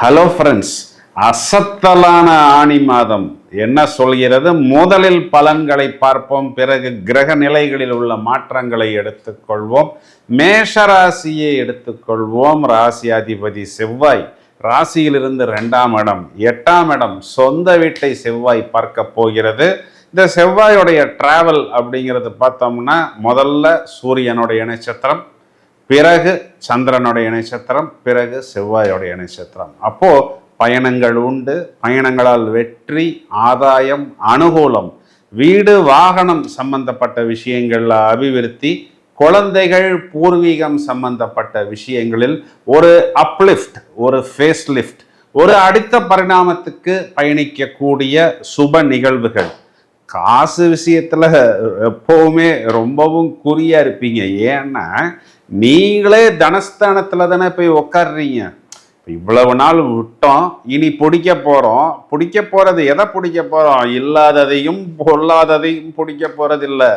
Hello friends, அசத்தலான ஆணி மாதம் என்ன சொல்கிறது? முதலில் பலன்களை பார்ப்போம், பிறகு கிரக நிலைகளில் உள்ள மாற்றங்களை எடுத்துக்கொள்வோம். மேஷ ராசியை எடுத்துக்கொள்வோம். ராசி அதிபதி செவ்வாய் ராசியிலிருந்து 2ஆம் இடம் 8ஆம் இடம் சொந்த வீட்டை செவ்வாய் பார்க்க போகிறது. இந்த செவ்வாயோடைய டிராவல் அப்படிங்கிறது பார்த்தோம்னா முதல்ல சூரியனுடைய நட்சத்திரம், பிறகு சந்திரனுடைய நட்சத்திரம், பிறகு செவ்வாயோடைய நட்சத்திரம். அப்போ பயணங்கள் உண்டு. பயணங்களால் வெற்றி, ஆதாயம், அனுகூலம், வீடு வாகனம் சம்பந்தப்பட்ட விஷயங்கள்ல அபிவிருத்தி, குழந்தைகள் பூர்வீகம் சம்பந்தப்பட்ட விஷயங்களில் ஒரு அப்லிஃப்ட், ஒரு ஃபேஸ் லிஃப்ட், ஒரு அடுத்த பரிணாமத்துக்கு பயணிக்கக்கூடிய சுப நிகழ்வுகள். காசு விஷயத்துல எப்பவுமே ரொம்பவும் குறியா இருப்பீங்க. ஏன்னா நீங்களே தனஸ்தானத்துல தானே போய் உக்காடுறீங்க. இவ்வளவு நாள் விட்டோம், இனி பிடிக்க போறது எதை பிடிக்க போறோம்? இல்லாததையும் பொல்லாததையும் பிடிக்க போறது இல்லை.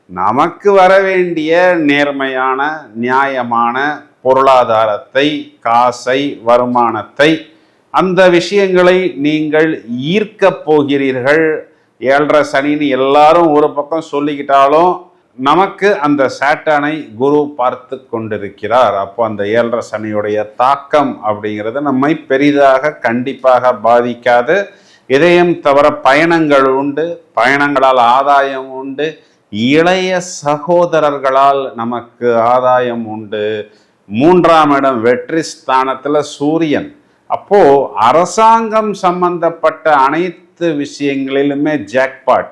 நமக்கு வர வேண்டிய நேர்மையான நியாயமான பொருளாதாரத்தை, காசை, வருமானத்தை, அந்த விஷயங்களை நீங்கள் ஈர்க்க போகிறீர்கள். 7.5 சனின்னு எல்லாரும் ஒரு பக்கம் சொல்லிக்கிட்டாலும் நமக்கு அந்த சாட்டனை குரு பார்த்து கொண்டிருக்கிறார். அப்போ அந்த 7.5 சனியுடைய தாக்கம் அப்படிங்கிறது நம்மை பெரிதாக கண்டிப்பாக பாதிக்காது. இதயம் தவிர பயணங்கள் உண்டு, பயணங்களால் ஆதாயம் உண்டு, இளைய சகோதரர்களால் நமக்கு ஆதாயம் உண்டு. 3ஆம் இடம் வெற்றி ஸ்தானத்துல சூரியன். அப்போ அரசாங்கம் சம்பந்தப்பட்ட அனைத்து விஷயங்களிலுமே ஜாக்பாட்.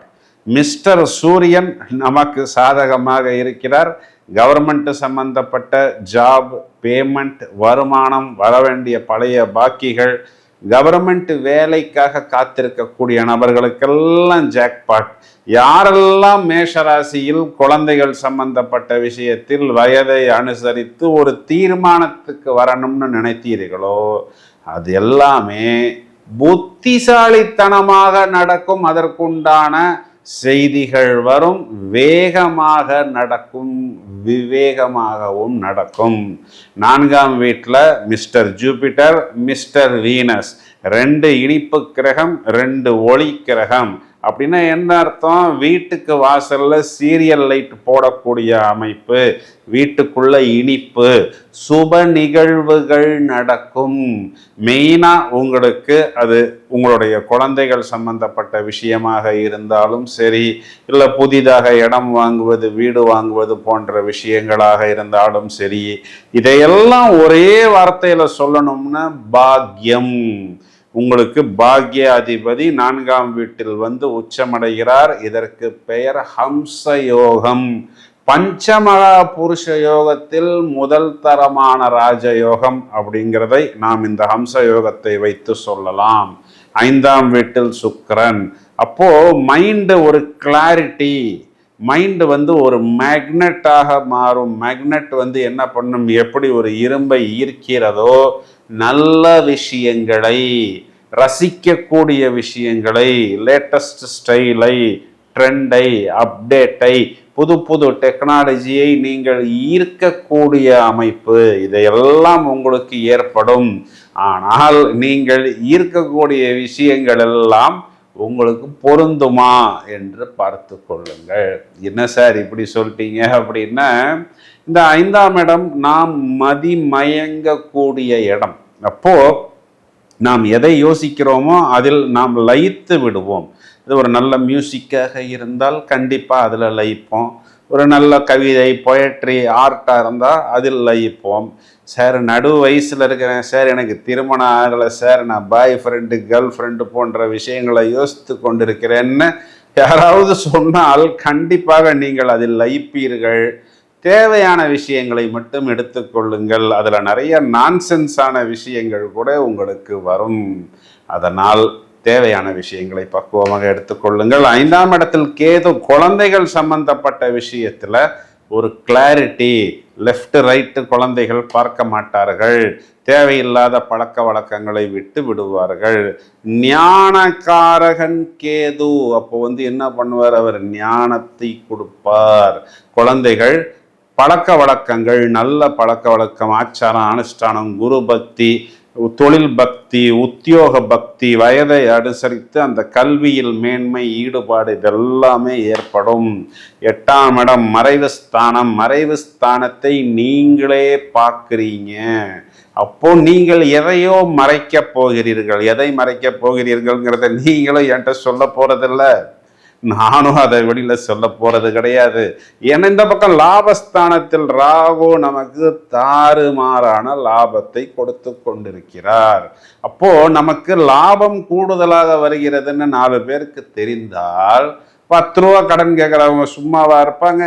மிஸ்டர் சூரியன் நமக்கு சாதகமாக இருக்கிறார். கவர்மெண்ட் சம்பந்தப்பட்ட ஜாப், பேமெண்ட், வருமானம், வரவேண்டிய பழைய பாக்கிகள், கவர்மெண்ட் வேலைக்காக காத்திருக்கக்கூடிய நபர்களுக்கெல்லாம் ஜாக்பாட். யாரெல்லாம் மேஷராசியில் குழந்தைகள் சம்பந்தப்பட்ட விஷயத்தில் வயதை அனுசரித்து ஒரு தீர்மானத்துக்கு வரணும்னு நினைத்தீர்களோ அது எல்லாமே புத்திசாலித்தனமாக நடக்கும். அதற்குண்டான செய்திகள் வரும். வேகமாக நடக்கும், விவேகமாகவும் நடக்கும். 4ஆம் வீட்டில் மிஸ்டர் ஜூபிட்டர், மிஸ்டர் வீனஸ், 2 இனிப்பு கிரகம், 2 ஒளி கிரகம். அப்படின்னா என்ன அர்த்தம்? வீட்டுக்கு வாசல்ல சீரியல் லைட் போடக்கூடிய அமைப்பு, வீட்டுக்குள்ள இனிப்பு, சுப நிகழ்வுகள் நடக்கும். மெயினா உங்களுக்கு அது உங்களுடைய குழந்தைகள் சம்பந்தப்பட்ட விஷயமாக இருந்தாலும் சரி, இல்லை புதிதாக இடம் வாங்குவது, வீடு வாங்குவது போன்ற விஷயங்களாக இருந்தாலும் சரி, இதையெல்லாம் ஒரே வார்த்தையில சொல்லணும்னா பாக்கியம். உங்களுக்கு பாக்ய அதிபதி 4ஆம் வீட்டில் வந்து உச்சமடைகிறார். இதற்கு பெயர் ஹம்ச யோகம். பஞ்சமகா புருஷ யோகத்தில் முதல் தரமான ராஜயோகம் அப்படிங்கிறதை நாம் இந்த ஹம்ச யோகத்தை வைத்து சொல்லலாம். 5ஆம் வீட்டில் சுக்கிரன். அப்போ மைண்டு ஒரு கிளாரிட்டி, மைண்டு வந்து ஒரு மேக்னெட்டாக மாறும். மேக்னெட் வந்து என்ன பண்ணும்? எப்படி ஒரு இரும்பை ஈர்க்கிறதோ, நல்ல விஷயங்களை, ரசிக்கக்கூடிய விஷயங்களை, லேட்டஸ்ட் ஸ்டைலை, ட்ரெண்டை, அப்டேட்டை, புது புது டெக்னாலஜியை நீங்கள் ஈர்க்கக்கூடிய அமைப்பு, இதையெல்லாம் உங்களுக்கு ஏற்படும். ஆனால் நீங்கள் ஈர்க்கக்கூடிய விஷயங்கள் எல்லாம் உங்களுக்கு பொருந்துமா என்று பார்த்து கொள்ளுங்கள். என்ன சார் இப்படி சொல்லிட்டீங்க அப்படின்னா, இந்த 5ஆம் இடம் நாம் மதிமயங்கக்கூடிய இடம். அப்போ நாம் எதை யோசிக்கிறோமோ அதில் நாம் லயித்து விடுவோம். இது ஒரு நல்ல மியூசிக்காக இருந்தால் கண்டிப்பாக அதில் லயிப்போம். ஒரு நல்ல கவிதை, பொயட்ரி, ஆர்ட்டாக இருந்தால் அதில் லயிப்போம். சார் நடு வயசில் இருக்கிறேன் சார், எனக்கு திருமணம் ஆகலை சார், நான் பாய் ஃப்ரெண்டு, கேர்ள் ஃப்ரெண்டு போன்ற விஷயங்களை யோசித்து கொண்டிருக்கிறேன்னு யாராவது சொன்னால் கண்டிப்பாக நீங்கள் அதில் லயிப்பீர்கள். தேவையான விஷயங்களை மட்டும் எடுத்துக்கொள்ளுங்கள். அதில் நிறைய நான்சென்ஸான விஷயங்கள் கூட உங்களுக்கு வரும். அதனால் தேவையான விஷயங்களை பக்குவமாக எடுத்துக்கொள்ளுங்கள். 5ஆம் இடத்தில் கேது. குழந்தைகள் சம்பந்தப்பட்ட விஷயத்துல ஒரு கிளாரிட்டி. லெஃப்ட் ரைட்டு குழந்தைகள் பார்க்க மாட்டார்கள். தேவையில்லாத பழக்க வழக்கங்களை விட்டு விடுவார்கள். ஞானகாரகன் கேது. அப்போ வந்து என்ன பண்ணுவார்? அவர் ஞானத்தை கொடுப்பார். குழந்தைகள் பழக்க வழக்கங்கள், நல்ல பழக்க வழக்கம், ஆச்சாரம், அனுஷ்டானம், குரு பக்தி, தொழில் பக்தி, உத்தியோக பக்தி, வயதை அனுசரித்து அந்த கல்வியில் மேன்மை, ஈடுபாடு இதெல்லாமே ஏற்படும். 8ஆம் இடம் மறைவு ஸ்தானம். மறைவு ஸ்தானத்தை நீங்களே பார்க்குறீங்க. அப்போ நீங்கள் எதையோ மறைக்க போகிறீர்கள். எதை மறைக்க போகிறீர்கள்ங்கிறத நீங்களும் என்கிட்ட சொல்ல போறதில்ல, நானும் அதை வெளியில சொல்ல போறது கிடையாது. ஏன்னா இந்த பக்கம் லாபஸ்தானத்தில் ராகு நமக்கு தாறுமாறான லாபத்தை கொடுத்து கொண்டிருக்கிறார். அப்போ நமக்கு லாபம் கூடுதலாக வருகிறதுன்னு 4 பேருக்கு தெரிந்தால் 10 ரூபா கடன் கேட்குறவங்க சும்மாவா இருப்பாங்க?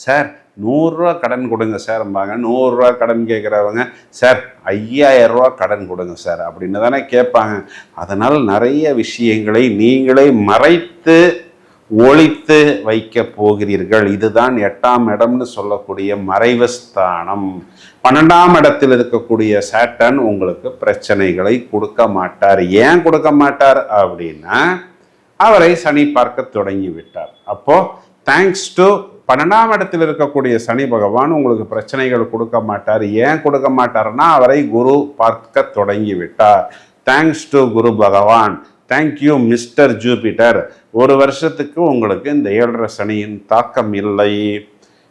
சார் 100 ரூபா கடன் கொடுங்க சார்ம்பாங்க. 100 ரூபா கடன் கேட்குறவங்க சார் 5000 ரூபா கடன் கொடுங்க சார் அப்படின்னு தானே கேட்பாங்க. அதனால் நிறைய விஷயங்களை நீங்களே மறைத்து ஒழித்து வைக்க போகிறீர்கள். இதுதான் 8ஆம் இடம்னு சொல்லக்கூடிய மறைவு ஸ்தானம். 12ஆம் இடத்தில் இருக்கக்கூடிய சாட்டர்ன் உங்களுக்கு பிரச்சனைகளை கொடுக்க மாட்டார். ஏன் கொடுக்க மாட்டார் அப்படின்னா அவரை சனி பார்க்க தொடங்கி விட்டார். அப்போ தேங்க்ஸ் டு 12ஆம் இடத்தில் இருக்கக்கூடிய சனி பகவான் உங்களுக்கு பிரச்சனைகள் கொடுக்க மாட்டார். ஏன் கொடுக்க மாட்டார்னா அவரை குரு பார்க்க தொடங்கி விட்டார். தேங்க்ஸ் டு குரு பகவான், தேங்க்யூ மிஸ்டர் ஜூபிட்டர். 1 வருஷத்துக்கு உங்களுக்கு இந்த 7.5 சனியின் தாக்கம் இல்லை.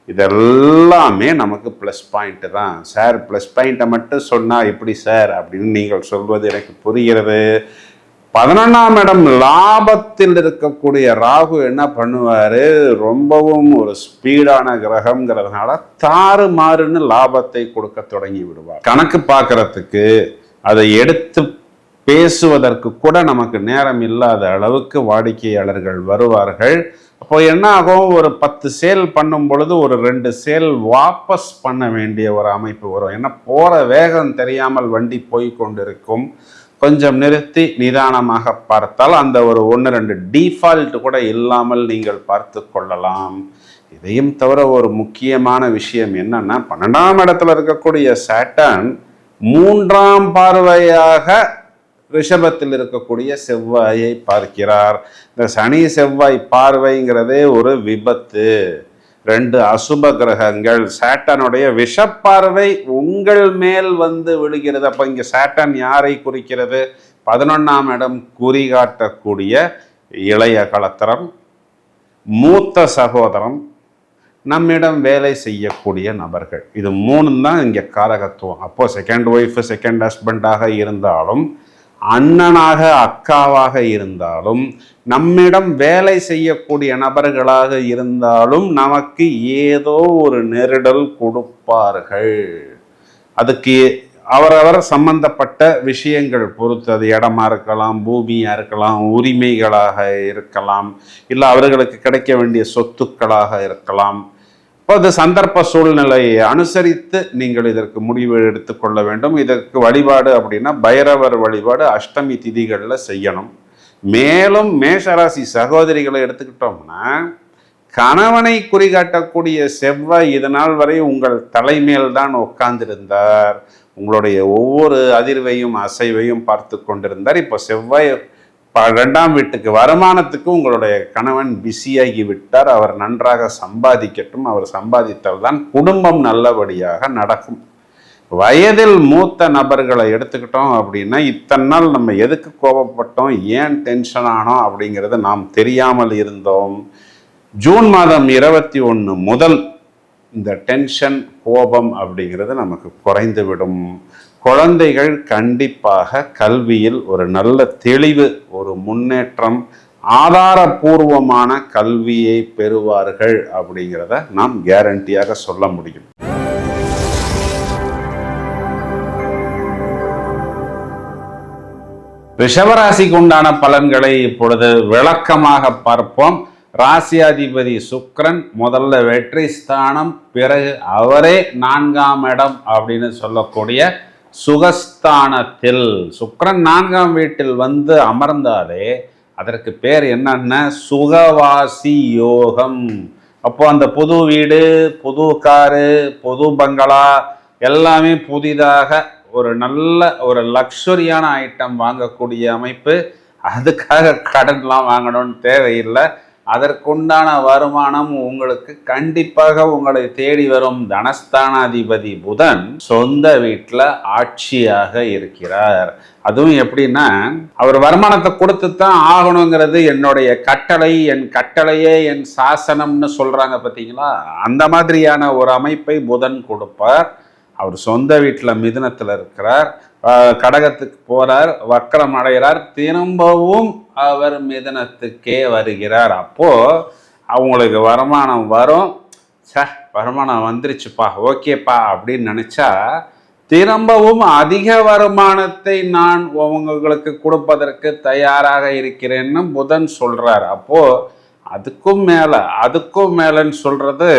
இதெல்லாமே நமக்கு ப்ளஸ் பாயிண்ட் தான். சார் ப்ளஸ் பாயிண்ட்டை மட்டும் சொன்னால் எப்படி சார் அப்படின்னு நீங்கள் சொல்வது எனக்கு புரிகிறது. 11ஆம் இடம் லாபத்தில் இருக்கக்கூடிய ராகு என்ன பண்ணுவார், ரொம்பவும் ஒரு ஸ்பீடான கிரகம்ங்கிறதுனால தாறுமாறுன்னு லாபத்தை கொடுக்க தொடங்கி விடுவார். கணக்கு பார்க்கறதுக்கு அதை எடுத்து பேசுவதற்கு கூட நமக்கு நேரம் இல்லாத அளவுக்கு வாடிக்கையாளர்கள் வருவார்கள். அப்போ என்ன ஆகும், ஒரு 10 சேல் பண்ணும் பொழுது ஒரு 2 சேல் வாபஸ் பண்ண வேண்டிய ஒரு அமைப்பு வரும். ஏன்னா போகிற வேகம் தெரியாமல் வண்டி போய் கொண்டிருக்கும். கொஞ்சம் நிறுத்தி நிதானமாக பார்த்தால் அந்த ஒரு 1-2 டிஃபால்ட் கூட இல்லாமல் நீங்கள் பார்த்து கொள்ளலாம். இதையும் தவிர ஒரு முக்கியமான விஷயம் என்னன்னா, 12ஆம் இடத்துல இருக்கக்கூடிய சாட்டர்ன் 3ஆம் பார்வையாக ரிஷபத்தில் இருக்கக்கூடிய செவ்வாயை பார்க்கிறார். இந்த சனி செவ்வாய் பார்வைங்கிறதே ஒரு விபத்து. 2 அசுப கிரகங்கள். சாட்டனுடைய விஷப்பார்வை உங்கள் மேல் வந்து விழுகிறது. அப்போ இங்கே சாட்டன் யாரை குறிக்கிறது? 11ஆம் இடம் குறிகாட்டக்கூடிய இளைய களத்திரம், மூத்த சகோதரம், நம்மிடம் வேலை செய்யக்கூடிய நபர்கள். இது 3 தான் இங்கே காரகத்துவம். அப்போ செகண்ட் ஒய்ஃபு, செகண்ட் ஹஸ்பண்டாக இருந்தாலும், அண்ணனாக அக்காவாக இருந்தாலும், நம்மிடம் வேலை செய்யக்கூடிய நபர்களாக இருந்தாலும் நமக்கு ஏதோ ஒரு நெருடல் கொடுப்பார்கள். அதுக்கு அவரவர் சம்பந்தப்பட்ட விஷயங்கள் பொறுத்து, அது இடமா இருக்கலாம், பூமியாக இருக்கலாம், உரிமைகளாக இருக்கலாம், இல்லை அவர்களுக்கு கிடைக்க வேண்டிய சொத்துக்களாக இருக்கலாம். அது சந்தர்ப்ப சூழ்நிலையை அனுசரித்து நீங்கள் இதற்கு முடிவு எடுத்துக்கொள்ள வேண்டும். இதற்கு வழிபாடு அப்படின்னா பைரவர் வழிபாடு அஷ்டமி திதிகளில் செய்யணும். மேலும் மேஷராசி சகோதரிகளை எடுத்துக்கிட்டோம்னா, கணவனை குறிகாட்டக்கூடிய செவ்வாய் இதனால் வரை உங்கள் தலைமையில் தான் உட்கார்ந்திருந்தார். உங்களுடைய ஒவ்வொரு அதிர்வையும் அசைவையும் பார்த்து கொண்டிருந்தார். இப்போ செவ்வாய் 2ஆம் வீட்டுக்கு வருமானத்துக்கு உங்களுடைய கணவன் பிஸியாகி விட்டார். அவர் நன்றாக சம்பாதிக்கட்டும். அவர் சம்பாதித்தால் தான் குடும்பம் நல்லபடியாக நடக்கும். வயதில் மூத்த நபர்களை எடுத்துக்கிட்டோம் அப்படின்னா, இத்தனை நாள் நம்ம எதுக்கு கோபப்பட்டோம், ஏன் டென்ஷன் ஆனோம் அப்படிங்கிறது நாம் தெரியாமல் இருந்தோம். ஜூன் மாதம் 21 முதல் இந்த டென்ஷன், கோபம் அப்படிங்கிறது நமக்கு குறைந்து விடும். குழந்தைகள் கண்டிப்பாக கல்வியில் ஒரு நல்ல தெளிவு, ஒரு முன்னேற்றம், ஆதாரபூர்வமான கல்வியை பெறுவார்கள் அப்படிங்கிறத நாம் கேரண்டியாக சொல்ல முடியும். ரிஷபராசிக்கு உண்டான பலன்களை இப்பொழுது விளக்கமாக பார்ப்போம். ராசியாதிபதி சுக்கிரன் முதல்ல வெற்றி ஸ்தானம், பிறகு அவரே 4ஆம் இடம் அப்படின்னு சொல்லக்கூடிய சுகஸ்தானத்தில். சுக்கிரன் 4ஆம் வீட்டில் வந்து அமர்ந்தாலே அதற்கு பேர் என்னன்னா சுகவாசி யோகம். அப்போ அந்த புது வீடு, புது காரு, புது பங்களா எல்லாமே புதிதாக ஒரு நல்ல ஒரு லக்ஸரியான ஐட்டம் வாங்கக்கூடிய அமைப்பு. அதுக்காக கடன்லாம் வாங்கணும்னு தேவையில்லை. அதற்குண்டான வருமானம் உங்களுக்கு கண்டிப்பாக உங்களை தேடி வரும். தனஸ்தானாதிபதி புதன் சொந்த வீட்டில் ஆட்சியாக இருக்கிறார். அதுவும் எப்படின்னா, அவர் வருமானத்தை கொடுத்து தான் ஆகணுங்கிறது என்னுடைய கட்டளை, என் கட்டளையே என் சாசனம்னு சொல்றாங்க பார்த்தீங்களா, அந்த மாதிரியான ஒரு அமைப்பை புதன் கொடுப்பார். அவர் சொந்த வீட்டில் மிதுனத்தில் இருக்கிறார், கடகத்துக்கு போறார், வக்கரம் அடைகிறார், திரும்பவும் அவர் மிதுனத்துக்கே வருகிறார். அப்போ அவங்களுக்கு வருமானம் வரும். வருமானம் வந்துருச்சுப்பா, ஓகேப்பா அப்படின்னு நினைச்சா திரும்பவும் அதிக வருமானத்தை நான் உங்களுக்கு கொடுப்பதற்கு தயாராக இருக்கிறேன்னு புதன் சொல்றார். அப்போ அதுக்கும் மேலன்னு சொல்றது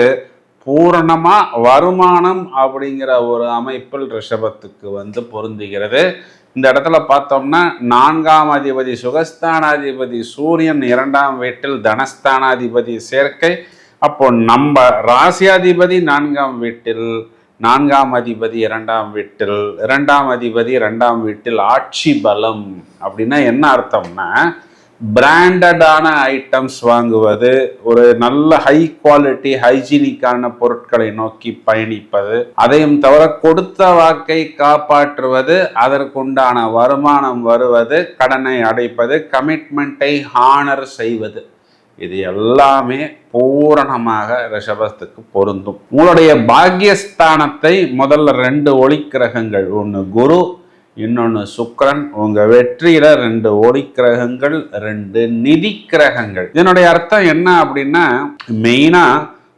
பூரணமா வருமானம் அப்படிங்கிற ஒரு அமைப்பில் ரிஷபத்துக்கு பொருந்துகிறது. இந்த இடத்துல பார்த்தோம்னா 4ஆம் அதிபதி சுகஸ்தானாதிபதி சூரியன் 2ஆம் வீட்டில் தனஸ்தானாதிபதி சேர்க்கை. அப்போ நம்ம ராசியாதிபதி 4ஆம் வீட்டில், 4ஆம் அதிபதி 2ஆம் வீட்டில், 2ஆம் அதிபதி 2ஆம் வீட்டில் ஆட்சி பலம். அப்படின்னா என்ன அர்த்தம்னா, பிராண்டடான ஐட்டம்ஸ் வாங்குவது, ஒரு நல்ல ஹை குவாலிட்டி ஹைஜீனிக்கான பொருட்களை நோக்கி பயணிப்பது, அதையும் தவிர கொடுத்த வாக்கை காப்பாற்றுவது, அதற்குண்டான வருமானம் வருவது, கடனை அடைப்பது, கமிட்மெண்ட்டை ஹானர் செய்வது, இது எல்லாமே பூரணமாக ரிஷபத்துக்கு பொருந்தும். உங்களுடைய பாக்கியஸ்தானத்தை முதல்ல 2 ஒளிக்கிரகங்கள், ஒன்று குரு, இன்னொன்று சுக்கிரன். உங்க வெற்றியில 2 ஒளிக்கிரகங்கள், 2 நிதி கிரகங்கள். இதனுடைய அர்த்தம் என்ன அப்படின்னா, மெயினா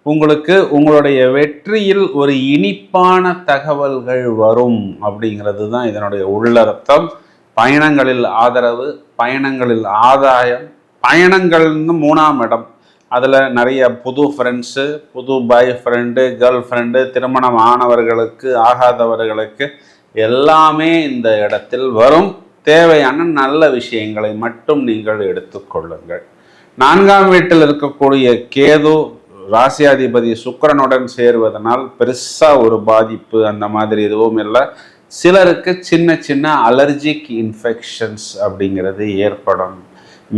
உங்களுக்கு உங்களுடைய வெற்றியில் ஒரு இனிப்பான தகவல்கள் வரும் அப்படிங்கிறது தான் இதனுடைய உள்ளர்த்தம். பயணங்களில் ஆதரவு, பயணங்களில் ஆதாயம், பயணங்கள்னு 3ஆம் இடம். அதில் நிறைய புது ஃப்ரெண்ட்ஸு, புது பாய் ஃப்ரெண்டு, கேர்ள் ஃப்ரெண்டு, திருமணம் ஆனவர்களுக்கு ஆகாதவர்களுக்கு எல்லாமே இந்த இடத்தில் வரும். தேவையான நல்ல விஷயங்களை மட்டும் நீங்கள் எடுத்துக்கொள்ளுங்கள். 4ஆம் வீட்டில் இருக்கக்கூடிய கேது ராசியாதிபதி சுக்கிரனுடன் சேருவதனால் பெருசாக ஒரு பாதிப்பு அந்த மாதிரி எதுவும் இல்லை. சிலருக்கு சின்ன சின்ன அலர்ஜிக் இன்ஃபெக்ஷன்ஸ் அப்படிங்கிறது ஏற்படும்.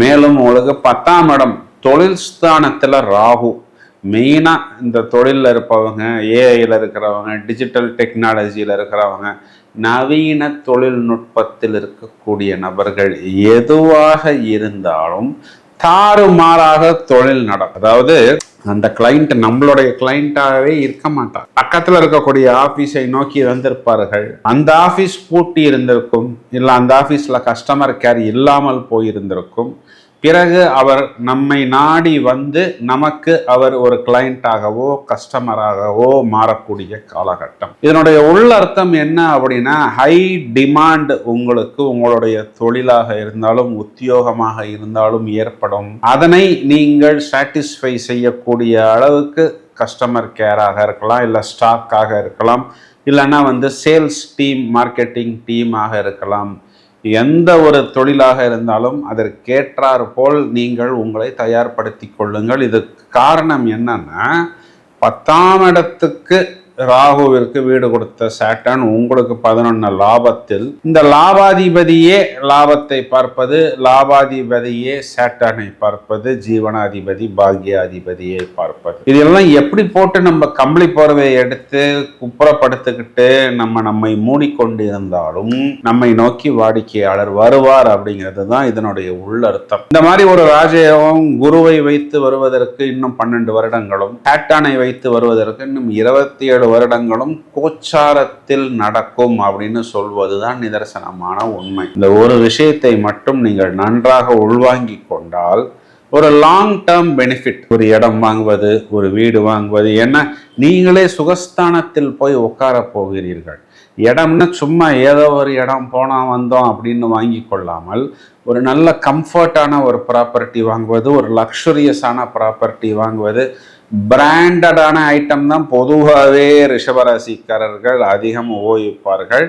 மேலும் உங்களுக்கு 10ஆம் இடம் தொழில் ஸ்தானத்தில் ராகு. மெயினாக இந்த தொழிலில் இருப்பவங்க, ஏஐயில் இருக்கிறவங்க, டிஜிட்டல் டெக்னாலஜியில் இருக்கிறவங்க, நவீன தொழில்நுட்பத்தில் இருக்கக்கூடிய நபர்கள் எதுவாக இருந்தாலும் தாறுமாறாக தொழில் நடக்கும். அதாவது அந்த கிளைண்ட் நம்மளுடைய கிளைண்டாகவே இருக்க மாட்டார். பக்கத்தில் இருக்கக்கூடிய ஆஃபீஸை நோக்கி வந்திருப்பார்கள். அந்த ஆஃபீஸ் பூட்டி இருந்திருக்கும், இல்லை அந்த ஆஃபீஸில் கஸ்டமர் கேர் இல்லாமல் போயிருந்திருக்கும். பிறகு அவர் நம்மை நாடி வந்து நமக்கு அவர் ஒரு கிளைண்டாகவோ கஸ்டமராகவோ மாறக்கூடிய காலகட்டம். இதனுடைய உள்ளர்த்தம் என்ன அப்படின்னா, ஹை டிமாண்ட் உங்களுக்கு உங்களுடைய தொழிலாக இருந்தாலும் உத்தியோகமாக இருந்தாலும் ஏற்படும். அதனை நீங்கள் சாட்டிஸ்ஃபை செய்யக்கூடிய அளவுக்கு கஸ்டமர் கேராக இருக்கலாம், இல்லை ஸ்டாக்காக இருக்கலாம், இல்லைன்னா சேல்ஸ் டீம், மார்க்கெட்டிங் டீமாக இருக்கலாம். எந்த ஒரு தொழிலாக இருந்தாலும் அதற்கேற்றார் போல் நீங்கள் உங்களை தயார்படுத்தி கொள்ளுங்கள். இதுக்கு காரணம் என்னன்னா, 10ஆம் இடத்துக்கு ராகுவிற்கு வீடு கொடுத்த சாட்டர்ன் உங்களுக்கு 11 லாபத்தில், இந்த லாபாதிபதியே லாபத்தை பார்ப்பது, லாபாதிபதியே சாட்டர்னை பார்ப்பது, ஜீவனாதிபதி பாக்யாதிபதியை பார்ப்பது. இதெல்லாம் எப்படி போட்டு நம்ம கம்பளி போர்வை எடுத்து குப்புறப்படுத்திக்கிட்டு நம்மை மூடிக்கொண்டு இருந்தாலும் நம்மை நோக்கி வாடிக்கையாளர் வருவார் அப்படிங்கிறது தான் இதனுடைய உள்ளர்த்தம். இந்த மாதிரி ஒரு ராஜயோகம் குருவை வைத்து வருவதற்கு இன்னும் 12 வருடங்களும், சாட்டர்னை வைத்து வருவதற்கு இன்னும் 27 வருடங்களும் கோச்சாரத்தில் நடக்கும் அப்படின்னு சொல்வதுதான் நிதர்சனமான உண்மை. இந்த ஒரு விஷயத்தை மட்டும் நீங்கள் நன்றாக உள்வாங்கி கொண்டால் ஒரு லாங் டேர்ம் பெனிஃபிட். ஒரு இடம் வாங்குவது, ஒரு வீடு வாங்குவது, ஏன்னா நீங்களே சுகஸ்தானத்தில் போய் உட்கார போகிறீர்கள். இடம்னு சும்மா ஏதோ ஒரு இடம் போனால் வந்தோம் அப்படின்னு வாங்கி கொள்ளாமல் ஒரு நல்ல கம்ஃபர்டான ஒரு ப்ராப்பர்ட்டி வாங்குவது, ஒரு லக்ஸுரியஸான ப்ராப்பர்ட்டி வாங்குவது, பிராண்டடான ஐட்டம் தான் பொதுவாகவே ரிஷபராசிக்காரர்கள் அதிகம் உபயோகிப்பார்கள்.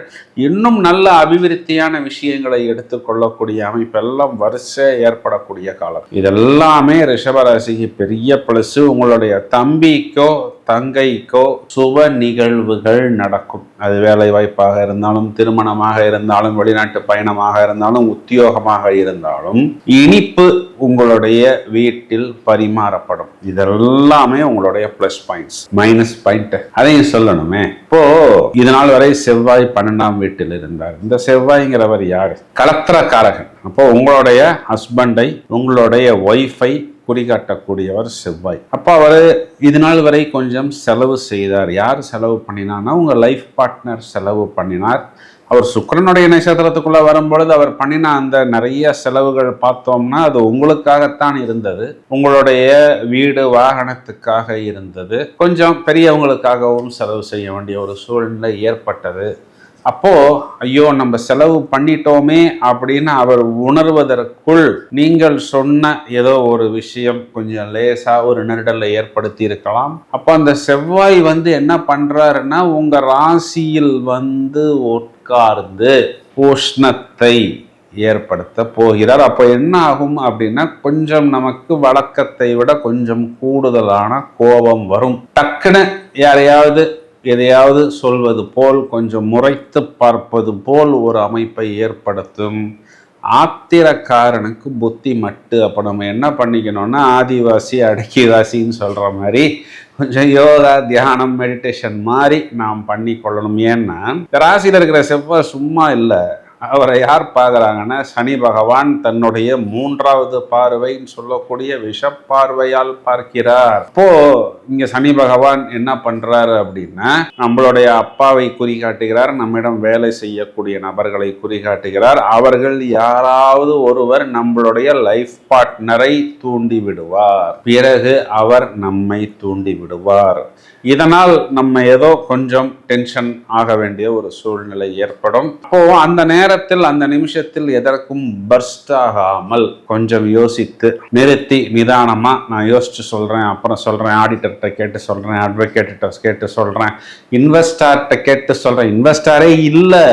இன்னும் நல்ல அபிவிருத்தியான விஷயங்களை எடுத்துக்கொள்ளக்கூடிய அமைப்பெல்லாம் வரிசை ஏற்படக்கூடிய காலம். இதெல்லாமே ரிஷபராசிக்கு பெரிய பிளஸ். உங்களுடைய தம்பிக்கோ தங்கைக்கோ சுப நிகழ்வுகள் நடக்கும். அது வேலை வாய்ப்பாக இருந்தாலும், திருமணமாக இருந்தாலும், வெளிநாட்டு பயணமாக இருந்தாலும், உத்தியோகமாக இருந்தாலும் இனிப்பு உங்களுடைய வீட்டில் பரிமாறப்படும். இதெல்லாமே உங்களுடைய பிளஸ் பாயிண்ட்ஸ். மைனஸ் பாயிண்ட் அதையும் சொல்லணுமே. இப்போ இதனால் வரை செவ்வாய் 12ஆம் வீட்டில் இருந்தார். இந்த செவ்வாய்ங்கிறவர் யாரு? கலத்திரக்காரகன். அப்போ உங்களுடைய ஹஸ்பண்டை, உங்களுடைய ஒய்ஃபை குறிகாட்டக்கூடியவர் செவ்வாய். அப்போ அவர் இது நாள் வரை கொஞ்சம் செலவு செய்தார். யார் செலவு பண்ணினார்னா உங்க லைஃப் பார்ட்னர் செலவு பண்ணினார். அவர் சுக்கிரனுடைய நட்சத்திரத்துக்குள்ள வரும்பொழுது அவர் பண்ணின அந்த நிறைய செலவுகள் பார்த்தோம்னா அது உங்களுக்காகத்தான் இருந்தது. உங்களுடைய வீடு வாகனத்துக்காக இருந்தது. கொஞ்சம் பெரியவங்களுக்காகவும் செலவு செய்ய வேண்டிய ஒரு சூழ்நிலை ஏற்பட்டது. அப்போ ஐயோ நம்ம செலவு பண்ணிட்டோமே அப்படின்னு அவர் உணர்வதற்குள் நீங்கள் சொன்ன ஏதோ ஒரு விஷயம் கொஞ்சம் லேசா ஒரு நெருடலை ஏற்படுத்தி இருக்கலாம். அப்போ அந்த செவ்வாய் என்ன பண்றாருன்னா உங்க ராசியில் உட்கார்ந்து உஷ்ணத்தை ஏற்படுத்த போகிறார். அப்போ என்ன ஆகும் அப்படின்னா கொஞ்சம் நமக்கு வழக்கத்தை விட கொஞ்சம் கூடுதலான கோபம் வரும். டக்குன்னு யாரையாவது எதையாவது சொல்வது போல், கொஞ்சம் முறைத்து பார்ப்பது போல் ஒரு அமைப்பை ஏற்படுத்தும். ஆத்திரக்காரனுக்கு புத்தி மட்டு. அப்போ நம்ம என்ன பண்ணிக்கணும்னா ஆதிவாசி அடக்கிவாசின்னு சொல்கிற மாதிரி கொஞ்சம் யோகா, தியானம், மெடிடேஷன் மாதிரி நாம் பண்ணி கொள்ளணும். ஏன்னா ராசியில் இருக்கிற செவ்வாய் சும்மா இல்லை. அவரை யார் பார்க்குறாங்கன்னா சனி பகவான் தன்னுடைய 3வது பார்வைன்னு சொல்லக்கூடிய விஷப்பார்வையால் பார்க்கிறார். இப்போ இங்க சனி பகவான் என்ன பண்றாரு அப்படின்னா நம்மளுடைய அப்பாவை குறிகாட்டுகிறார், நம்மிடம் வேலை செய்யக்கூடிய நபர்களை குறிகாட்டுகிறார். அவர்கள் யாராவது ஒருவர் நம்மளுடைய லைஃப் பார்ட்னரை தூண்டி விடுவார், பிறகு அவர் நம்மை தூண்டி விடுவார். இதனால் நம்ம ஏதோ கொஞ்சம் டென்ஷன் ஆக வேண்டிய ஒரு சூழ்நிலை ஏற்படும். அப்போ அந்த நேரத்தில் அந்த நிமிஷத்தில் எதற்கும் பர்ஸ்ட் ஆகாமல் கொஞ்சம் யோசித்து நிறுத்தி நிதானமா நான் யோசிச்சு சொல்றேன், அப்புறம் சொல்றேன், ஆடிட்டர்கிட்ட கேட்டு சொல்றேன், அட்வொகேட்ட கேட்டு சொல்றேன், இன்வெஸ்டார்கிட்ட கேட்டு சொல்றேன். இன்வெஸ்டாரே இல்லை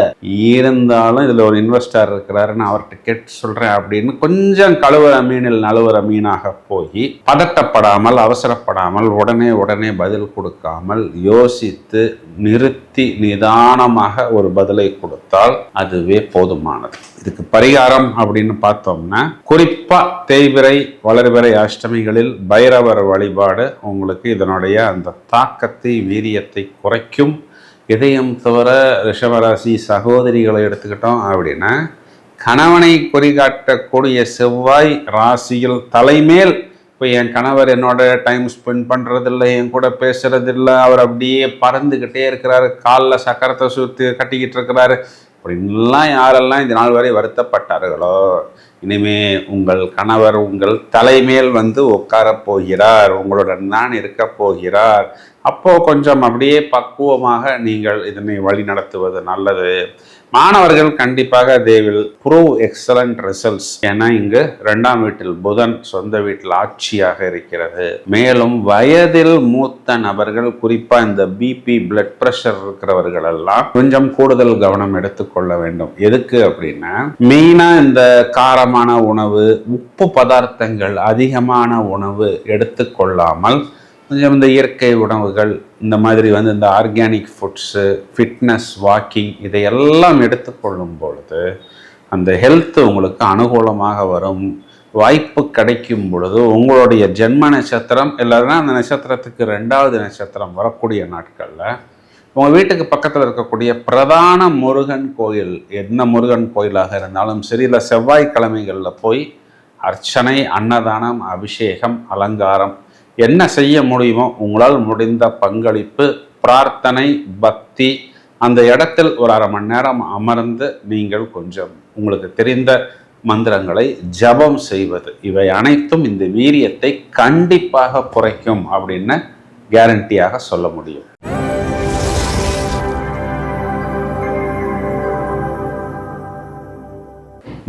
இருந்தாலும் இதுல ஒரு இன்வெஸ்டார் இருக்கிறாருன்னு அவர்கிட்ட கேட்டு சொல்றேன் அப்படின்னு கொஞ்சம் கழுவுற மீனில் நழுவுற மீனாக போய் பதட்டப்படாமல் அவசரப்படாமல் உடனே பதில் கொடுக்காமல் யோசித்து நிறுத்தி நிதானமாக ஒரு பதிலை கொடுத்தால் அதுவே போதுமானது. இதுக்கு பரிகாரம் அப்படின்னு பார்த்தோம்னா குறிப்பா தேய்பிறை வளர்பிறை அஷ்டமிகளில் பைரவர் வழிபாடு உங்களுக்கு இதனுடைய அந்த தாக்கத்தை, வீரியத்தை குறைக்கும். இதயம் தவிர ரிஷபராசி சகோதரிகளை எடுத்துக்கிட்டோம் அப்படின்னா கணவனை குறிகாட்டக்கூடிய செவ்வாய் ராசியில் தலைமேல். இப்போ என் கணவர் என்னோட டைம் ஸ்பெண்ட் பண்ணுறதில்ல, என் கூட பேசுறதில்ல, அவர் அப்படியே பறந்துக்கிட்டே இருக்கிறாரு, காலில் சக்கரத்தை சுற்றி கட்டிக்கிட்டு இருக்கிறாரு அப்படின்லாம் யாரெல்லாம் இந்த நாள் வரை வருத்தப்பட்டார்களோ இனிமே உங்கள் கணவர் உங்கள் தலைமேல் உட்கார போகிறார், உங்களுடன் தான் இருக்க போகிறார். அப்போ கொஞ்சம் அப்படியே பக்குவமாக நீங்கள் இதனை வழி நடத்துவது நல்லது. மாணவர்கள் கண்டிப்பாக they will prove excellent results. ஏன்னா இங்கு 2ஆம் வீட்டில் புதன் சொந்த வீட்டில் ஆட்சியாக இருக்கிறது. மேலும் வயதில் மூத்த நபர்கள், குறிப்பா இந்த பிபி பிளட் பிரஷர் இருக்கிறவர்கள் எல்லாம் கொஞ்சம் கூடுதல் கவனம் எடுத்துக்கொள்ள வேண்டும். எதுக்கு அப்படின்னா மெயினா இந்த காரமான உணவு, உப்பு பதார்த்தங்கள் அதிகமான உணவு எடுத்துக்கொள்ளாமல் கொஞ்சம் இந்த இயற்கை உணவுகள், இந்த மாதிரி இந்த ஆர்கானிக் ஃபுட்ஸு, ஃபிட்னஸ், வாக்கிங் இதையெல்லாம் எடுத்துக்கொள்ளும் பொழுது அந்த ஹெல்த் உங்களுக்கு அனுகூலமாக வரும். வாய்ப்பு கிடைக்கும் பொழுது உங்களுடைய ஜென்ம நட்சத்திரம் இல்லைன்னா அந்த நட்சத்திரத்துக்கு 2வது நட்சத்திரம் வரக்கூடிய நாட்களில் உங்கள் வீட்டுக்கு பக்கத்தில் இருக்கக்கூடிய பிரதான முருகன் கோயில், என்ன முருகன் கோயிலாக இருந்தாலும் சரி, இல்லை செவ்வாய்க்கிழமைகளில் போய் அர்ச்சனை, அன்னதானம், அபிஷேகம், அலங்காரம் என்ன செய்ய முடியுமோ உங்களால் முடிந்த பங்களிப்பு, பிரார்த்தனை, பக்தி, அந்த இடத்தில் ஒரு 1/2 மணி நேரம் அமர்ந்து நீங்கள் கொஞ்சம் உங்களுக்கு தெரிந்த மந்திரங்களை ஜபம் செய்வது, இவை அனைத்தும் இந்த வீரியத்தை கண்டிப்பாக குறைக்கும் அப்படின்னு கேரண்டியாக சொல்ல முடியும்.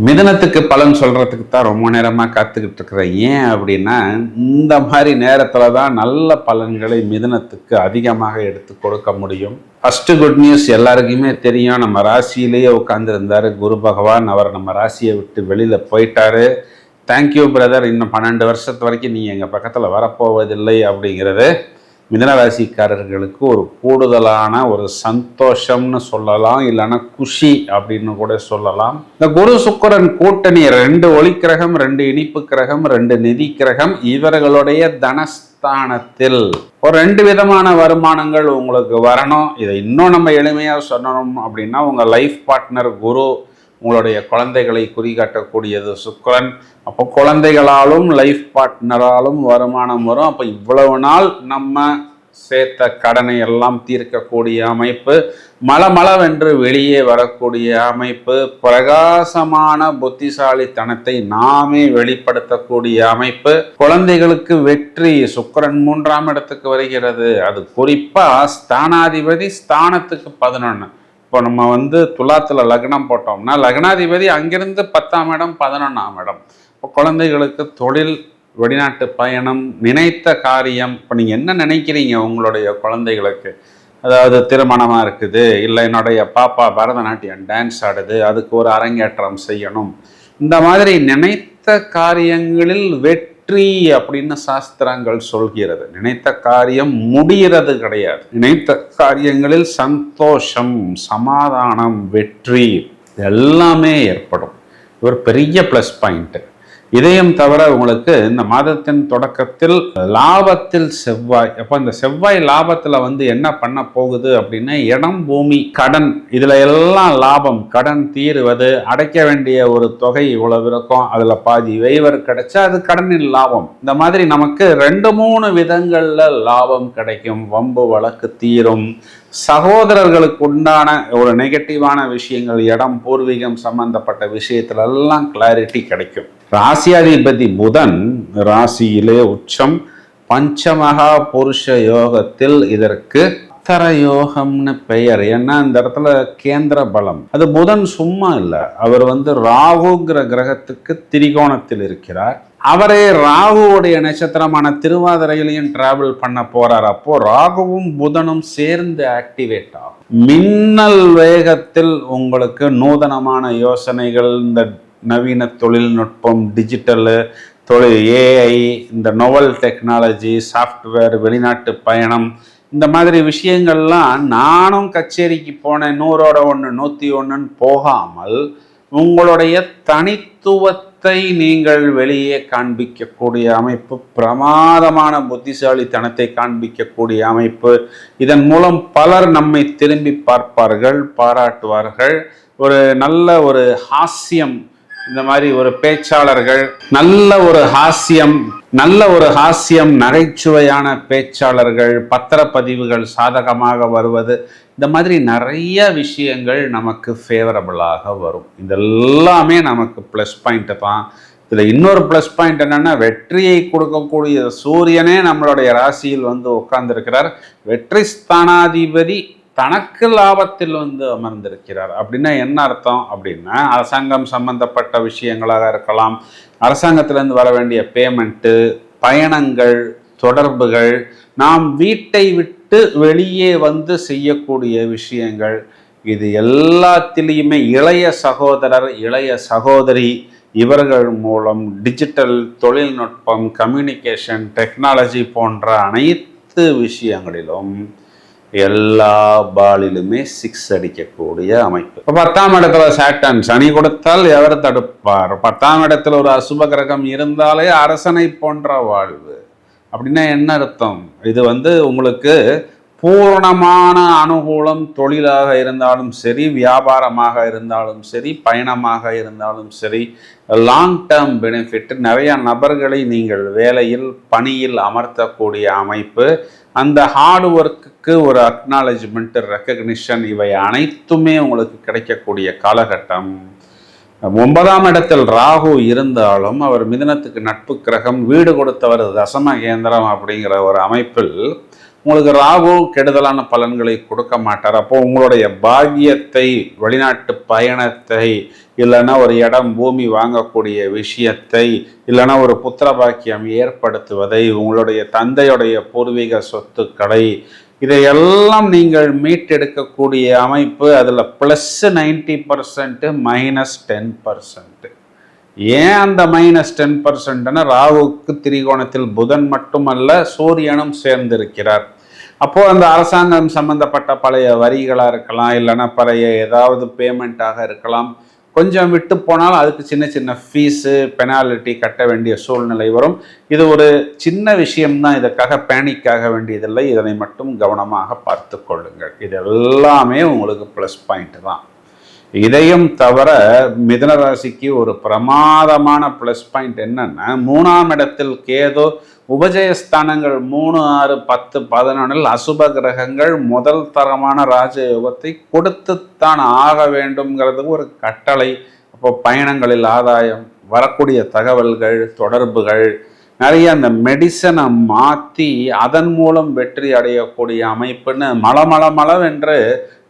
மிதனத்துக்கு பலன் சொல்றதுக்கு தான் ரொம்ப நேரமா காத்துக்கிட்டு இருக்கிறேன். ஏன் அப்படின்னா இந்த மாதிரி நேரத்துல தான் நல்ல பலன்களை மிதனத்துக்கு அதிகமாக எடுத்து கொடுக்க முடியும். ஃபர்ஸ்ட் குட் நியூஸ் எல்லாருக்குமே தெரியும், நம்ம ராசியிலேயே உட்கார்ந்துருந்தாரு குரு பகவான். அவர் நம்ம ராசியை விட்டு வெளியில போயிட்டாரு. தேங்க்யூ பிரதர், இன்னும் 12 வருஷத்து வரைக்கும் நீ எங்க பக்கத்துல வரப்போவதில்லை அப்படிங்கிறது மிதுன ராசிக்காரர்களுக்கு ஒரு கூடுதலான ஒரு சந்தோஷம்னு சொல்லலாம், இல்லைன்னா குஷி அப்படின்னு கூட சொல்லலாம். இந்த குரு சுக்கிரன் கூட்டணி 2 ஒளி கிரகம், 2 இனிப்பு கிரகம், 2 நிதி கிரகம், இவர்களுடைய தனஸ்தானத்தில் ஒரு 2 விதமான வருமானங்கள் உங்களுக்கு வரணும். இதை இன்னும் நம்ம எளிமையாக சொல்லணும் அப்படின்னா, உங்கள் லைஃப் பார்ட்னர் குரு, உங்களுடைய குழந்தைகளை குறிகாட்டக்கூடியது சுக்கிரன். அப்போ குழந்தைகளாலும் லைஃப் பார்ட்னராலும் வருமானம் வரும். அப்போ இவ்வளவு நாள் நம்ம சேர்த்த கடனை எல்லாம் தீர்க்கக்கூடிய அமைப்பு, மளமளவென்று வெளியே வரக்கூடிய அமைப்பு, பிரகாசமான புத்திசாலித்தனத்தை நாமே வெளிப்படுத்தக்கூடிய அமைப்பு, குழந்தைகளுக்கு வெற்றி. சுக்கிரன் 3ஆம் இடத்துக்கு வருகிறது. அது குறிப்பா ஸ்தானாதிபதி ஸ்தானத்துக்கு 11. இப்போ நம்ம துலாத்தில் லக்னம் போட்டோம்னா லக்னாதிபதி அங்கிருந்து 10ஆம் இடம் 11ஆம் இடம். இப்போ குழந்தைகளுக்கு தொழில், வெளிநாட்டு பயணம், நினைத்த காரியம். இப்போ நீங்கள் என்ன நினைக்கிறீங்க உங்களுடைய குழந்தைகளுக்கு? அதாவது திருமணமாக இருக்குது, இல்லை என்னுடைய பாப்பா பரதநாட்டியம் டான்ஸ் ஆடுது, அதுக்கு ஒரு அரங்கேற்றம் செய்யணும். இந்த மாதிரி நினைத்த காரியங்களில் வெற்றி அப்படின்னு சாஸ்திரங்கள் சொல்கிறது. நினைத்த காரியம் முடிகிறது கிடையாது. நினைத்த காரியங்களில் சந்தோஷம், சமாதானம், வெற்றி எல்லாமே ஏற்படும். ஒரு பெரிய ப்ளஸ் பாயிண்ட். இதையும் தவிர உங்களுக்கு இந்த மாதத்தின் தொடக்கத்தில் லாபத்தில் செவ்வாய். அப்போ இந்த செவ்வாய் லாபத்தில் என்ன பண்ண போகுது அப்படின்னா, இடம், பூமி, கடன், இதுல எல்லாம் லாபம். கடன் தீருவது, அடைக்க வேண்டிய ஒரு தொகை இவ்வளவு இருக்கும், அதுல பாதி வெய்வர் கிடைச்சா அது கடனின் லாபம். இந்த மாதிரி நமக்கு 2-3 விதங்கள்ல லாபம் கிடைக்கும். வம்பு வழக்கு தீரும். சகோதரர்களுக்கு உண்டான ஒரு நெகட்டிவான விஷயங்கள், இடம், பூர்வீகம் சம்பந்தப்பட்ட விஷயத்துல எல்லாம் கிளாரிட்டி கிடைக்கும். ராசியாதிபதி புதன் ராசியிலே உச்சம், பஞ்சமகா புருஷ யோகத்தில். இதற்கு அத்தர யோகம்னு பெயர். ஏன்னா இந்த இடத்துல கேந்திர பலம். அது புதன் சும்மா இல்லை, அவர் ராகுங்கிற கிரகத்துக்கு திரிகோணத்தில் இருக்கிறார். அவரே ராகுவுடைய நட்சத்திரமான திருவாதிரையிலையும் டிராவல் பண்ண போறார். அப்போ ராகுவும் புதனும் சேர்ந்து ஆக்டிவேட் ஆகும். மின்னல் வேகத்தில் உங்களுக்கு நூதனமான யோசனைகள், இந்த நவீன தொழில்நுட்பம், டிஜிட்டலு தொழில், ஏஐ, இந்த நோவல் டெக்னாலஜி, சாஃப்ட்வேர், வெளிநாட்டு பயணம், இந்த மாதிரி விஷயங்கள்லாம். நானும் கச்சேரிக்கு போனேன் 100ஓட 1 101ன்னு போகாமல் உங்களுடைய தனித்துவத்தை நீங்கள் வெளியே காண்பிக்கக்கூடிய அமைப்பு, பிரமாதமான புத்திசாலித்தனத்தை காண்பிக்கக்கூடிய அமைப்பு. இதன் மூலம் பலர் நம்மை திரும்பி பார்ப்பார்கள், பாராட்டுவார்கள். ஒரு நல்ல ஒரு ஹாஸ்யம், இந்த மாதிரி ஒரு பேச்சாளர்கள், நல்ல ஒரு ஹாஸ்யம், நகைச்சுவையான பேச்சாளர்கள், பத்திரப்பதிவுகள் சாதகமாக வருவது, இந்த மாதிரி நிறைய விஷயங்கள் நமக்கு ஃபேவரபிளாக வரும். இதெல்லாமே நமக்கு ப்ளஸ் பாயிண்ட் தான். இதில் இன்னொரு ப்ளஸ் பாயிண்ட் என்னன்னா, வெற்றியை கொடுக்கக்கூடிய சூரியனே நம்மளுடைய ராசியில் உட்கார்ந்துருக்கிறார். வெற்றி ஸ்தானாதிபதி தனக்கு லாபத்தில் அமர்ந்திருக்கிறார். அப்படின்னா என்ன அர்த்தம் அப்படின்னா, அரசாங்கம் சம்பந்தப்பட்ட விஷயங்களாக இருக்கலாம், அரசாங்கத்திலேருந்து வர வேண்டிய பேமெண்ட்டு, பயணங்கள், தொடர்புகள், நாம் வீட்டை விட்டு வெளியே செய்யக்கூடிய விஷயங்கள், இது எல்லாத்திலையுமே இளைய சகோதரர், இளைய சகோதரி, இவர்கள் மூலம் டிஜிட்டல் தொழில்நுட்பம், கம்யூனிகேஷன், டெக்னாலஜி போன்ற அனைத்து விஷயங்களிலும் எல்லா பாலிலுமே 6 அடிக்கக்கூடிய அமைப்பு. இப்போ 10ஆம் இடத்துல சாட்டன், சனி கொடுத்தால் எவர் தடுப்பார்? 10ஆம் இடத்துல ஒரு அசுப கிரகம் இருந்தாலே அரசனை போன்ற வாழ்வு. அப்படின்னா என்ன அர்த்தம்? இது உங்களுக்கு பூரணமான அனுகூலம். தொழிலாக இருந்தாலும் சரி, வியாபாரமாக இருந்தாலும் சரி, பயணமாக இருந்தாலும் சரி, லாங் டேர்ம் பெனிஃபிட். நிறைய நபர்களை நீங்கள் வேலையில், பணியில் அமர்த்தக்கூடிய அமைப்பு. அந்த ஹார்ட் ஒர்க்குக்கு ஒரு அக்னாலஜ்மெண்ட், ரெக்கக்னிஷன், இவை அனைத்துமே உங்களுக்கு கிடைக்கக்கூடிய காலகட்டம். 9ஆம் இடத்தில் ராகு இருந்தாலும் அவர் மிதுனத்துக்கு நட்பு கிரகம், வீடு கொடுத்தவர் தசம கேந்திரம் அப்படிங்கிற ஒரு அமைப்பில் உங்களுக்கு ராகு கெடுதலான பலன்களை கொடுக்க மாட்டார். அப்போ உங்களுடைய பாக்கியத்தை, வெளிநாட்டு பயணத்தை, இல்லைன்னா ஒரு இடம், பூமி வாங்கக்கூடிய விஷயத்தை, இல்லைன்னா ஒரு புத்திர பாக்கியம் ஏற்படுத்துவதை, உங்களுடைய தந்தையுடைய பூர்வீக சொத்துக்களை, இதையெல்லாம் நீங்கள் மீட்டெடுக்கக்கூடிய அமைப்பு. அதில் +90%, -10%. ஏன் அந்த -10%? ராகுவுக்கு திரிகோணத்தில் புதன் மட்டுமல்ல சூரியனும் சேர்ந்திருக்கிறார். அப்போ அந்த அரசாங்கம் சம்பந்தப்பட்ட பழைய வரிகளாக இருக்கலாம், இல்லைன்னா பழைய ஏதாவது பேமெண்ட்டாக இருக்கலாம், கொஞ்சம் விட்டு போனால் அதுக்கு சின்ன சின்ன ஃபீஸு பெனால்ட்டி கட்ட வேண்டிய சூழ்நிலை வரும். இது ஒரு சின்ன விஷயம்தான், இதற்காக பேனிக் ஆக வேண்டியதில்லை. இதனை மட்டும் கவனமாக பார்த்து கொள்ளுங்கள். இது எல்லாமே உங்களுக்கு ப்ளஸ் பாயிண்ட் தான். இதையும் தவிர மிதுன ராசிக்கு ஒரு பிரமாதமான ப்ளஸ் பாயிண்ட் என்னன்னா, 3ஆம் இடத்தில் கேது, உபஜயஸ்தானங்கள் 3, 6, 10, 11 அசுப கிரகங்கள் முதல் தரமான ராஜயோகத்தை கொடுத்துத்தான் ஆக வேண்டும்ங்கிறதுக்கு ஒரு கட்டளை. அப்போ பயணங்களில் ஆதாயம், வரக்கூடிய தகவல்கள், தொடர்புகள், நிறைய அந்த மெடிசனை மாற்றி அதன் மூலம் வெற்றி அடையக்கூடிய அமைப்புன்னு மளமளவென்று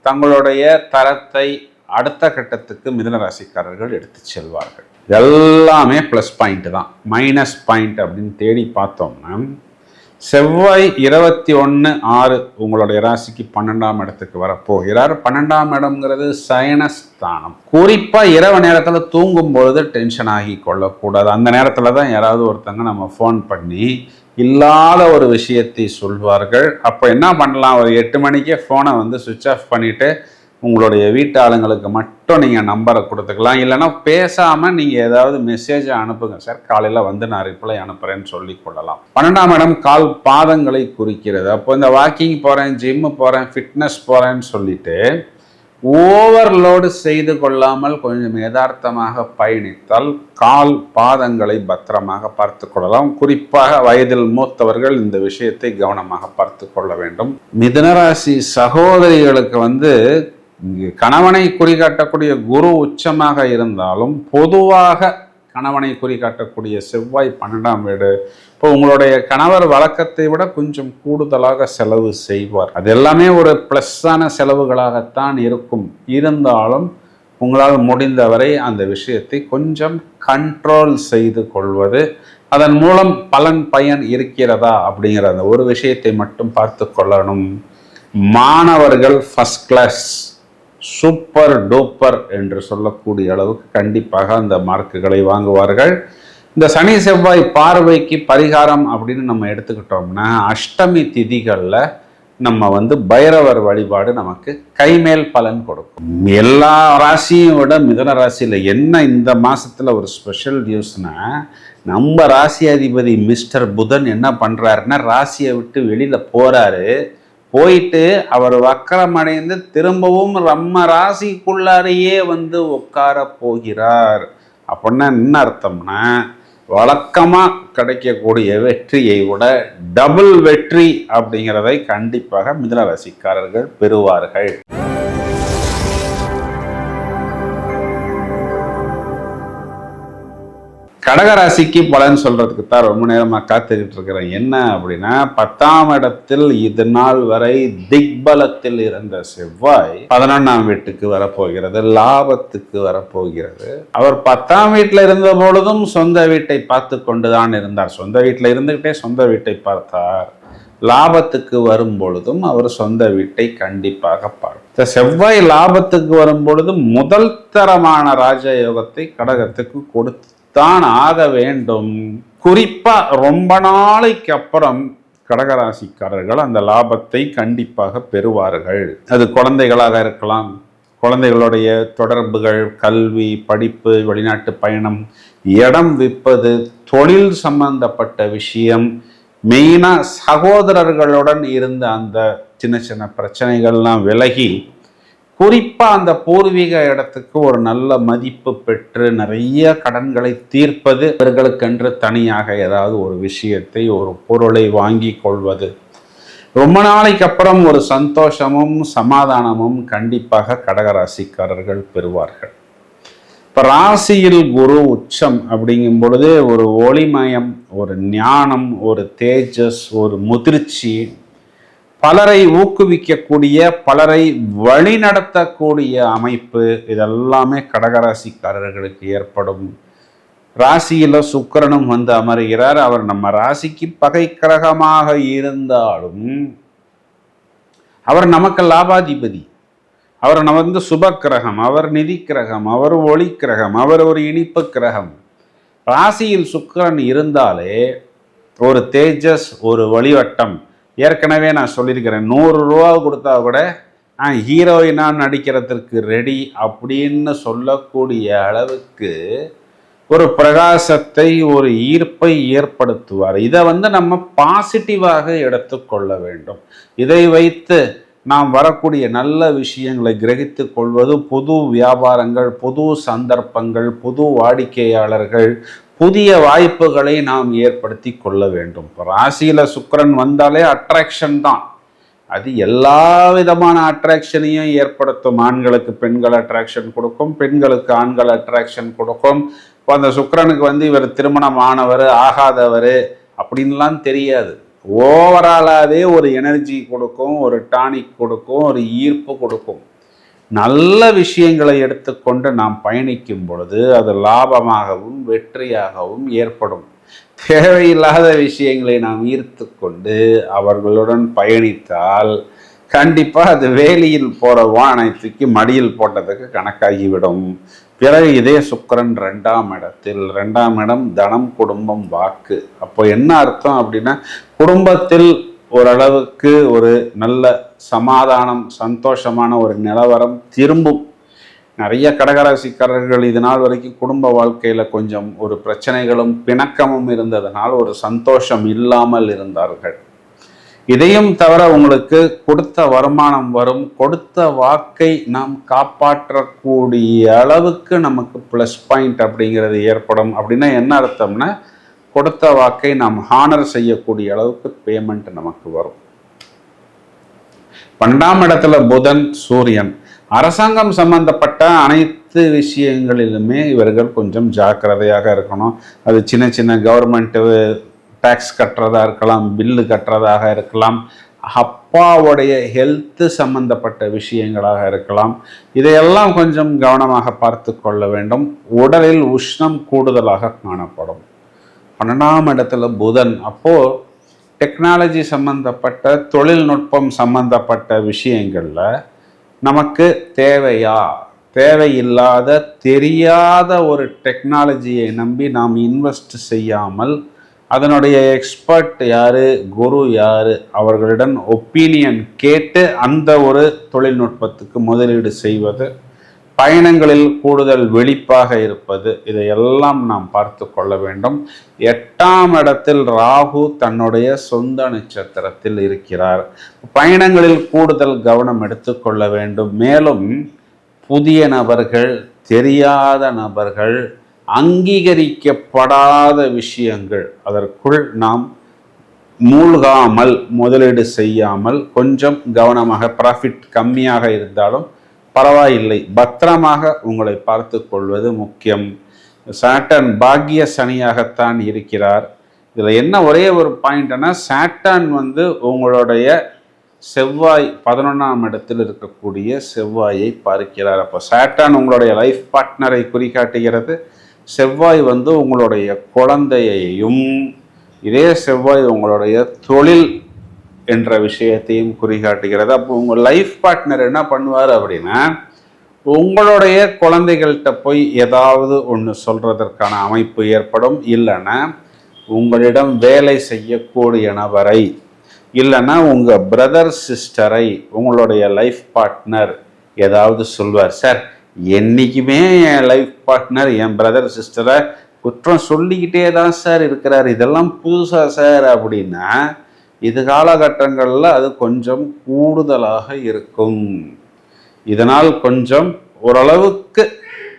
தங்களுடைய தரத்தை அடுத்த கட்டத்துக்கு மிதுன ராசிக்காரர்கள் எடுத்து செல்வார்கள். எல்லாமே ப்ளஸ் பாயிண்ட் தான். மைனஸ் பாயிண்ட் அப்படின்னு தேடி பார்த்தோம்னா, செவ்வாய் 21/6 உங்களுடைய ராசிக்கு 12ஆம் இடத்துக்கு வரப்போகிறார். 12ஆம் இடம்ங்கிறது சயனஸ்தானம். குறிப்பாக இரவு நேரத்தில் தூங்கும் பொழுது டென்ஷன் ஆகி கொள்ளக்கூடாது. அந்த நேரத்தில் தான் யாராவது ஒருத்தங்க நம்ம ஃபோன் பண்ணி இல்லாத ஒரு விஷயத்தை சொல்வார்கள். அப்போ என்ன பண்ணலாம், ஒரு 8 மணிக்கே ஃபோனை வந்து சுவிட்ச் ஆஃப் பண்ணிவிட்டு உங்களுடைய வீட்டு ஆளுங்களுக்கு மட்டும் நீங்கள் நம்பரை கொடுத்துக்கலாம். இல்லைன்னா பேசாமல் நீங்கள் ஏதாவது மெசேஜை அனுப்புங்க, சார் காலையில் வந்து நான் ரிப்ளை அனுப்புகிறேன்னு சொல்லி கொள்ளலாம். 12ஆம் இடம் கால் பாதங்களை குறிக்கிறது. அப்போ இந்த வாக்கிங் போகிறேன், ஜிம்மு போகிறேன், ஃபிட்னஸ் போகிறேன்னு சொல்லிட்டு ஓவர்லோடு செய்து கொள்ளாமல் கொஞ்சம் யதார்த்தமாக பயணித்தால் கால் பாதங்களை பத்திரமாக பார்த்து கொள்ளலாம். குறிப்பாக வயதில் மூத்தவர்கள் இந்த விஷயத்தை கவனமாக பார்த்து கொள்ள வேண்டும். மிதுனராசி சகோதரிகளுக்கு வந்து கணவனை குறிகாட்டக்கூடிய குரு உச்சமாக இருந்தாலும் பொதுவாக கணவனை குறிகாட்டக்கூடிய செவ்வாய் 12ஆம் வீடு. இப்போ உங்களுடைய கணவர் வழக்கத்தை விட கொஞ்சம் கூடுதலாக செலவு செய்வார். அது எல்லாமே ஒரு ப்ளஸ்ஸான செலவுகளாகத்தான் இருக்கும். இருந்தாலும் உங்களால் முடிந்தவரை அந்த விஷயத்தை கொஞ்சம் கண்ட்ரோல் செய்து கொள்வது, அதன் மூலம் பயன் இருக்கிறதா அப்படிங்கிற அந்த ஒரு விஷயத்தை மட்டும் பார்த்து கொள்ளணும். மாணவர்கள் ஃபர்ஸ்ட் கிளாஸ், சூப்பர் டூப்பர் என்று சொல்லக்கூடிய அளவுக்கு கண்டிப்பாக அந்த மார்க்குகளை வாங்குவார்கள். இந்த சனி செவ்வாய் பார்வைக்கு பரிகாரம் அப்படின்னு நம்ம எடுத்துக்கிட்டோம்னா, அஷ்டமி திதிகளில் நம்ம வந்து பைரவர் வழிபாடு நமக்கு கைமேல் பலன் கொடுக்கும். எல்லா ராசியும் விட மிதுன ராசியில் என்ன இந்த மாதத்தில் ஒரு ஸ்பெஷல் நியூஸ்னா, நம்ம ராசி அதிபதி மிஸ்டர் புதன் என்ன பண்ணுறாருன்னா, ராசியை விட்டு வெளியில் போகிறாரு. போயிட்டு அவர் வக்கரமடைந்து திரும்பவும் நம்ம ராசிக்குள்ளாரையே வந்து உட்கார போகிறார். அப்படின்னா என்ன அர்த்தம்னா, வழக்கமாக கிடைக்கக்கூடிய வெற்றியை விட டபுள் வெற்றி அப்படிங்கிறதை கண்டிப்பாக மிதுன ராசிக்காரர்கள் பெறுவார்கள். கடகராசிக்கு பலன் சொல்றதுக்கு தான் ரொம்ப நேரமாக காத்துக்கிட்டு இருக்கிறேன். என்ன அப்படின்னா, 10ஆம் இடத்தில் இது நாள் வரை திக்பலத்தில் இருந்த செவ்வாய் 11ஆம் வீட்டுக்கு வரப்போகிறது, லாபத்துக்கு வரப்போகிறது. அவர் 10ஆம் வீட்டில் இருந்த பொழுதும் சொந்த வீட்டை பார்த்து கொண்டுதான் இருந்தார். சொந்த வீட்டில் இருந்துகிட்டே சொந்த வீட்டை பார்த்தார். லாபத்துக்கு வரும் பொழுதும் அவர் சொந்த வீட்டை கண்டிப்பாக பார்த்தார். செவ்வாய் லாபத்துக்கு வரும் பொழுது முதல் தரமான ராஜயோகத்தை கடகத்துக்கு கொடுத்து தான் ஆக வேண்டும். குறிப்பா ரொம்ப நாளைக்கு அப்புறம் கடகராசிக்காரர்கள் அந்த லாபத்தை கண்டிப்பாக பெறுவார்கள். அது குழந்தைகளாக இருக்கலாம், குழந்தைகளுடைய தொடர்புகள், கல்வி, படிப்பு, வெளிநாட்டு பயணம், இடம் விற்பது, தொழில் சம்பந்தப்பட்ட விஷயம், மெயினா சகோதரர்களுடன் இருந்த அந்த சின்ன சின்ன பிரச்சனைகள்லாம் விலகி குறிப்பாக அந்த பூர்வீக இடத்துக்கு ஒரு நல்ல மதிப்பு பெற்று நிறைய கடன்களை தீர்ப்பது, இவர்களுக்கென்று தனியாக ஏதாவது ஒரு விஷயத்தை, ஒரு பொருளை வாங்கி கொள்வது, ரொம்ப நாளைக்கு அப்புறம் ஒரு சந்தோஷமும் சமாதானமும் கண்டிப்பாக கடகராசிக்காரர்கள் பெறுவார்கள். இப்போ ராசியில் குரு உச்சம் அப்படிங்கும் பொழுது ஒரு ஒளிமயம், ஒரு ஞானம், ஒரு தேஜஸ், ஒரு முதிர்ச்சி, பலரை ஊக்குவிக்கக்கூடிய, பலரை வழிநடத்தக்கூடிய அமைப்பு, இதெல்லாமே கடகராசிக்காரர்களுக்கு ஏற்படும். ராசியில சுக்கிரனும் வந்து அமர்கிறார். அவர் நம்ம ராசிக்கு பகை கிரகமாக இருந்தாலும் அவர் நமக்கு லாபாதிபதி. அவர் வந்து சுப கிரகம், அவர் நிதி கிரகம், அவர் ஒளி கிரகம், அவர் ஒரு இனிப்பு கிரகம். ராசியில் சுக்கிரன் இருந்தாலே ஒரு தேஜஸ், ஒரு வழிவட்டம். ஏற்கனவே நான் சொல்லியிருக்கிறேன், 100 ரூபா கொடுத்தா கூட ஹீரோயினாக நடிக்கிறதுக்கு ரெடி அப்படின்னு சொல்லக்கூடிய அளவுக்கு ஒரு பிரகாசத்தை, ஒரு ஈர்ப்பை ஏற்படுத்துவார். இதை நம்ம பாசிட்டிவாக எடுத்துக்கொள்ள வேண்டும். இதை வைத்து நாம் வரக்கூடிய நல்ல விஷயங்களை கிரகித்து கொள்வது, புது வியாபாரங்கள், புது சந்தர்ப்பங்கள், புது வாடிக்கையாளர்கள், புதிய வாய்ப்புகளை நாம் ஏற்படுத்தி கொள்ள வேண்டும். இப்போ ராசியில் சுக்கிரன் வந்தாலே அட்ராக்ஷன் தான். அது எல்லா விதமான அட்ராக்ஷனையும் ஏற்படுத்தும். ஆண்களுக்கு பெண்கள் அட்ராக்ஷன் கொடுக்கும், பெண்களுக்கு ஆண்கள் அட்ராக்ஷன் கொடுக்கும். இப்போ அந்த சுக்கிரனுக்கு இவர் திருமணம் ஆனவர், ஆகாதவர் அப்படின்லாம் தெரியாது. ஓவராலாகவே ஒரு எனர்ஜி கொடுக்கும், ஒரு டானிக் கொடுக்கும், ஒரு ஈர்ப்பு கொடுக்கும். நல்ல விஷயங்களை எடுத்துக்கொண்டு நாம் பயணிக்கும் பொழுது அது லாபமாகவும் வெற்றியாகவும் ஏற்படும். தேவையில்லாத விஷயங்களை நாம் ஈர்த்து கொண்டு அவர்களுடன் பயணித்தால் கண்டிப்பாக அது வேலியில் போகிற வானை தூக்கி மடியில் போட்டதுக்கு கணக்காகிவிடும். பிறகு இதே சுக்கிரன் 2ஆம் இடத்தில், 2ஆம் இடம் தனம், குடும்பம், வாக்கு. அப்போ என்ன அர்த்தம் அப்படின்னா, குடும்பத்தில் ஓரளவுக்கு ஒரு நல்ல சமாதானம், சந்தோஷமான ஒரு நிலவரம் திரும்பும். நிறைய கடகராசிக்காரர்கள் இது நாள் வரைக்கும் குடும்ப வாழ்க்கையில் கொஞ்சம் ஒரு பிரச்சனைகளும் பிணக்கமும் இருந்ததனால் ஒரு சந்தோஷம் இல்லாமல் இருந்தார்கள். இதையும் தவிர உங்களுக்கு கொடுத்த வருமானம் வரும், கொடுத்த வாக்கை நாம் காப்பாற்றக்கூடிய அளவுக்கு நமக்கு ப்ளஸ் பாயிண்ட் அப்படிங்கிறது ஏற்படும். அப்படின்னா என்ன அர்த்தம்னா, கொடுத்த வாக்கை நாம் ஹானர் செய்யக்கூடிய அளவுக்கு பேமெண்ட் நமக்கு வரும். 12ஆம் இடத்துல புதன், சூரியன். அரசாங்கம் சம்பந்தப்பட்ட அனைத்து விஷயங்களிலுமே இவர்கள் கொஞ்சம் ஜாக்கிரதையாக இருக்கணும். அது சின்ன சின்ன கவர்மெண்ட் டேக்ஸ் கட்டுறதா இருக்கலாம், பில்லு கட்டுறதாக இருக்கலாம், அப்பாவுடைய ஹெல்த்து சம்பந்தப்பட்ட விஷயங்களாக இருக்கலாம். இதையெல்லாம் கொஞ்சம் கவனமாக பார்த்து கொள்ள வேண்டும். உடலில் உஷ்ணம் கூடுதலாக காணப்படும். 12ஆம் இடத்துல புதன். அப்போது டெக்னாலஜி சம்பந்தப்பட்ட, தொழில்நுட்பம் சம்பந்தப்பட்ட விஷயங்களில் நமக்கு தேவையில்லாத, தெரியாத ஒரு டெக்னாலஜியை நம்பி நாம் இன்வெஸ்ட் செய்யாமல், அதனுடைய எக்ஸ்பர்ட் யாரு, குரு யாரு, அவர்களிடம் ஒப்பீனியன் கேட்டு அந்த ஒரு தொழில்நுட்பத்துக்கு முதலீடு செய்வது, பயணங்களில் கூடுதல் வெளிப்பாக இருப்பது, இதையெல்லாம் நாம் பார்த்து கொள்ள வேண்டும். 8ஆம் இடத்தில் ராகு தன்னுடைய சொந்த நட்சத்திரத்தில் இருக்கிறார். பயணங்களில் கூடுதல் கவனம் எடுத்துக்கொள்ள வேண்டும். மேலும் புதிய நபர்கள், தெரியாத நபர்கள், அங்கீகரிக்கப்படாத விஷயங்கள், அதற்குள் நாம் மூழ்காமல், முதலீடு செய்யாமல் கொஞ்சம் கவனமாக, ப்ராஃபிட் கம்மியாக இருந்தாலும் பரவாயில்லை, பத்திரமாக உங்களை பார்த்து கொள்வது முக்கியம். சாட்டர்ன் பாக்கிய சனியாகத்தான் இருக்கிறார். இதில் என்ன ஒரே ஒரு பாயிண்ட்னா, சாட்டர்ன் உங்களுடைய செவ்வாய் 11ஆம் இடத்தில் இருக்கக்கூடிய செவ்வாயை பார்க்கிறார். அப்போ சாட்டர்ன் உங்களுடைய லைஃப் பார்ட்னரை குறிகாட்டுகிறது. செவ்வாய் உங்களுடைய குழந்தையையும், இதே செவ்வாய் உங்களுடைய தொழில் என்ற விஷயத்தையும் குறிகாட்டுகிறது. அப்போ உங்கள் லைஃப் பார்ட்னர் என்ன பண்ணுவார் அப்படின்னா, உங்களுடைய குழந்தைகள்கிட்ட போய் ஏதாவது ஒன்று சொல்கிறதற்கான அமைப்பு ஏற்படும். இல்லைன்னா உங்களிடம் வேலை செய்யக்கூடிய நபரை, இல்லைன்னா உங்கள் பிரதர் சிஸ்டரை உங்களுடைய லைஃப் பார்ட்னர் ஏதாவது சொல்வார். சார், என்றைக்குமே என் லைஃப் பார்ட்னர் என் பிரதர் சிஸ்டரை குற்றம் சொல்லிக்கிட்டே தான் சார் இருக்கிறார், இதெல்லாம் புதுசாக சார் அப்படின்னா, இது காலகட்டங்களில் அது கொஞ்சம் கூடுதலாக இருக்கும். இதனால் கொஞ்சம் ஓரளவுக்கு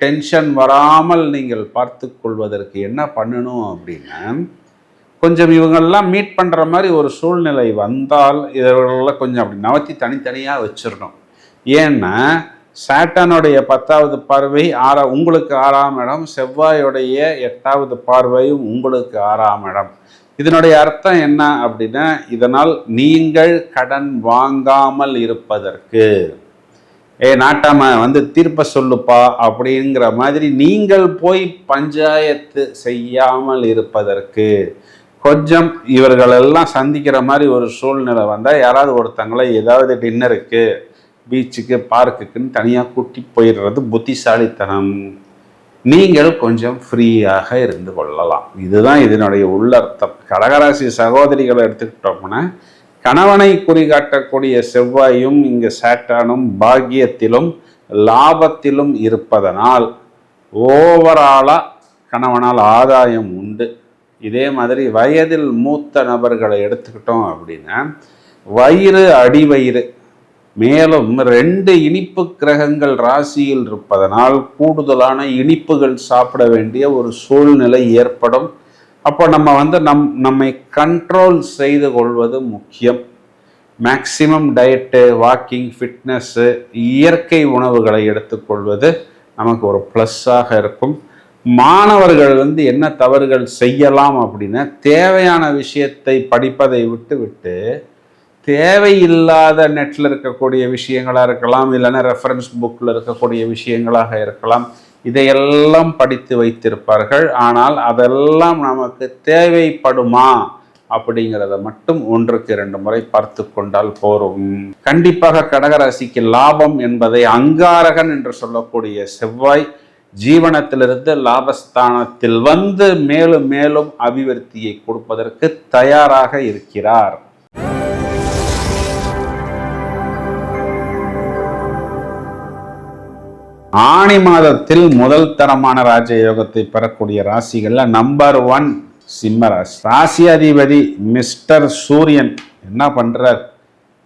டென்ஷன் வராமல் நீங்கள் பார்த்து கொள்வதற்கு என்ன பண்ணணும் அப்படின்னா, கொஞ்சம் இவங்கெல்லாம் மீட் பண்ணுற மாதிரி ஒரு சூழ்நிலை வந்தால் இவர்களெல்லாம் கொஞ்சம் அப்படி நவத்தி தனித்தனியாக வச்சிடணும். ஏன்னா சாட்டனுடைய 10வது பார்வை உங்களுக்கு 6ஆம் இடம், செவ்வாயுடைய 8வது பார்வையும் உங்களுக்கு 6ஆம் இடம். இதனுடைய அர்த்தம் என்ன அப்படின்னா, இதனால் நீங்கள் கடன் வாங்காமல் இருப்பதற்கு, நாட்டாம தீர்ப்ப சொல்லுப்பா அப்படிங்கிற மாதிரி நீங்கள் போய் பஞ்சாயத்து செய்யாமல் இருப்பதற்கு, கொஞ்சம் இவர்களெல்லாம் சந்திக்கிற மாதிரி ஒரு சூழ்நிலை வந்தால் யாராவது ஒருத்தங்களை ஏதாவது டின்னருக்கு, பீச்சுக்கு, பார்க்குக்குன்னு தனியாக கூட்டி போயிடுறது புத்திசாலித்தனம். நீங்கள் கொஞ்சம் ஃப்ரீயாக இருந்து கொள்ளலாம். இதுதான் இதனுடைய உள்ளர்த்தம். கடகராசி சகோதரிகளை எடுத்துக்கிட்டோம்னா, கணவனை குறிகாட்டக்கூடிய செவ்வாயும் இங்கு சாட்டர்னும் பாக்கியத்திலும் லாபத்திலும் இருப்பதனால் ஓவராலா கணவனால் ஆதாயம் உண்டு. இதே மாதிரி வயதில் மூத்த நபர்களை எடுத்துக்கிட்டோம் அப்படின்னா, வயிறு அடிவயிறு மேலும் 2 இனிப்பு கிரகங்கள் ராசியில் இருப்பதனால் கூடுதலான இனிப்புகள் சாப்பிட வேண்டிய ஒரு சூழ்நிலை ஏற்படும். அப்போ நம்ம நம்மை கண்ட்ரோல் செய்து கொள்வது முக்கியம். மேக்சிமம் டயட்டு, வாக்கிங், ஃபிட்னஸ்ஸு, இயற்கை உணவுகளை எடுத்துக்கொள்வது நமக்கு ஒரு ப்ளஸ்ஸாக இருக்கும். மாணவர்கள் என்ன தவறுகள் செய்யலாம் அப்படின்னா, தேவையான விஷயத்தை படிப்பதை விட்டு தேவையில்லாத நெட்டில் இருக்கக்கூடிய விஷயங்களாக இருக்கலாம், இல்லைன்னா ரெஃபரன்ஸ் புக்கில் இருக்கக்கூடிய விஷயங்களாக இருக்கலாம், இதையெல்லாம் படித்து வைத்திருப்பார்கள். ஆனால் அதெல்லாம் நமக்கு தேவைப்படுமா அப்படிங்கிறத மட்டும் 1க்கு 2 முறை பார்த்து கொண்டால் போரும். கண்டிப்பாக கடகராசிக்கு லாபம் என்பதை அங்காரகன் என்று சொல்லக்கூடிய செவ்வாய் ஜீவனத்திலிருந்து லாபஸ்தானத்தில் மேலும் மேலும் அபிவிருத்தியை கொடுப்பதற்கு தயாராக இருக்கிறார். ஆணி மாதத்தில் முதல் தரமான ராஜயோகத்தை பெறக்கூடிய ராசிகள்ல நம்பர் 1 சிம்ம ராசி. ராசி அதிபதி மிஸ்டர் சூரியன் என்ன பண்றார்?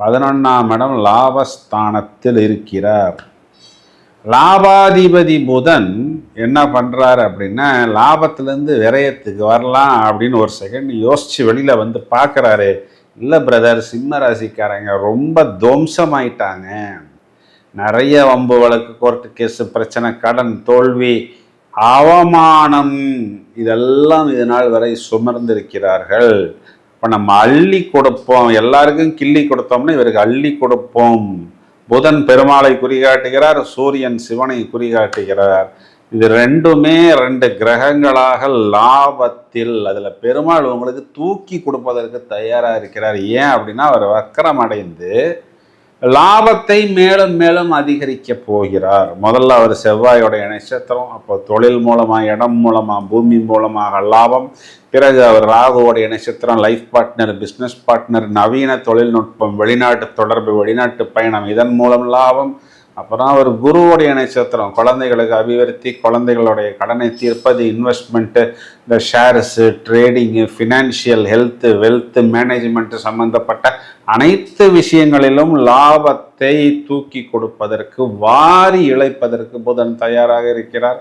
11ஆம் இடம் லாபஸ்தானத்தில் இருக்கிறார். லாபாதிபதி புதன் என்ன பண்றாரு அப்படின்னா, லாபத்திலிருந்து விரயத்துக்கு வரலாம் அப்படின்னு ஒரு செகண்ட் யோசிச்சு வெளியில பார்க்கறாரு. இல்ல பிரதர், சிம்ம ராசிக்காரங்க ரொம்ப துவம்சமாயிட்டாங்க. நிறைய வம்பு வழக்கு, கோர்ட்டு கேஸு, பிரச்சனை, கடன், தோல்வி, அவமானம் இதெல்லாம் இது நாள் வரை சுமர்ந்திருக்கிறார்கள். இப்போ நம்ம அள்ளி கொடுப்போம், எல்லாருக்கும் கிள்ளி கொடுத்தோம்னா இவருக்கு அள்ளி கொடுப்போம். புதன் பெருமாளை குறிகாட்டுகிறார், சூரியன் சிவனை குறிகாட்டுகிறார். இது ரெண்டுமே 2 கிரகங்களாக லாபத்தில். அதில் பெருமாள் உங்களுக்கு தூக்கி கொடுப்பதற்கு தயாராக இருக்கிறார். ஏன் அப்படின்னா, அவர் வக்கரம் அடைந்து லாபத்தை மேலும் மேலும் அதிகரிக்க போகிறார். முதல்ல அவர் செவ்வாயோடைய நட்சத்திரம், அப்போ தொழில் மூலமாக, இடம் மூலமாக, பூமி மூலமாக லாபம். பிறகு அவர் ராகுவோடைய நட்சத்திரம், லைஃப் பார்ட்னர், பிஸ்னஸ் பார்ட்னர், நவீன தொழில்நுட்பம், வெளிநாட்டு தொடர்பு, வெளிநாட்டு பயணம், இதன் மூலம் லாபம். அப்புறம் அவர் குருவுடைய நட்சத்திரம், குழந்தைகளுக்கு அபிவிருத்தி, குழந்தைகளுடைய கடனை தீர்ப்பது, இன்வெஸ்ட்மெண்ட்டு, இந்த shares, trading, financial, health, wealth management சம்பந்தப்பட்ட அனைத்து விஷயங்களிலும் லாபத்தை தூக்கி கொடுப்பதற்கு, வாரி இழைப்பதற்கு புதன் தயாராக இருக்கிறார்.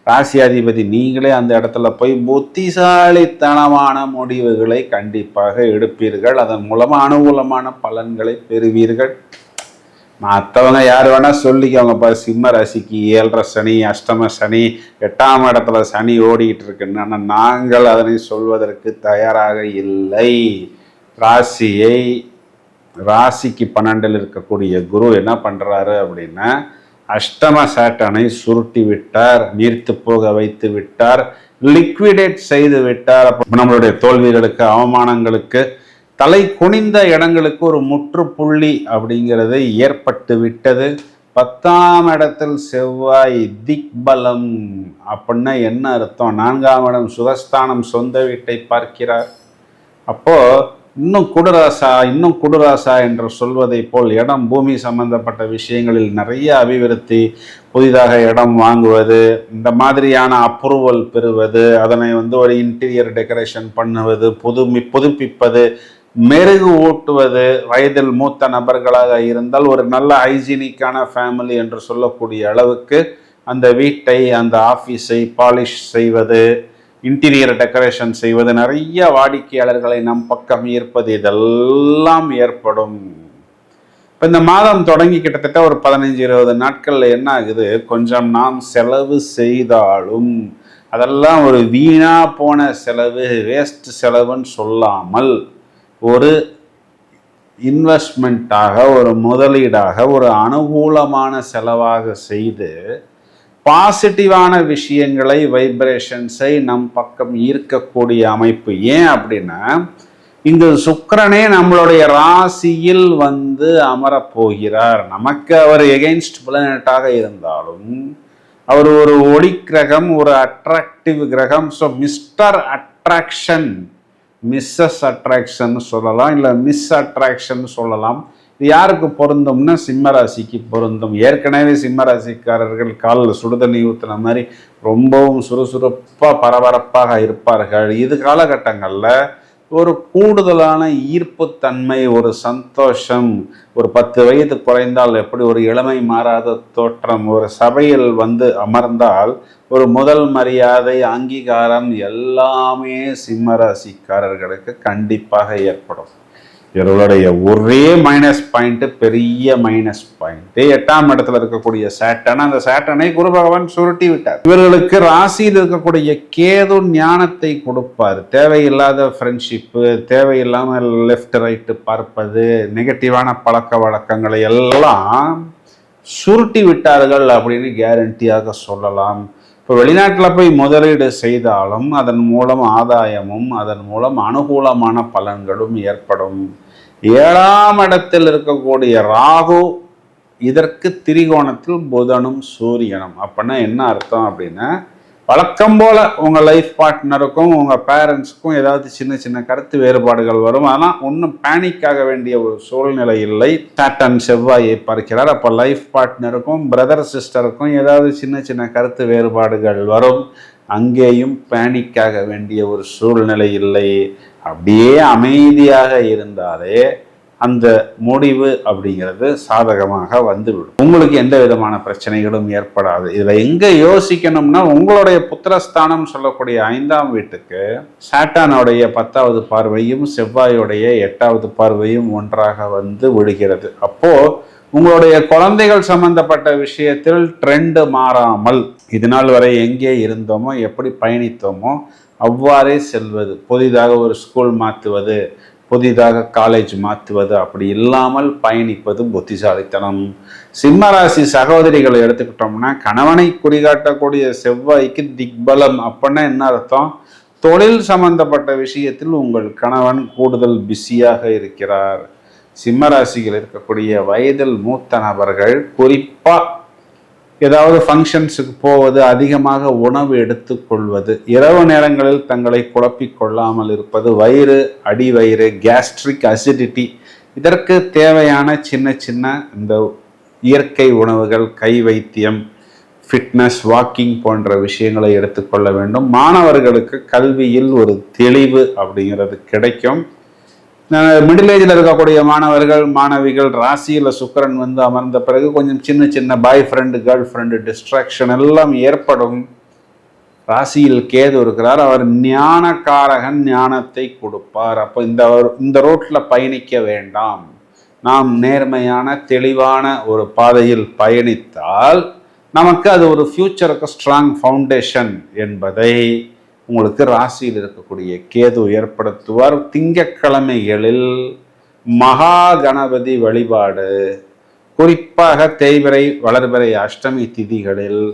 ராசியாதிபதி நீங்களே அந்த இடத்துல போய் புத்திசாலித்தனமான முடிவுகளை கண்டிப்பாக எடுப்பீர்கள். அதன் மூலமாக அனுகூலமான பலன்களை பெறுவீர்கள். மற்றவங்க யார் வேணால் சொல்லிக்கவங்கப்பா, சிம்ம ராசிக்கு 7.5 சனி, அஷ்டம சனி, 8ஆம் இடத்துல சனி ஓடிக்கிட்டு இருக்குன்னு. ஆனால் நாங்கள் அதனை சொல்வதற்கு தயாராக இல்லை. ராசிக்கு 12 இருக்கக்கூடிய குரு என்ன பண்ணுறாரு அப்படின்னா, அஷ்டம சாட்டனை சுருட்டி விட்டார், நீர்த்து போக வைத்து விட்டார், லிக்விடேட் செய்து விட்டார். அப்போ நம்மளுடைய தோல்விகளுக்கு, அவமானங்களுக்கு, தலை குனிந்த இடங்களுக்கு ஒரு முற்றுப்புள்ளி அப்படிங்கிறது ஏற்பட்டு விட்டது. 10ஆம் இடத்தில் செவ்வாய் திக்பலம் அப்படின்னா என்ன அர்த்தம்? 4ஆம் இடம் சுகஸ்தானம், சொந்த வீட்டை பார்க்கிறார். அப்போ இன்னும் குடுராசா என்று சொல்வதை போல் இடம், பூமி சம்பந்தப்பட்ட விஷயங்களில் நிறைய அபிவிருத்தி, புதிதாக இடம் வாங்குவது, இந்த மாதிரியான அப்ரூவல் பெறுவது, அதனை ஒரு இன்டீரியர் டெக்கரேஷன் பண்ணுவது, புதுப்பிப்பது, மெருகு ஊட்டுவது, வயதில் மூத்த நபர்களாக இருந்தால் ஒரு நல்ல ஹைஜீனிக்கான ஃபேமிலி என்று சொல்லக்கூடிய அளவுக்கு அந்த வீட்டை, அந்த ஆஃபீஸை பாலிஷ் செய்வது, இன்டீரியர் டெக்கரேஷன் செய்வது, நிறைய வாடிக்கையாளர்களை நம் பக்கம் ஈர்ப்பது, இதெல்லாம் ஏற்படும். இப்போ இந்த மாதம் தொடங்கி கிட்டத்தட்ட ஒரு 15-20 நாட்களில் என்ன ஆகுது, கொஞ்சம் நாம் செலவு செய்தாலும் அதெல்லாம் ஒரு வீணா போன செலவு, வேஸ்ட் செலவுன்னு சொல்லாமல் ஒரு இன்வெஸ்ட்மெண்ட்டாக, ஒரு முதலீடாக, ஒரு அனுகூலமான செலவாக செய்து பாசிட்டிவான விஷயங்களை, வைப்ரேஷன்ஸை நம் பக்கம் ஈர்க்கக்கூடிய அமைப்பு. ஏன் அப்படின்னா, இங்கு சுக்கிரனே நம்மளுடைய ராசியில் அமரப்போகிறார். நமக்கு அவர் எகெயின்ஸ்ட் பிளானட்டாக இருந்தாலும் அவர் ஒரு ஒளி கிரகம், ஒரு அட்ராக்டிவ் கிரகம். So mister attraction, missus attraction சொல்லலாம், இல்லை மிஸ் அட்ராக்ஷன் சொல்லலாம். இது யாருக்கு பொருந்தும்னா சிம்ம ராசிக்கு பொருந்தும். ஏற்கனவே சிம்ம ராசிக்காரர்கள் காலில் சுடுதண்ணி ஊற்றுன மாதிரி ரொம்பவும் சுறுசுறுப்பாக பரபரப்பாக இருப்பார்கள். இது காலகட்டங்களில் ஒரு கூடுதலான ஈர்ப்புத்தன்மை, ஒரு சந்தோஷம், ஒரு 10 வயது குறைந்தால் எப்படி ஒரு இளமை மாறாத தோற்றம், ஒரு சபையில் வந்து அமர்ந்தால் ஒரு முதல் மரியாதை, அங்கீகாரம் எல்லாமே சிம்ம ராசிக்காரர்களுக்கு கண்டிப்பாக ஏற்படும். இவர்களுடைய ஒரே மைனஸ் பாயிண்ட், பெரிய மைனஸ் பாயிண்ட், 8ஆம் இடத்துல இருக்கக்கூடிய சேட்டன். அந்த சேட்டனை குரு பகவான் சுருட்டி விட்டார். இவர்களுக்கு ராசியில் இருக்கக்கூடிய கேது ஞானத்தை கொடுப்பார். தேவையில்லாத ஃப்ரெண்ட்ஷிப்பு, தேவையில்லாமல் லெஃப்ட் ரைட்டு பார்ப்பது, நெகட்டிவான பழக்க வழக்கங்களை எல்லாம் சுருட்டி விட்டார்கள் அப்படின்னு கேரண்டியாக சொல்லலாம். இப்போ வெளிநாட்டில் போய் முதலீடு செய்தாலும் அதன் மூலம் ஆதாயமும் அதன் மூலம் அனுகூலமான பலன்களும் ஏற்படும். 7ஆம் இடத்தில் இருக்கக்கூடிய ராகு, இதற்கு திரிகோணத்தில் புதனும் சூரியனும். அப்படின்னா என்ன அர்த்தம் அப்படின்னா, வழக்கம் போல உங்கள் லைஃப் பார்ட்னருக்கும் உங்கள் பேரண்ட்ஸுக்கும் ஏதாவது சின்ன சின்ன கருத்து வேறுபாடுகள் வரும். ஆனால் ஒன்றும் பேனிக் ஆக வேண்டிய ஒரு சூழ்நிலை இல்லை. சாட்டன் செவ்வாயை பார்க்கிறார். அப்போ லைஃப் பார்ட்னருக்கும் பிரதர் சிஸ்டருக்கும் ஏதாவது சின்ன சின்ன கருத்து வேறுபாடுகள் வரும். அங்கேயும் பேனிக் ஆக வேண்டிய ஒரு சூழ்நிலை இல்லை. அப்படியே அமைதியாக இருந்தாலே அந்த முடிவு அப்படிங்கிறது சாதகமாக வந்துவிடும். உங்களுக்கு எந்த விதமான பிரச்சனைகளும் ஏற்படாது. இதில் எங்கே யோசிக்கணும்னா, உங்களுடைய புத்திரஸ்தானம் சொல்லக்கூடிய 5ஆம் வீட்டுக்கு சாட்டானுடைய 10வது பார்வையும் செவ்வாயுடைய 8வது பார்வையும் ஒன்றாக வந்து விடுகிறது. அப்போ உங்களுடைய குழந்தைகள் சம்பந்தப்பட்ட விஷயத்தில் ட்ரெண்டு மாறாமல் இது நாள் வரை எங்கே இருந்தோமோ, எப்படி பயணித்தோமோ அவ்வாறே செல்வது. புதிதாக ஒரு ஸ்கூல் மாற்றுவது, புதிதாக காலேஜ் மாற்றுவது, அப்படி இல்லாமல் பயணிப்பது புத்திசாலித்தனம். சிம்மராசி சகோதரிகளை எடுத்துக்கிட்டோம்னா, கணவனை குறிகாட்டக்கூடிய செவ்வாய்க்கு திக்பலம். அப்படின்னா என்ன அர்த்தம்? தொழில் சம்பந்தப்பட்ட விஷயத்தில் உங்கள் கணவன் கூடுதல் பிஸியாக இருக்கிறார். சிம்மராசிகள் இருக்கக்கூடிய வயதில் மூத்த நபர்கள் குறிப்பாக ஏதாவது ஃபங்க்ஷன்ஸுக்கு போவது, அதிகமாக உணவு எடுத்துக்கொள்வது, இரவு நேரங்களில் தங்களை குழப்பிக் கொள்ளாமல் இருப்பது, வயிறு அடிவயிறு, கேஸ்ட்ரிக் அசிடிட்டி, இதற்கு தேவையான சின்ன சின்ன இந்த இயற்கை உணவுகள், கை வைத்தியம், ஃபிட்னஸ், வாக்கிங் போன்ற விஷயங்களை எடுத்துக்கொள்ள வேண்டும். மாணவர்களுக்கு கல்வியில் ஒரு தெளிவு அப்படிங்கிறது கிடைக்கும். மிடில் ஏஜில் இருக்கக்கூடிய மாணவர்கள் மாணவிகள் ராசியில் சுக்கிரன் வந்து அமர்ந்த பிறகு கொஞ்சம் சின்ன சின்ன boy friend, girl friend distraction எல்லாம் ஏற்படும். ராசியில் கேது இருக்கிறார். அவர் ஞானக்காரகன், ஞானத்தை கொடுப்பார். அப்போ இந்த ரோட்டில் பயணிக்க வேண்டாம், நாம் நேர்மையான தெளிவான ஒரு பாதையில் பயணித்தால் நமக்கு அது ஒரு ஃபியூச்சருக்கு ஸ்ட்ராங் ஃபவுண்டேஷன் என்பதை உங்களுக்கு ராசியில் இருக்கக்கூடிய கேது ஏற்படுத்துவார். திங்கட்கிழமைகளில் மகா கணபதி வழிபாடு, குறிப்பாக தேய்பிறை வளர்பிறை அஷ்டமி திதிகளில்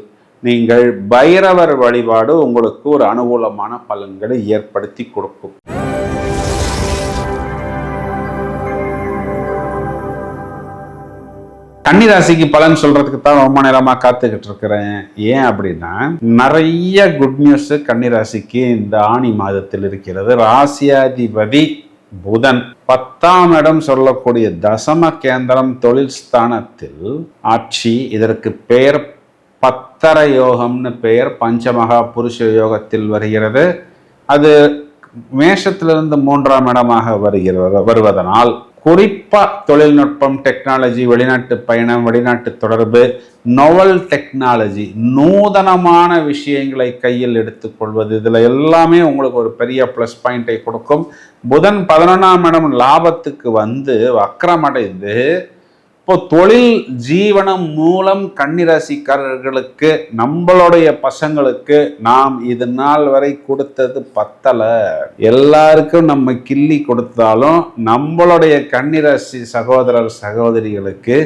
நீங்கள் பைரவர் வழிபாடு உங்களுக்கு ஒரு அனுகூலமான பலன்களை ஏற்படுத்தி கொடுக்கும். கன்னிராசிக்கு பலன் சொல்றதுக்கு தான் ரொம்ப நேரமா காத்துக்கிட்டு இருக்கிறேன். ஏன் அப்படின்னா, நிறைய குட் நியூஸ் கன்னிராசிக்கு இந்த ஆணி மாதத்தில் இருக்கிறது. ராசியாதிபதி புதன் 10ஆம் இடம் சொல்லக்கூடிய தசம கேந்திரம் தொழில் ஸ்தானத்தில் ஆட்சி. இதற்கு பெயர் பத்தர யோகம்னு பெயர். பஞ்சமகா புருஷ யோகத்தில் வருகிறது. அது மேஷத்திலிருந்து 3ஆம் இடமாக வருவதனால் குறிப்பாக தொழில்நுட்பம், டெக்னாலஜி, வெளிநாட்டு பயணம், வெளிநாட்டு தொடர்பு, நோவல் டெக்னாலஜி, நூதனமான விஷயங்களை கையில் எடுத்துக்கொள்வது, இதில் எல்லாமே உங்களுக்கு ஒரு பெரிய ப்ளஸ் பாயிண்டை கொடுக்கும். புதன் 11ஆம் இடம் லாபத்துக்கு வந்து வக்ரமடைந்து இப்போ தொழில் ஜீவனம் மூலம் கன்னிராசிக்காரர்களுக்கு, நம்மளுடைய பசங்களுக்கு நாம் இது நாள் வரை கொடுத்தது பத்தலை. எல்லாருக்கும் நம்ம கிள்ளி கொடுத்தாலும் நம்மளுடைய கன்னிராசி சகோதரர் சகோதரிகளுக்கு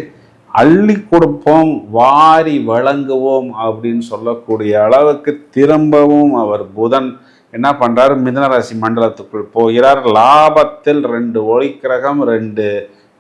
அள்ளி கொடுப்போம், வாரி வழங்குவோம் அப்படின்னு சொல்லக்கூடிய அளவுக்கு திரும்பவும் அவர் புதன் என்ன பண்றாரு, மிதுனராசி மண்டலத்துக்குள் போகிறார். லாபத்தில் 2 ஒளி கிரகம், 2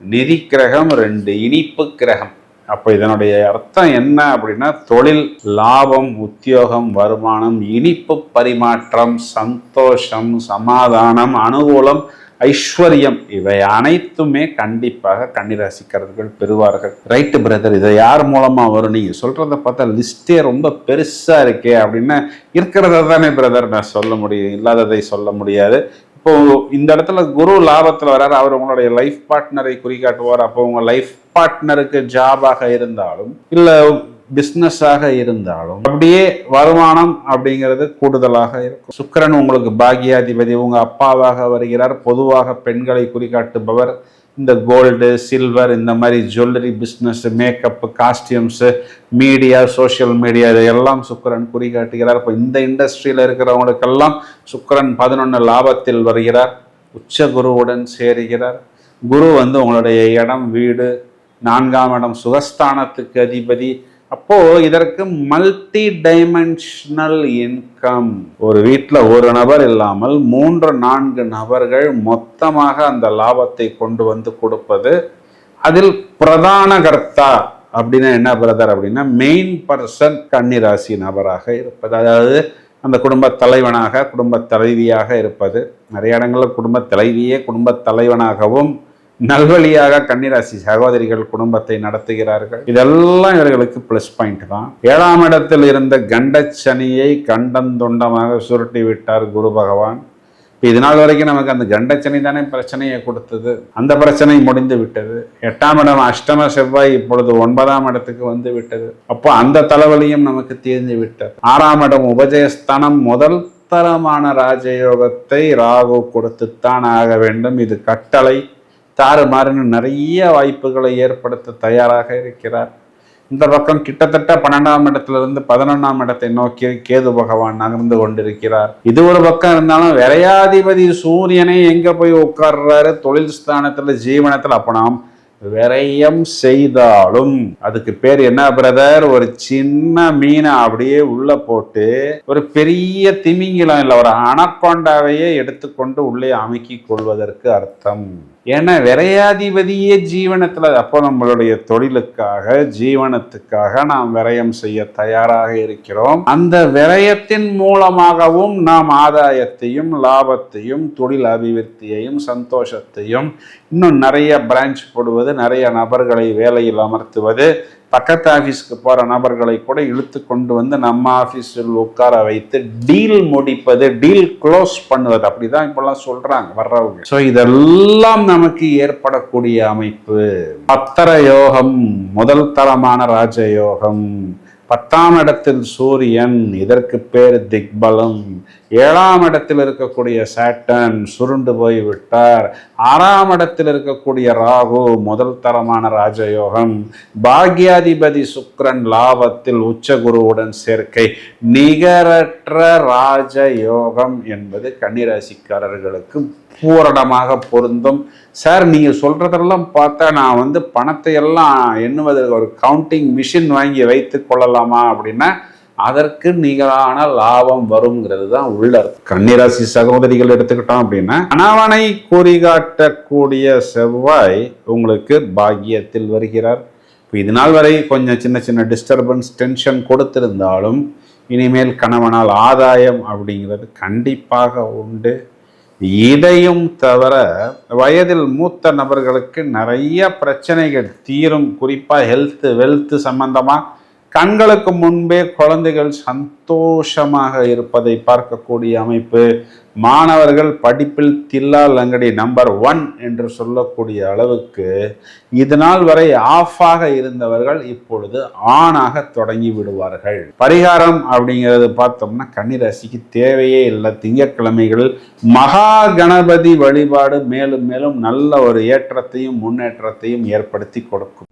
நிதி கிரகம், 2 இனிப்பு கிரகம். அப்போ இதனுடைய அர்த்தம் என்ன அப்படின்னா, தொழில், லாபம், உத்தியோகம், வருமானம், இனிப்பு பரிமாற்றம், சந்தோஷம், சமாதானம், அனுகூலம், ஐஸ்வர்யம், இவை அனைத்துமே கண்டிப்பாக கன்னிராசிக்காரர்கள் பெறுவார்கள். ரைட்டு பிரதர், இதை யார் மூலமா வரும்? நீங்க சொல்றத பார்த்தா லிஸ்டே ரொம்ப பெருசா இருக்கே அப்படின்னு. இருக்கிறத தானே பிரதர் நான் சொல்ல முடியும், இல்லாததை சொல்ல முடியாது. இப்போ இந்த இடத்துல குரு லாபத்தில் வர்றாரு, அவர் உங்களுடைய லைஃப் பார்ட்னரை குறிகாட்டுவார். அப்போ உங்க லைஃப் பார்ட்னருக்கு ஜாபாக இருந்தாலும் இல்லை பிஸ்னஸாக இருந்தாலும் அப்படியே வருமானம் அப்படிங்கிறது கூடுதலாக இருக்கும். சுக்கிரன் உங்களுக்கு பாக்கியாதிபதி, உங்க அப்பாவாக வருகிறார். பொதுவாக பெண்களை குறிகாட்டுபவர். இந்த கோல்டு, சில்வர், இந்த மாதிரி jewellery business, makeup, costumes, media, social media, இதையெல்லாம் சுக்கிரன் குறிகாட்டுகிறார். இப்போ இந்த இண்டஸ்ட்ரியில் இருக்கிறவங்களுக்கெல்லாம் சுக்கிரன் 11 லாபத்தில் வருகிறார். உச்ச குருவுடன் சேருகிறார். குரு உங்களுடைய இடம், வீடு, 4ஆம் இடம், சுகஸ்தானத்துக்கு அதிபதி. அப்போ இதற்கு மல்டி டைமென்ஷனல் இன்கம். ஒரு வீட்டில் ஒரு நபர் இல்லாமல் 3-4 நபர்கள் மொத்தமாக அந்த லாபத்தை கொண்டு வந்து கொடுப்பது. அதில் பிரதான கர்த்தா அப்படின்னா என்ன பிரதர் அப்படின்னா, மெயின் பர்சன் கன்னிராசி நபராக இருப்பது. அதாவது அந்த குடும்ப தலைவனாக, குடும்ப தலைவியாக இருப்பது. நிறைய இடங்களில் குடும்ப தலைவியே குடும்ப தலைவனாகவும் நல்வழியாக கன்னிராசி சகோதரிகள் குடும்பத்தை நடத்துகிறார்கள். இதெல்லாம் இவர்களுக்கு பிளஸ் பாயிண்ட் தான். 7ஆம் இடத்தில் இருந்த கண்டச்சனியை கண்டந்தொண்டமாக சுருட்டி விட்டார் குரு பகவான். இதனால் வரைக்கும் நமக்கு அந்த கண்டச்சனி தானே பிரச்சனையை கொடுத்தது. அந்த பிரச்சனை முடிந்து விட்டது. 8ஆம் இடம் அஷ்டம செவ்வாய் இப்பொழுது 9ஆம் இடத்துக்கு வந்து விட்டது. அப்போ அந்த தலைவலியும் நமக்கு தீர்ந்து விட்டது. 6ஆம் இடம் உபஜயஸ்தானம், முதல் தரமான ராஜயோகத்தை ராகு கொடுத்துத்தான் ஆக வேண்டும். இது கட்டளை. தாறுமாறுன்னு நிறைய வாய்ப்புகளை ஏற்படுத்த தயாராக இருக்கிறார். இந்த பக்கம் கிட்டத்தட்ட 12ஆம் இடத்திலிருந்து 11ஆம் இடத்தை நோக்கி கேது பகவான் நகர்ந்து கொண்டிருக்கிறார். இது ஒரு பக்கம் இருந்தாலும் விரையாதிபதி சூரியனை எங்க போய் உட்கார்றாரு? தொழில் ஸ்தானத்துல, ஜீவனத்துல. அப்ப நாம் விரயம் செய்தாலும் அதுக்கு பேர் என்ன பிரதர்? ஒரு சின்ன மீனை அப்படியே உள்ள போட்டு ஒரு பெரிய திமிங்கிலம் இல்லை, ஒரு அனக்கொண்டாவையே எடுத்துக்கொண்டு உள்ளே அமுக்கி கொள்வதற்கு அர்த்தம். ஏன்னா விரையாதிபதியே ஜீவனத்துல. அப்போ நம்மளுடைய தொழிலுக்காக, ஜீவனத்துக்காக நாம் விரயம் செய்ய தயாராக இருக்கிறோம். அந்த விரயத்தின் மூலமாகவும் நாம் ஆதாயத்தையும், லாபத்தையும், தொழில் அபிவிருத்தியையும், சந்தோஷத்தையும், இன்னும் நிறைய பிரான்ச் போடுவது, நிறைய நபர்களை வேலையில் அமர்த்துவது, பக்கத்து ஆஃபீஸ்க்கு போகிற நபர்களை கூட இழுத்து கொண்டு வந்து நம்ம ஆஃபீஸில் உட்கார வைத்து டீல் முடிப்பது, டீல் க்ளோஸ் பண்ணுவது. அப்படிதான் இப்பெல்லாம் சொல்றாங்க வர்றவங்க. ஸோ இதெல்லாம் நமக்கு ஏற்படக்கூடிய அமைப்பு. பத்தர யோகம், முதல் தரமான ராஜயோகம். 10ஆம் இடத்தில் சூரியன், இதற்கு பேர் திக்பலம். 7ஆம் இடத்தில் இருக்கக்கூடிய சாட்டன் சுருண்டு போய் விட்டார். 6ஆம் இடத்தில் இருக்கக்கூடிய ராகு, முதல் தரமான ராஜயோகம். பாக்யாதிபதி சுக்கிரன் லாபத்தில் உச்ச குருவுடன் சேர்க்கை. நிகரற்ற ராஜயோகம் என்பது கன்னிராசிக்காரர்களுக்கு பூரணமாக பொருந்தும். சார் நீங்க சொல்றதெல்லாம் பார்த்தா நான் பணத்தை எல்லாம் எண்ணுவதற்கு ஒரு கவுண்டிங் மிஷின் வாங்கி வைத்து கொள்ளலாமா அப்படின்னா, அதற்கு நிகரான லாபம் வருங்கிறது தான் உள்ள. கன்னிராசி சகோதரிகள் எடுத்துக்கிட்டோம் அப்படின்னா, கணவனை குறிகாட்டக்கூடிய செவ்வாய் உங்களுக்கு பாக்கியத்தில் வருகிறார். இது நாள் வரை கொஞ்சம் சின்ன சின்ன டிஸ்டர்பன்ஸ், டென்ஷன் கொடுத்திருந்தாலும் இனிமேல் கணவனால் ஆதாயம் அப்படிங்கிறது கண்டிப்பாக உண்டு. இதையும் தவிர வயதில் மூத்த நபர்களுக்கு நிறைய பிரச்சனைகள் தீரும். குறிப்பாக ஹெல்த், வெல்த் சம்பந்தமா கண்களுக்கு முன்பே குழந்தைகள் சந்தோஷமாக இருப்பதை பார்க்கக்கூடிய அமைப்பு. மாணவர்கள் படிப்பில் தில்லால் அங்கடி நம்பர் 1 என்று சொல்லக்கூடிய அளவுக்கு இதனால் வரை ஆஃபாக இருந்தவர்கள் இப்பொழுது ஆணாக தொடங்கி விடுவார்கள். பரிகாரம் அப்படிங்கிறது பார்த்தோம்னா கன்னிராசிக்கு தேவையே இல்லை. திங்கட்கிழமைகளில் மகா கணபதி வழிபாடு மேலும் மேலும் நல்ல ஒரு ஏற்றத்தையும் முன்னேற்றத்தையும் ஏற்படுத்தி கொடுக்கும்.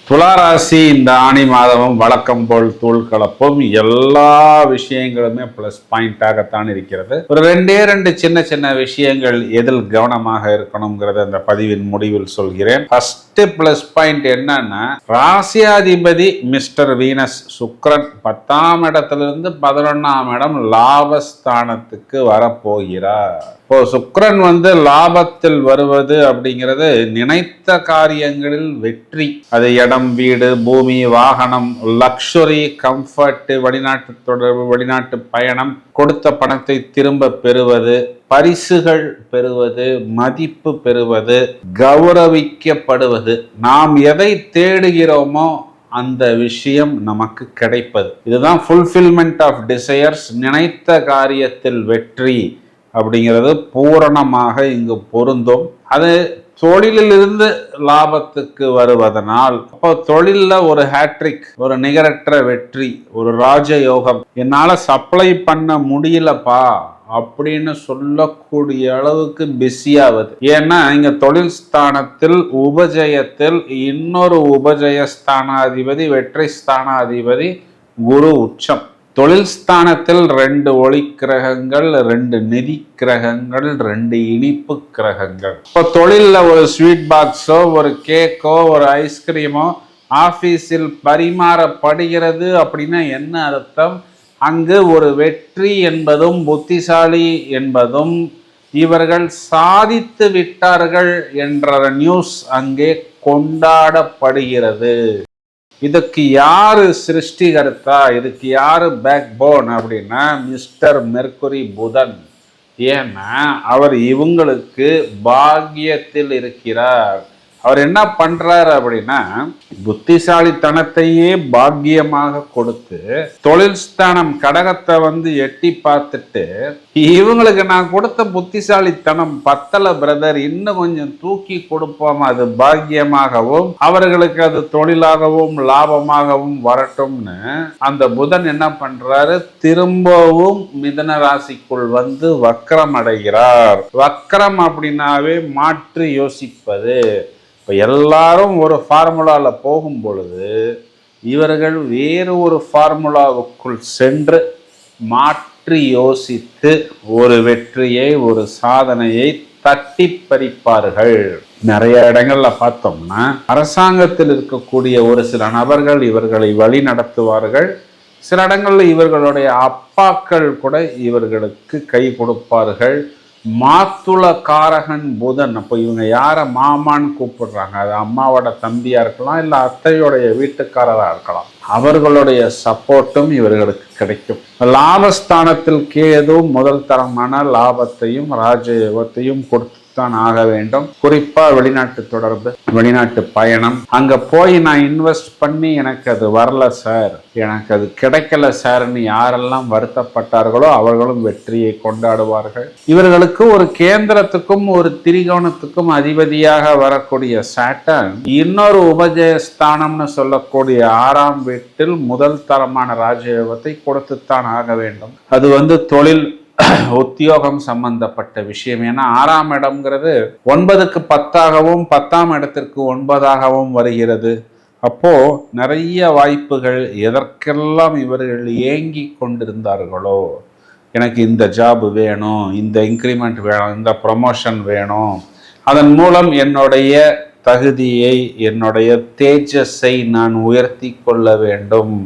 துளாராசி இந்த ஆணி மாதமும் வழக்கம் போல் தூள் கலப்பும். எல்லா விஷயங்களுமே பிளஸ் பாயிண்டாகத்தான் இருக்கிறது. ஒரு 2 சின்ன சின்ன விஷயங்கள் எதில் கவனமாக இருக்கணுங்கிறத அந்த பதிவின் முடிவில் சொல்கிறேன். ஃபர்ஸ்ட் பிளஸ் பாயிண்ட் என்னன்னா, ராசியாதிபதி மிஸ்டர் வீனஸ் சுக்கிரன் 10ஆம் இடத்திலிருந்து 11ஆம் இடம் லாபஸ்தானத்துக்கு வரப்போகிறார். இப்போ சுக்கிரன் லாபத்தில் வருவது அப்படிங்கிறது நினைத்த காரியங்களில் வெற்றி. அது இடம், வீடு, பூமி, வாகனம், லக்ஸுரி, கம்ஃபர்ட், வெளிநாட்டு தொடர்பு, வெளிநாட்டு பயணம், கொடுத்த பணத்தை திரும்ப பெறுவது, பரிசுகள் பெறுவது, மதிப்பு பெறுவது, கௌரவிக்கப்படுவது. நாம் எதை தேடுகிறோமோ அந்த விஷயம் நமக்கு கிடைப்பது. இதுதான் ஃபுல்ஃபில்மெண்ட் ஆஃப் டிசையர்ஸ். நினைத்த காரியத்தில் வெற்றி அப்படிங்கிறது பூரணமாக இங்கு பொருந்தும். அது தொழிலிலிருந்து லாபத்துக்கு வருவதனால், அப்போ தொழில்ல ஒரு ஹேட்ரிக், ஒரு நிகரற்ற வெற்றி, ஒரு ராஜயோகம், என்னால சப்ளை பண்ண முடியலப்பா அப்படின்னு சொல்லக்கூடிய அளவுக்கு பிஸியாவது. ஏன்னா இங்க தொழில் ஸ்தானத்தில் உபஜயத்தில் இன்னொரு உபஜய ஸ்தானாதிபதி, வெற்றி ஸ்தானாதிபதி குரு உச்சம். தொழில் ஸ்தானத்தில் 2 ஒளி கிரகங்கள், 2 நிதி கிரகங்கள், 2 இனிப்பு கிரகங்கள். இப்போ தொழில்ல ஒரு ஸ்வீட் பாக்ஸோ, ஒரு கேக்கோ, ஒரு ஐஸ்கிரீமோ ஆபீஸில் பரிமாறப்படுகிறது அப்படின்னா என்ன அர்த்தம்? அங்கு ஒரு வெற்றி என்பதும் புத்திசாலி என்பதும் இவர்கள் சாதித்து விட்டார்கள் என்ற நியூஸ் அங்கே கொண்டாடப்படுகிறது. இதுக்கு யாரு சிருஷ்டிகர்த்தா, இதுக்கு யாரு பேக் போன் அப்படின்னா மிஸ்டர் மெர்க்குரி புதன். ஏன்னா அவர் இவங்களுக்கு பாக்கியத்தில் இருக்கிறார். அவர் என்ன பண்றாரு அப்படின்னா புத்திசாலித்தனத்தையே பாக்கியமாக கொடுத்து தொழில் ஸ்தானம் கடகத்தை எட்டி பார்த்துட்டு, இவங்களுக்கு நான் கொடுத்த புத்திசாலித்தனம் பத்தல பிரதர், இன்னும் கொஞ்சம் தூக்கி கொடுப்போம், அது பாக்கியமாகவும் அவர்களுக்கு அது தொழிலாகவும் லாபமாகவும் வரட்டும்னு அந்த புதன் என்ன பண்றாரு, திரும்பவும் மிதுன ராசிக்குள் வக்ரம் அடைகிறார். வக்ரம் அப்படின்னாவே மாற்றி யோசிப்பது. இப்போ எல்லாரும் ஒரு ஃபார்முலாவில் போகும் பொழுது இவர்கள் வேறு ஒரு ஃபார்முலாவுக்குள் சென்று மாற்றி யோசித்து ஒரு வெற்றியை, ஒரு சாதனையை தட்டி பறிப்பார்கள். நிறைய இடங்கள்ல பார்த்தோம்னா அரசாங்கத்தில் இருக்கக்கூடிய ஒரு சில நபர்கள் இவர்களை வழி நடத்துவார்கள். சில இடங்கள்ல இவர்களுடைய அப்பாக்கள் கூட இவர்களுக்கு கை கொடுப்பார்கள். மாத்துள காரகன் புதன். அப்போ இவங்க யார மாமான்னு கூப்பிடுறாங்க, அது அம்மாவோட தம்பியா இருக்கலாம், இல்ல அத்தையோடைய வீட்டுக்காரரா இருக்கலாம். அவர்களுடைய சப்போர்ட்டும் இவர்களுக்கு கிடைக்கும். லாபஸ்தானத்தில் கேது முதல் தரமான லாபத்தையும் ராஜயோகத்தையும் கொடுத்து தான் ஆக வேண்டும். குறிப்பா வெளிநாட்டு தொடர்பு, வெளிநாட்டு பயணம். அங்க போய் நான் இன்வெஸ்ட் பண்ணி எனக்கு அது வரல சார், எனக்கு அது கிடைக்கல சார்ன்னு யாரெல்லாம் வருத்தப்பட்டார்களோ அவர்களும் வெற்றியை கொண்டாடுவார்கள். இவர்களுக்கு ஒரு கேந்திரத்துக்கும் ஒரு திரிகோணத்துக்கும் அதிபதியாக வரக்கூடிய சாட்டர்ன் இன்னொரு உபஜயஸ்தானம்னு சொல்லக்கூடிய 6ஆம் வீட்டில் முதல் தரமான ராஜயோகத்தை கொடுத்துத்தான் ஆக வேண்டும். அது தொழில் உத்தியோகம் சம்பந்தப்பட்ட விஷயம். ஏன்னா 6ஆம் இடம்ங்கிறது 9க்கு 10ஆகவும் 10ஆம் இடத்திற்கு 9ஆகவும் வருகிறது. அப்போ நிறைய வாய்ப்புகள். எதற்கெல்லாம் இவர்கள் ஏங்கி கொண்டிருந்தார்களோ, எனக்கு இந்த ஜாப் வேணும், இந்த இன்க்ரிமெண்ட் வேணும், இந்த ப்ரமோஷன் வேணும், அதன் மூலம் என்னுடைய தகுதியை, என்னுடைய தேஜஸை நான் உயர்த்தி கொள்ள வேண்டும்,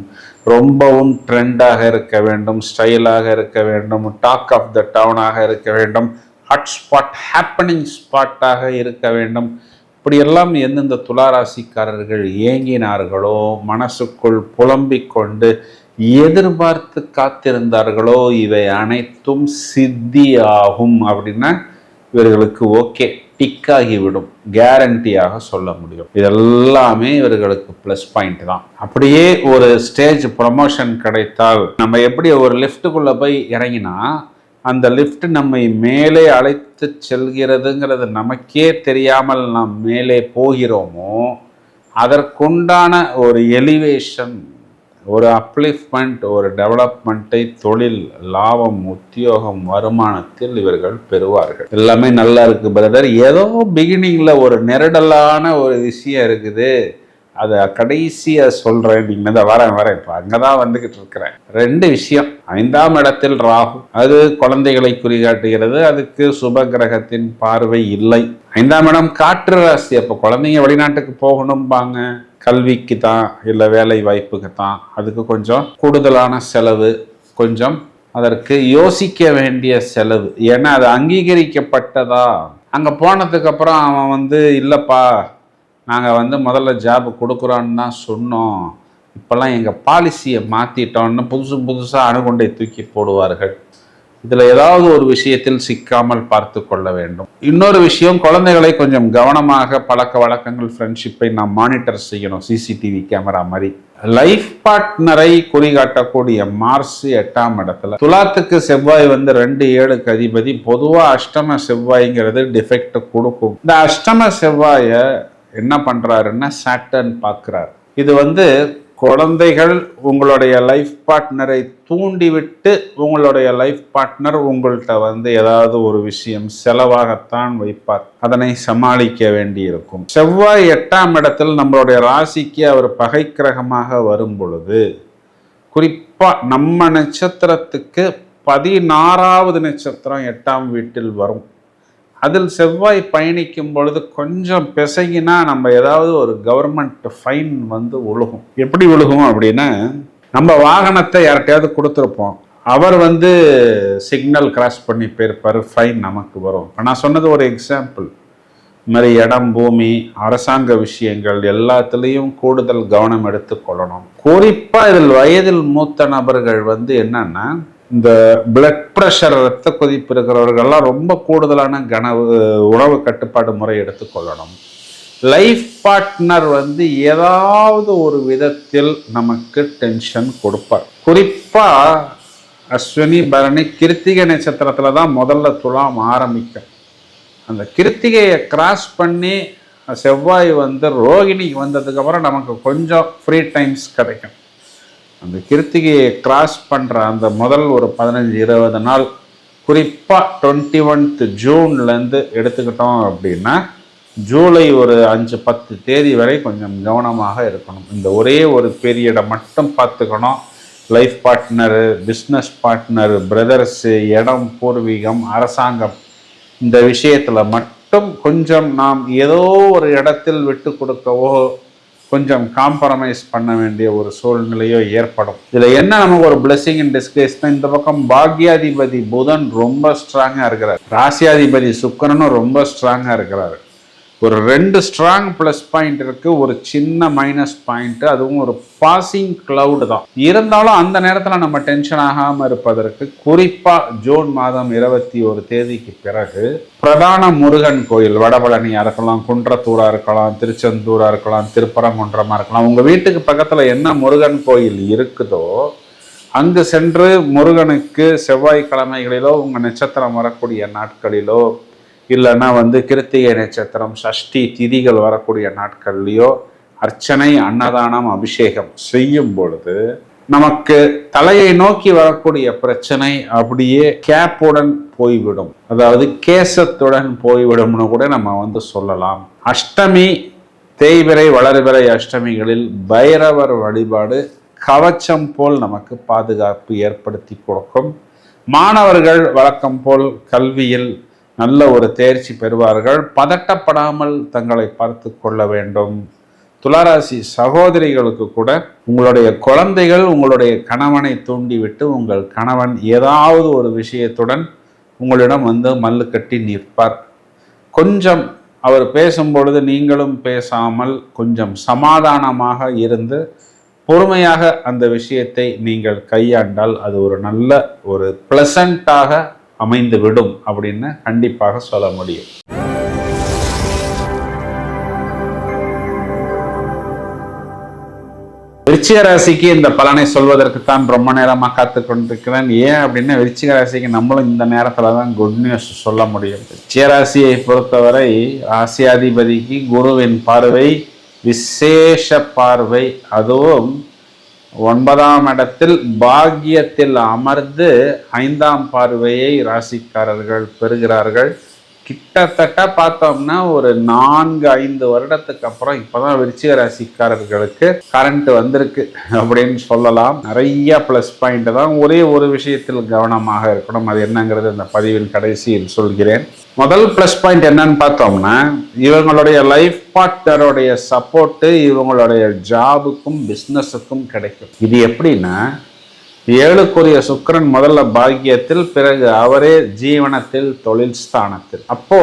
ரொம்பவும் ட்ரெண்டாக இருக்க வேண்டும், ஸ்டைலாக இருக்க வேண்டும், டாக் ஆஃப் த டவுனாக இருக்க வேண்டும், ஹாட் ஸ்பாட், ஹேப்பனிங் ஸ்பாட்டாக இருக்க வேண்டும். இப்படியெல்லாம் எந்தெந்த துளாராசிக்காரர்கள் ஏங்கினார்களோ, மனசுக்குள் புலம்பிக் கொண்டு எதிர்பார்த்து காத்திருந்தார்களோ, இவை அனைத்தும் சித்தியாகும் அப்படின்னா இவர்களுக்கு ஓகே, டிக்காகிவிடும், கேரண்டியாக சொல்ல முடியும். இதெல்லாமே இவர்களுக்கு ப்ளஸ் பாயிண்ட் தான். அப்படியே ஒரு ஸ்டேஜ் ப்ரமோஷன் கிடைத்தால், நம்ம எப்படி ஒரு லிஃப்ட்டுக்குள்ளே போய் இறங்கினா அந்த லிஃப்ட் நம்மை மேலே அழைத்து செல்கிறதுங்கிறது நமக்கே தெரியாமல் நாம் மேலே போகிறோமோ, அதற்குண்டான ஒரு எலிவேஷன், ஒரு அப்லிஃப்ட்மெண்ட், ஒரு டெவலப்மெண்ட்டை தொழில், லாபம், உத்தியோகம், வருமானத்தில் இவர்கள் பெறுவார்கள். எல்லாமே நல்லா இருக்கு பிரதர், ஏதோ பிகினிங்ல ஒரு நெருடலான ஒரு விஷயம் இருக்குது, அதை கடைசியா சொல்றேன், நீங்க வரேன் இப்போ அங்கதான் வந்துகிட்டு இருக்கிறேன். 2 விஷயம். 5ஆம் இடத்தில் ராகு, அது குழந்தைகளை குறிகாட்டுகிறது. அதுக்கு சுப கிரகத்தின் பார்வை இல்லை. 5ஆம் இடம் காற்று ராசி. அப்போ குழந்தைங்க வெளிநாட்டுக்கு போகணும்பாங்க, கல்விக்கு தான், இல்லை வேலை வாய்ப்புக்கு தான். அதுக்கு கொஞ்சம் கூடுதலான செலவு, கொஞ்சம் அதற்கு யோசிக்க வேண்டிய செலவு. ஏன்னா அது அங்கீகரிக்கப்பட்டதா. அங்கே போனதுக்கப்புறம் அவன் இல்லைப்பா நாங்கள் முதல்ல ஜாப் கொடுக்குறோன்னு தான் சொன்னோம், இப்போல்லாம் எங்கள் பாலிசியை மாற்றிட்டோன்னு புதுசாக அணுகுண்டை தூக்கி போடுவார்கள். இதில் ஏதாவது ஒரு விஷயத்தில் சிக்காமல் பார்த்து கொள்ள வேண்டும். இன்னொரு விஷயம், குழந்தைகளை கொஞ்சம் கவனமாக பழக்க வழக்கங்கள், ஃப்ரெண்ட்ஷிப்பை நாம் மானிட்டர் செய்யணும். சிசிடிவி கேமரா மாதிரி. லைஃப் பார்ட்னரை குறிகாட்டக்கூடிய மார்ஸ் 8ஆம் இடத்துல. துலாத்துக்கு செவ்வாய் 2-7க்கு அதிபதி. பொதுவாக அஷ்டம செவ்வாய்ங்கிறது டிஃபெக்ட் கொடுக்கும். இந்த அஷ்டம செவ்வாயை என்ன பண்றாருன்னா சாட்டர்ன் பார்க்கிறார். இது குழந்தைகள் உங்களுடைய லைஃப் பார்ட்னரை தூண்டிவிட்டு உங்களுடைய லைஃப் பார்ட்னர் உங்கள்கிட்ட ஏதாவது ஒரு விஷயம் செலவாகத்தான் வைப்பார். அதனை சமாளிக்க வேண்டியிருக்கும். செவ்வாய் 8ஆம் இடத்தில் நம்மளுடைய ராசிக்கு அவர் பகை கிரகமாக வரும் பொழுது, குறிப்பா நம்ம நட்சத்திரத்துக்கு 16வது நட்சத்திரம் 8ஆம் வீட்டில் வரும். அதில் செவ்வாய் பயணிக்கும் பொழுது கொஞ்சம் பிசைகினா நம்ம ஏதாவது ஒரு கவர்மெண்ட் ஃபைன் விழுகும். எப்படி விழுகும் அப்படின்னா, நம்ம வாகனத்தை யார்கிட்டயாவது கொடுத்துருப்போம், அவர் சிக்னல் கிராஸ் பண்ணி போயிருப்பார், ஃபைன் நமக்கு வரும். நான் சொன்னது ஒரு எக்ஸாம்பிள். இது மாதிரி இடம், பூமி, அரசாங்க விஷயங்கள் எல்லாத்துலேயும் கூடுதல் கவனம் எடுத்துக்கொள்ளணும். குறிப்பாக இதில் வயதில் மூத்த நபர்கள் என்னன்னா, இந்த பிளட் ப்ரெஷர், ரத்த கொதிப்பு இருக்கிறவர்கள்லாம் ரொம்ப கூடுதலான உணவு கட்டுப்பாடு முறை எடுத்துக்கொள்ளணும். லைஃப் பார்ட்னர் ஏதாவது ஒரு விதத்தில் நமக்கு டென்ஷன் கொடுப்பார். குறிப்பா அஸ்வினி, பரணி, கிருத்திகை நட்சத்திரத்துல தான் முதல்ல துலாம் ஆரம்பிக்கும். அந்த கிருத்திகையை கிராஸ் பண்ணி செவ்வாய் ரோகிணிக்கு வந்ததுக்கு அப்புறம் நமக்கு கொஞ்சம் ஃப்ரீ டைம்ஸ் கிடைக்கும். அந்த கிருத்திகையை கிராஸ் பண்ணுற அந்த முதல் ஒரு 15-20 நாள், குறிப்பாக 21 ஜூன்லேருந்து எடுத்துக்கிட்டோம் அப்படின்னா ஜூலை ஒரு 5-10 தேதி வரை கொஞ்சம் கவனமாக இருக்கணும். இந்த ஒரே ஒரு பீரியடை மட்டும் பார்த்துக்கணும். Life partner, business partner, brothers, இடம், பூர்வீகம், அரசாங்கம், இந்த விஷயத்தில் மட்டும் கொஞ்சம் நாம் ஏதோ ஒரு இடத்தில் விட்டு கொடுக்கவோ கொஞ்சம் காம்ப்ரமைஸ் பண்ண வேண்டிய ஒரு சூழ்நிலையோ ஏற்படும். இதில் என்ன நமக்கு ஒரு பிளெஸிங் இன் டிஸ்கைஸ்னா, இந்த பக்கம் பாக்யாதிபதி புதன் ரொம்ப ஸ்ட்ராங்காக இருக்கிறார், ராசியாதிபதி சுக்கிரனும் ரொம்ப ஸ்ட்ராங்காக இருக்கிறாரு. ஒரு 2 ஸ்ட்ராங் ப்ளஸ் பாயிண்ட் இருக்கு, ஒரு சின்ன மைனஸ் பாயிண்ட். அதுவும் ஒரு பாசிங் கிளவுட் தான். இருந்தாலும் அந்த நேரத்தில் நம்ம டென்ஷன் ஆகாமல் இருப்பதற்கு, குறிப்பாக ஜூன் மாதம் 21 தேதிக்கு பிறகு பிரதான முருகன் கோயில், வடபழனியாக இருக்கலாம், குன்றத்தூராக இருக்கலாம், திருச்செந்தூராக இருக்கலாம், திருப்பரங்குன்றமாக இருக்கலாம், உங்கள் வீட்டுக்கு பக்கத்தில் என்ன முருகன் கோயில் இருக்குதோ அங்கு சென்று முருகனுக்கு செவ்வாய்க்கிழமைகளிலோ, உங்கள் நட்சத்திரம் வரக்கூடிய நாட்களிலோ, இல்லைன்னா கிருத்திகை நட்சத்திரம், சஷ்டி திதிகள் வரக்கூடிய நாட்கள்லையோ அர்ச்சனை, அன்னதானம், அபிஷேகம் செய்யும் பொழுது நமக்கு தலையை நோக்கி வரக்கூடிய பிரச்சனை அப்படியே கேப்புடன் போய்விடும். அதாவது கேசத்துடன் போய்விடும்னு கூட நம்ம சொல்லலாம். அஷ்டமி, தேய்பிறை, வளர்பிறை அஷ்டமிகளில் பைரவர் வழிபாடு கவச்சம் போல் நமக்கு பாதுகாப்பு ஏற்படுத்தி கொடுக்கும். மாணவர்கள் வழக்கம் போல் கல்வியில் நல்ல ஒரு தேர்ச்சி பெறுவார்கள். பதட்டப்படாமல் தங்களை பார்த்து கொள்ள வேண்டும். துளாராசி சகோதரிகளுக்கு கூட உங்களுடைய குழந்தைகள் உங்களுடைய கணவனை தூண்டிவிட்டு உங்கள் கணவன் ஏதாவது ஒரு விஷயத்துடன் உங்களிடம் மல்லு கட்டி நிற்பார். கொஞ்சம் அவர் பேசும்பொழுது நீங்களும் பேசாமல் கொஞ்சம் சமாதானமாக இருந்து பொறுமையாக அந்த விஷயத்தை நீங்கள் கையாண்டால் அது ஒரு நல்ல ஒரு பிளசண்டாக அமைந்து விடும் அப்படின்னு கண்டிப்பாக சொல்ல முடியும். விருச்சிக ராசிக்கு இந்த பலனை சொல்வதற்குத்தான் ரொம்ப நேரமாக காத்து கொண்டிருக்கிறேன். ஏன் அப்படின்னா, விருச்சிக ராசிக்கு நம்மளும் இந்த நேரத்துல தான் குட் நியூஸ் சொல்ல முடியும். விருச்சிக ராசியை பொறுத்தவரை ராசியாதிபதிக்கு குருவின் பார்வை விசேஷ பார்வை, அதுவும் 9ஆம் இடத்தில் பாக்கியத்தில் அமர்ந்து 5ஆம் பார்வையை ராசிக்காரர்கள் பெறுகிறார்கள். கிட்டத்தட்ட பார்த்தோம்னா ஒரு 4-5 வருடத்துக்கு அப்புறம் இப்போதான் விருச்சிக ராசிக்காரர்களுக்கு கரண்ட் வந்திருக்கு அப்படின்னு சொல்லலாம். நிறைய ப்ளஸ் பாயிண்ட் தான். ஒரே ஒரு விஷயத்தில் கவனமாக இருக்கணும். அது என்னங்கிறது இந்த பதிவின் கடைசியில் சொல்கிறேன். முதல் ப்ளஸ் பாயிண்ட் என்னன்னு பார்த்தோம்னா, இவங்களுடைய லைஃப் பார்ட்னருடைய சப்போர்ட்டு இவங்களுடைய ஜாபுக்கும் பிஸ்னஸுக்கும் கிடைக்கும். இது எப்படின்னா, ஏழுக்குரிய சுக்கிரன் முதல்ல பாக்கியத்தில், பிறகு அவரே ஜீவனத்தில், தொழில் ஸ்தானத்தில். அப்போ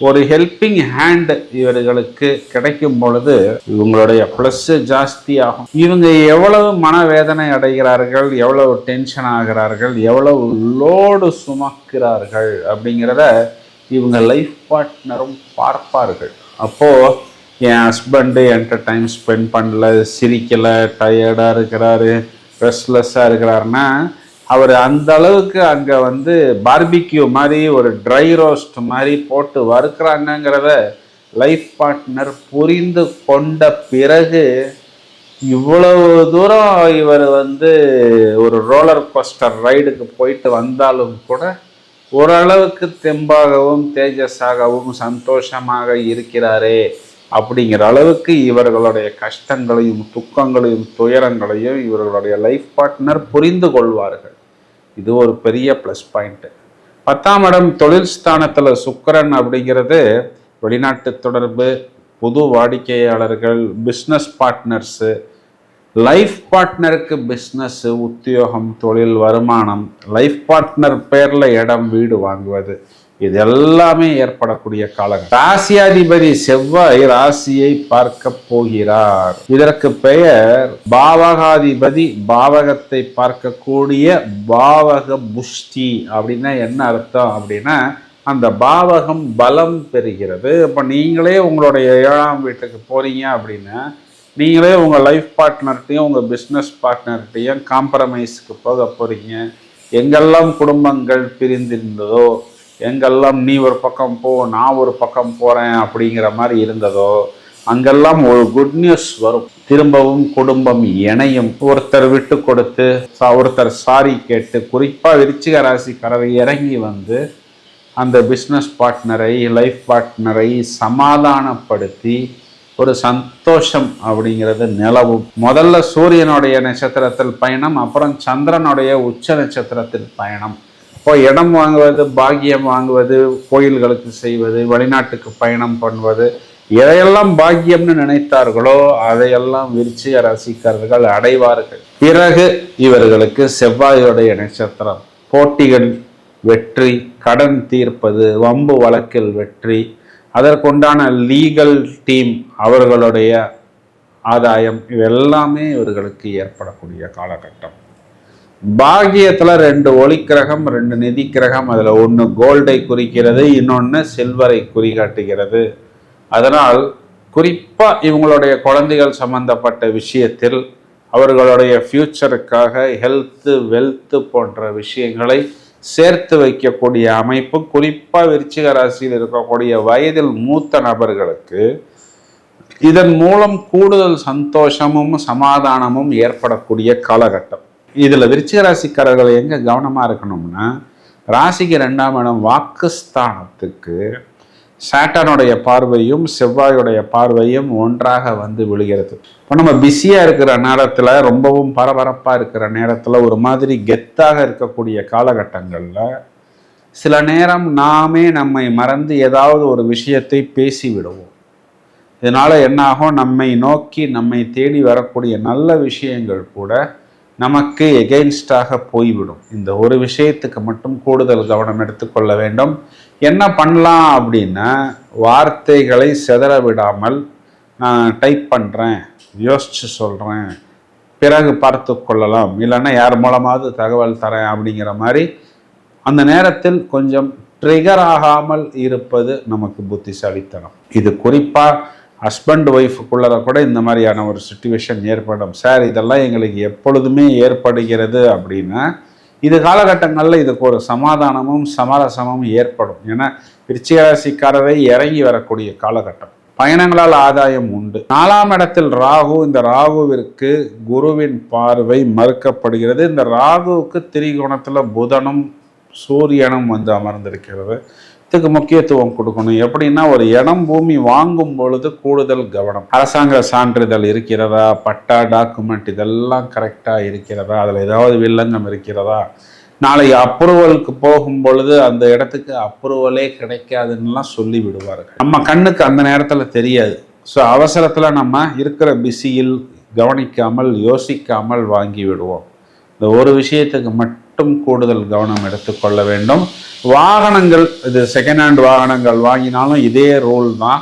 ஒரு ஹெல்பிங் ஹேண்ட் இவர்களுக்கு கிடைக்கும் பொழுது இவங்களுடைய பிளஸ் ஜாஸ்தி ஆகும். இவங்க எவ்வளவு மனவேதனை அடைகிறார்கள், எவ்வளவு டென்ஷன் ஆகிறார்கள், எவ்வளவு லோடு சுமக்கிறார்கள் அப்படிங்கிறத இவங்க லைஃப் பார்ட்னரும் பார்ப்பார்கள். அப்போ என் ஹஸ்பண்டு என்கிட்ட டைம் ஸ்பெண்ட் பண்ணல, சிரிக்கலை, டயர்டாக இருக்கிறாரு, ரெஸ்ட்லெஸ்ஸாக இருக்கிறாருன்னா அவர் அந்த அளவுக்கு அங்கே பார்பிக்யூ மாதிரி ஒரு ட்ரை ரோஸ்ட் மாதிரி போட்டு வறுக்கிறாங்கங்கிறத லைஃப் பார்ட்னர் புரிந்து கொண்ட பிறகு இவ்வளவு தூரம் இவர் ஒரு ரோலர் கோஸ்டர் ரைடுக்கு போயிட்டு வந்தாலும் கூட ஓரளவுக்கு தெம்பாகவும் தேஜஸாகவும் சந்தோஷமாக இருக்கிறாரே அப்படிங்கிற அளவுக்கு இவர்களுடைய கஷ்டங்களையும் துக்கங்களையும் துயரங்களையும் இவர்களுடைய லைஃப் பார்ட்னர் புரிந்து கொள்வார்கள். இது ஒரு பெரிய ப்ளஸ் பாயிண்ட்டு. 10ஆம் இடம் தொழில் ஸ்தானத்தில் சுக்கிரன் அப்படிங்கிறது வெளிநாட்டு தொடர்பு, புது வாடிக்கையாளர்கள், பிஸ்னஸ் பார்ட்னர்ஸு, லைஃப் பார்ட்னருக்கு பிஸ்னஸ், உத்தியோகம், தொழில், வருமானம், லைஃப் பார்ட்னர் பேரில் இடம், வீடு வாங்குவது, இது எல்லாமே ஏற்படக்கூடிய காலங்கள். ராசியாதிபதி செவ்வாய் ராசியை பார்க்க போகிறார். இதற்கு பெயர் பாவகாதிபதி பாவகத்தை பார்க்கக்கூடிய பாவக புஷ்டி. அப்படின்னா என்ன அர்த்தம் அப்படின்னா அந்த பாவகம் பலம் பெறுகிறது. இப்போ நீங்களே உங்களுடைய 7ஆம் வீட்டுக்கு போறீங்க அப்படின்னா நீங்களே உங்கள் லைஃப் பார்ட்னர்கிட்டையும் உங்கள் பிஸ்னஸ் பார்ட்னர்கிட்டையும் காம்ப்ரமைஸுக்கு போக போகிறீங்க. எங்கெல்லாம் குடும்பங்கள் பிரிந்திருந்ததோ, எங்கெல்லாம் நீ ஒரு பக்கம் போ நான் ஒரு பக்கம் போகிறேன் அப்படிங்கிற மாதிரி இருந்ததோ அங்கெல்லாம் ஒரு குட் நியூஸ் வரும். திரும்பவும் குடும்பம் இணையும். ஒருத்தர் விட்டு கொடுத்து ஒருத்தர் சாரி கேட்டு, குறிப்பாக விருச்சிக ராசிக்காரரை இறங்கி அந்த பிஸ்னஸ் பார்ட்னரை, லைஃப் பார்ட்னரை சமாதானப்படுத்தி ஒரு சந்தோஷம் அப்படிங்கிறது நிலவும். முதல்ல சூரியனுடைய நட்சத்திரத்தில் பயணம், அப்புறம் சந்திரனுடைய உச்ச நட்சத்திரத்தில் பயணம். இப்போ இடம் வாங்குவது, பாக்கியம் வாங்குவது, கோயில்களுக்கு செய்வது, வெளிநாட்டுக்கு பயணம் பண்ணுவது, எதையெல்லாம் பாக்கியம்னு நினைத்தார்களோ அதையெல்லாம் விருச்சிக ராசிக்காரர்கள் அடைவார்கள். பிறகு இவர்களுக்கு செவ்வாயுடைய நட்சத்திரம், போட்டிகள் வெற்றி, கடன் தீர்ப்பது, வம்பு வழக்கில் வெற்றி, அதற்குண்டான லீகல் டீம் அவர்களுடைய ஆதாயம், இவெல்லாமே இவர்களுக்கு ஏற்படக்கூடிய காலகட்டம். பாகியத்தில் 2 ஒளிக்கிரகம், 2 நிதி கிரகம், அதில் ஒன்று கோல்டை குறிக்கிறது, இன்னொன்று சில்வரை குறிகாட்டுகிறது. அதனால் குறிப்பாக இவங்களுடைய குழந்தைகள் சம்பந்தப்பட்ட விஷயத்தில் அவர்களுடைய ஃபியூச்சருக்காக ஹெல்த்து, வெல்த்து போன்ற விஷயங்களை சேர்த்து வைக்கக்கூடிய அமைப்பு குறிப்பாக விருச்சிக ராசியில் இருக்கக்கூடிய வயதில் மூத்த நபர்களுக்கு இதன் மூலம் கூடுதல் சந்தோஷமும் சமாதானமும் ஏற்படக்கூடிய காலகட்டம். இதில் விருச்சிக ராசிக்காரர்கள் எங்கே கவனமாக இருக்கணும்னா, ராசிக்கு 2ஆம் இடம் வாக்குஸ்தானத்துக்கு சாட்டனுடைய பார்வையும் செவ்வாயுடைய பார்வையும் ஒன்றாக விழுகிறது. இப்போ நம்ம பிஸியாக இருக்கிற நேரத்தில், ரொம்பவும் பரபரப்பாக இருக்கிற நேரத்தில், ஒரு மாதிரி கெத்தாக இருக்கக்கூடிய காலகட்டங்களில் சில நேரம் நாமே நம்மை மறந்து ஏதாவது ஒரு விஷயத்தை பேசி விடுவோம். இதனால் என்னாகும், நம்மை நோக்கி நம்மை தேடி வரக்கூடிய நல்ல விஷயங்கள் கூட நமக்கு எகெயின்ஸ்டாக போய்விடும். இந்த ஒரு விஷயத்துக்கு மட்டும் கூடுதல் கவனம் எடுத்துக்கொள்ள வேண்டும். என்ன பண்ணலாம் அப்படின்னா, வார்த்தைகளை சிதற விடாமல் நான் டைப் பண்ணுறேன், யோசிச்சு சொல்கிறேன், பிறகு பார்த்து கொள்ளலாம், இல்லைன்னா யார் மூலமாவது தகவல் தரேன் அப்படிங்கிற மாதிரி அந்த நேரத்தில் கொஞ்சம் ட்ரிகர் ஆகாமல் இருப்பது நமக்கு புத்திசாலித்தனம். இது குறிப்பாக ஹஸ்பண்ட் ஒய்ஃபுக்குள்ளே கூட இந்த மாதிரியான ஒரு சிச்சுவேஷன் ஏற்படும். சார் இதெல்லாம் எங்களுக்கு எப்பொழுதுமே ஏற்படுகிறது அப்படின்னா இது காலகட்டங்களில் இதுக்கு ஒரு சமாதானமும் சமரசமும் ஏற்படும். ஏன்னா விருச்சிக ராசிக்காரரை இறங்கி வரக்கூடிய காலகட்டம். பயணங்களால் ஆதாயம் உண்டு. 4ஆம் இடத்தில் ராகு, இந்த ராகுவிற்கு குருவின் பார்வை மறுக்கப்படுகிறது. இந்த ராகுவுக்கு திரிகோணத்தில் புதனும் சூரியனும் அமர்ந்திருக்கிறது. இதுக்கு முக்கியத்துவம் கொடுக்கணும். எப்படின்னா, ஒரு இடம் பூமி வாங்கும் பொழுது கூடுதல் கவனம். அரசாங்க சான்றிதழ் இருக்கிறதா, பட்டா, டாக்குமெண்ட் இதெல்லாம் கரெக்டாக இருக்கிறதா, அதில் ஏதாவது வில்லங்கம் இருக்கிறதா, நாளைக்கு அப்ரூவலுக்கு போகும் பொழுது அந்த இடத்துக்கு அப்ரூவலே கிடைக்காதுன்னெலாம் சொல்லி விடுவார்கள். நம்ம கண்ணுக்கு அந்த நேரத்தில் தெரியாது. ஸோ அவசரத்தில் நம்ம இருக்கிற பிஸியில் கவனிக்காமல் யோசிக்காமல் வாங்கி விடுவோம். இந்த ஒரு விஷயத்துக்கு மட்டும் கூடுதல் கவனம் எடுத்துக்கொள்ள வேண்டும். வாகனங்கள், இது செகண்ட் ஹேண்ட் வாகனங்கள் வாங்கினாலும் இதே ரூல் தான்.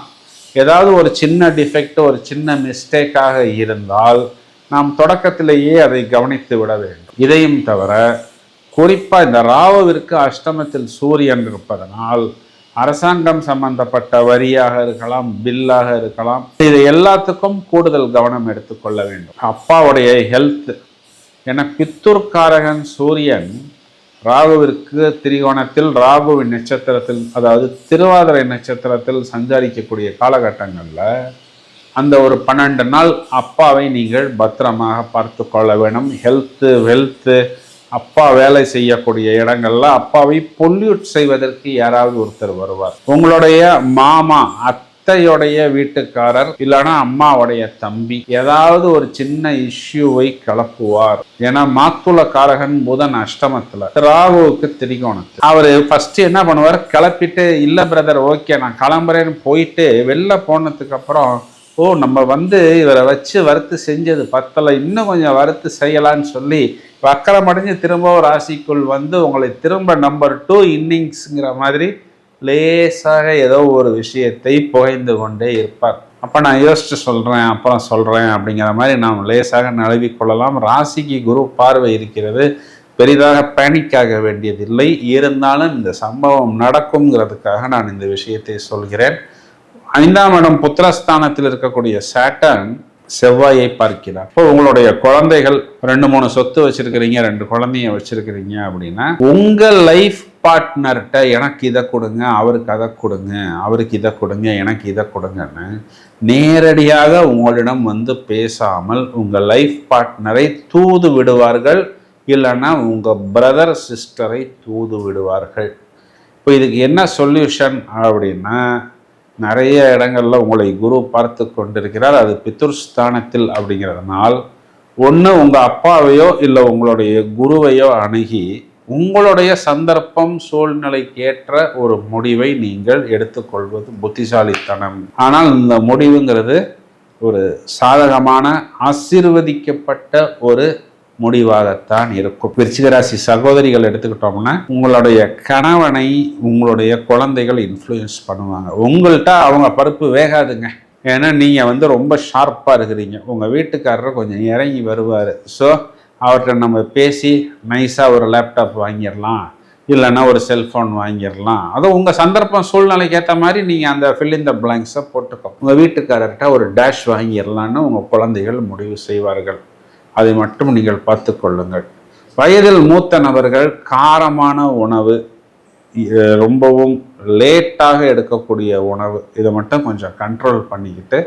ஏதாவது ஒரு சின்ன டிஃபெக்ட், ஒரு சின்ன மிஸ்டேக்காக இருந்தால் நாம் தொடக்கத்திலேயே அதை கவனித்து விட வேண்டும். இதையும் தவிர குறிப்பாக இந்த ராகுவிற்கு அஷ்டமத்தில் சூரியன் இருப்பதனால் அரசாங்கம் சம்பந்தப்பட்ட வரியாக இருக்கலாம், பில்லாக இருக்கலாம், இது எல்லாத்துக்கும் கூடுதல் கவனம் எடுத்துக்கொள்ள வேண்டும். அப்பாவுடைய ஹெல்த், ஏன்னா பித்துர்காரகன் சூரியன் ராகுவிற்கு திரிகோணத்தில், ராகுவின் நட்சத்திரத்தில், அதாவது திருவாதிரை நட்சத்திரத்தில் சஞ்சரிக்கக்கூடிய காலகட்டங்களில் அந்த ஒரு 12 நாள் அப்பாவை நீங்கள் பத்திரமாக பார்த்து கொள்ள வேண்டும். ஹெல்த்து, வெல்த்து, அப்பா வேலை செய்யக்கூடிய இடங்கள்ல அப்பாவை பொல்யூட் செய்வதற்கு யாராவது ஒருத்தர் வருவார். உங்களுடைய மாமா, அத்தையுடைய வீட்டுக்காரர், இல்லைன்னா அம்மாவுடைய தம்பி ஏதாவது ஒரு சின்ன இஷ்யூவை கிளப்புவார். ஏன்னா மாத்துள காரகன் புதன் அஷ்டமத்துல, ராகுவுக்கு திரிகோணத்தில். அவரு ஃபர்ஸ்ட் என்ன பண்ணுவார், கிளப்பிட்டு இல்ல பிரதர் ஓகே நான் கிளம்புறேன்னு போயிட்டு வெளில போனதுக்கு அப்புறம் நம்ம இவரை வச்சு வறுத்து செஞ்சது பத்தலை, இன்னும் கொஞ்சம் வறுத்து செய்யலான்னு சொல்லி வக்கரமடைஞ்சு திரும்ப ராசிக்குள் உங்களை திரும்ப நம்பர் 2 இன்னிங்ஸ்ங்கிற மாதிரி லேசாக ஏதோ ஒரு விஷயத்தை புகைந்து கொண்டே இருப்பார். அப்போ நான் யோசிச்சு சொல்கிறேன், அப்புறம் சொல்கிறேன் அப்படிங்கிற மாதிரி நாம் லேசாக நழுவி கொள்ளலாம். ராசிக்கு குரு பார்வை இருக்கிறது, பெரிதாக பேனிக்காக வேண்டியதில்லை. இருந்தாலும் இந்த சம்பவம் நடக்குங்கிறதுக்காக நான் இந்த விஷயத்தை சொல்கிறேன். 5ஆம் இடம் புத்திரஸ்தானத்தில் இருக்கக்கூடிய சாட்டர்ன் செவ்வாயை பார்க்கிறார். இப்போ உங்களுடைய குழந்தைகள் 2-3 சொத்து வச்சிருக்கிறீங்க, 2 குழந்தைய வச்சிருக்கிறீங்க அப்படின்னா உங்க லைஃப் பார்ட்னர்கிட்ட எனக்கு இதை கொடுங்க, அவருக்கு அதை கொடுங்க, அவருக்கு இதை கொடுங்க, எனக்கு இதை கொடுங்கன்னு நேரடியாக உங்களிடம் பேசாமல் உங்கள் லைஃப் பார்ட்னரை தூது விடுவார்கள், இல்லைன்னா உங்கள் பிரதர் சிஸ்டரை தூது விடுவார்கள். இப்போ இதுக்கு என்ன சொல்யூஷன் அப்படின்னா, நிறைய இடங்கள்ல உங்களை குரு பார்த்து கொண்டிருக்கிறார். அது பித்ருஸ்தானத்தில் அப்படிங்கிறதுனால் ஒன்று உங்கள் அப்பாவையோ இல்லை உங்களுடைய குருவையோ அணுகி உங்களுடைய சந்தர்ப்பம் சூழ்நிலைக்கேற்ற ஒரு முடிவை நீங்கள் எடுத்துக்கொள்வது புத்திசாலித்தனம். ஆனால் இந்த முடிவுங்கிறது ஒரு சாதகமான ஆசீர்வதிக்கப்பட்ட ஒரு முடிவாகத்தான் இருக்கும். விருச்சிகராசி சகோதரிகள் எடுத்துக்கிட்டோம்னா உங்களுடைய கணவனை உங்களுடைய குழந்தைகள் இன்ஃப்ளூயன்ஸ் பண்ணுவாங்க. உங்கள்கிட்ட அவங்க பருப்பு வேகாதுங்க, ஏன்னா நீங்கள் ரொம்ப ஷார்ப்பாக இருக்கிறீங்க. உங்கள் வீட்டுக்காரர் கொஞ்சம் இறங்கி வருவார். ஸோ அவர்கிட்ட நம்ம பேசி நைஸாக ஒரு லேப்டாப் வாங்கிடலாம், இல்லைன்னா ஒரு செல்ஃபோன் வாங்கிடலாம். அதுவும் உங்கள் சந்தர்ப்பம் சூழ்நிலைக்கு ஏற்ற மாதிரி நீங்கள் அந்த ஃபில் இன் த பிளாங்க்ஸை போட்டுக்கோ. உங்கள் வீட்டுக்காரர்கிட்ட ஒரு டேஷ் வாங்கிடலான்னு உங்கள் குழந்தைகள் முடிவு செய்வார்கள். அதை மட்டும் நீங்கள் பார்த்து கொள்ளுங்கள். வயதில் மூத்த நபர்கள் காரமான உணவு, ரொம்பவும் லேட்டாக எடுக்கக்கூடிய உணவு, இதை மட்டும் கொஞ்சம் கண்ட்ரோல் பண்ணிக்கிட்டு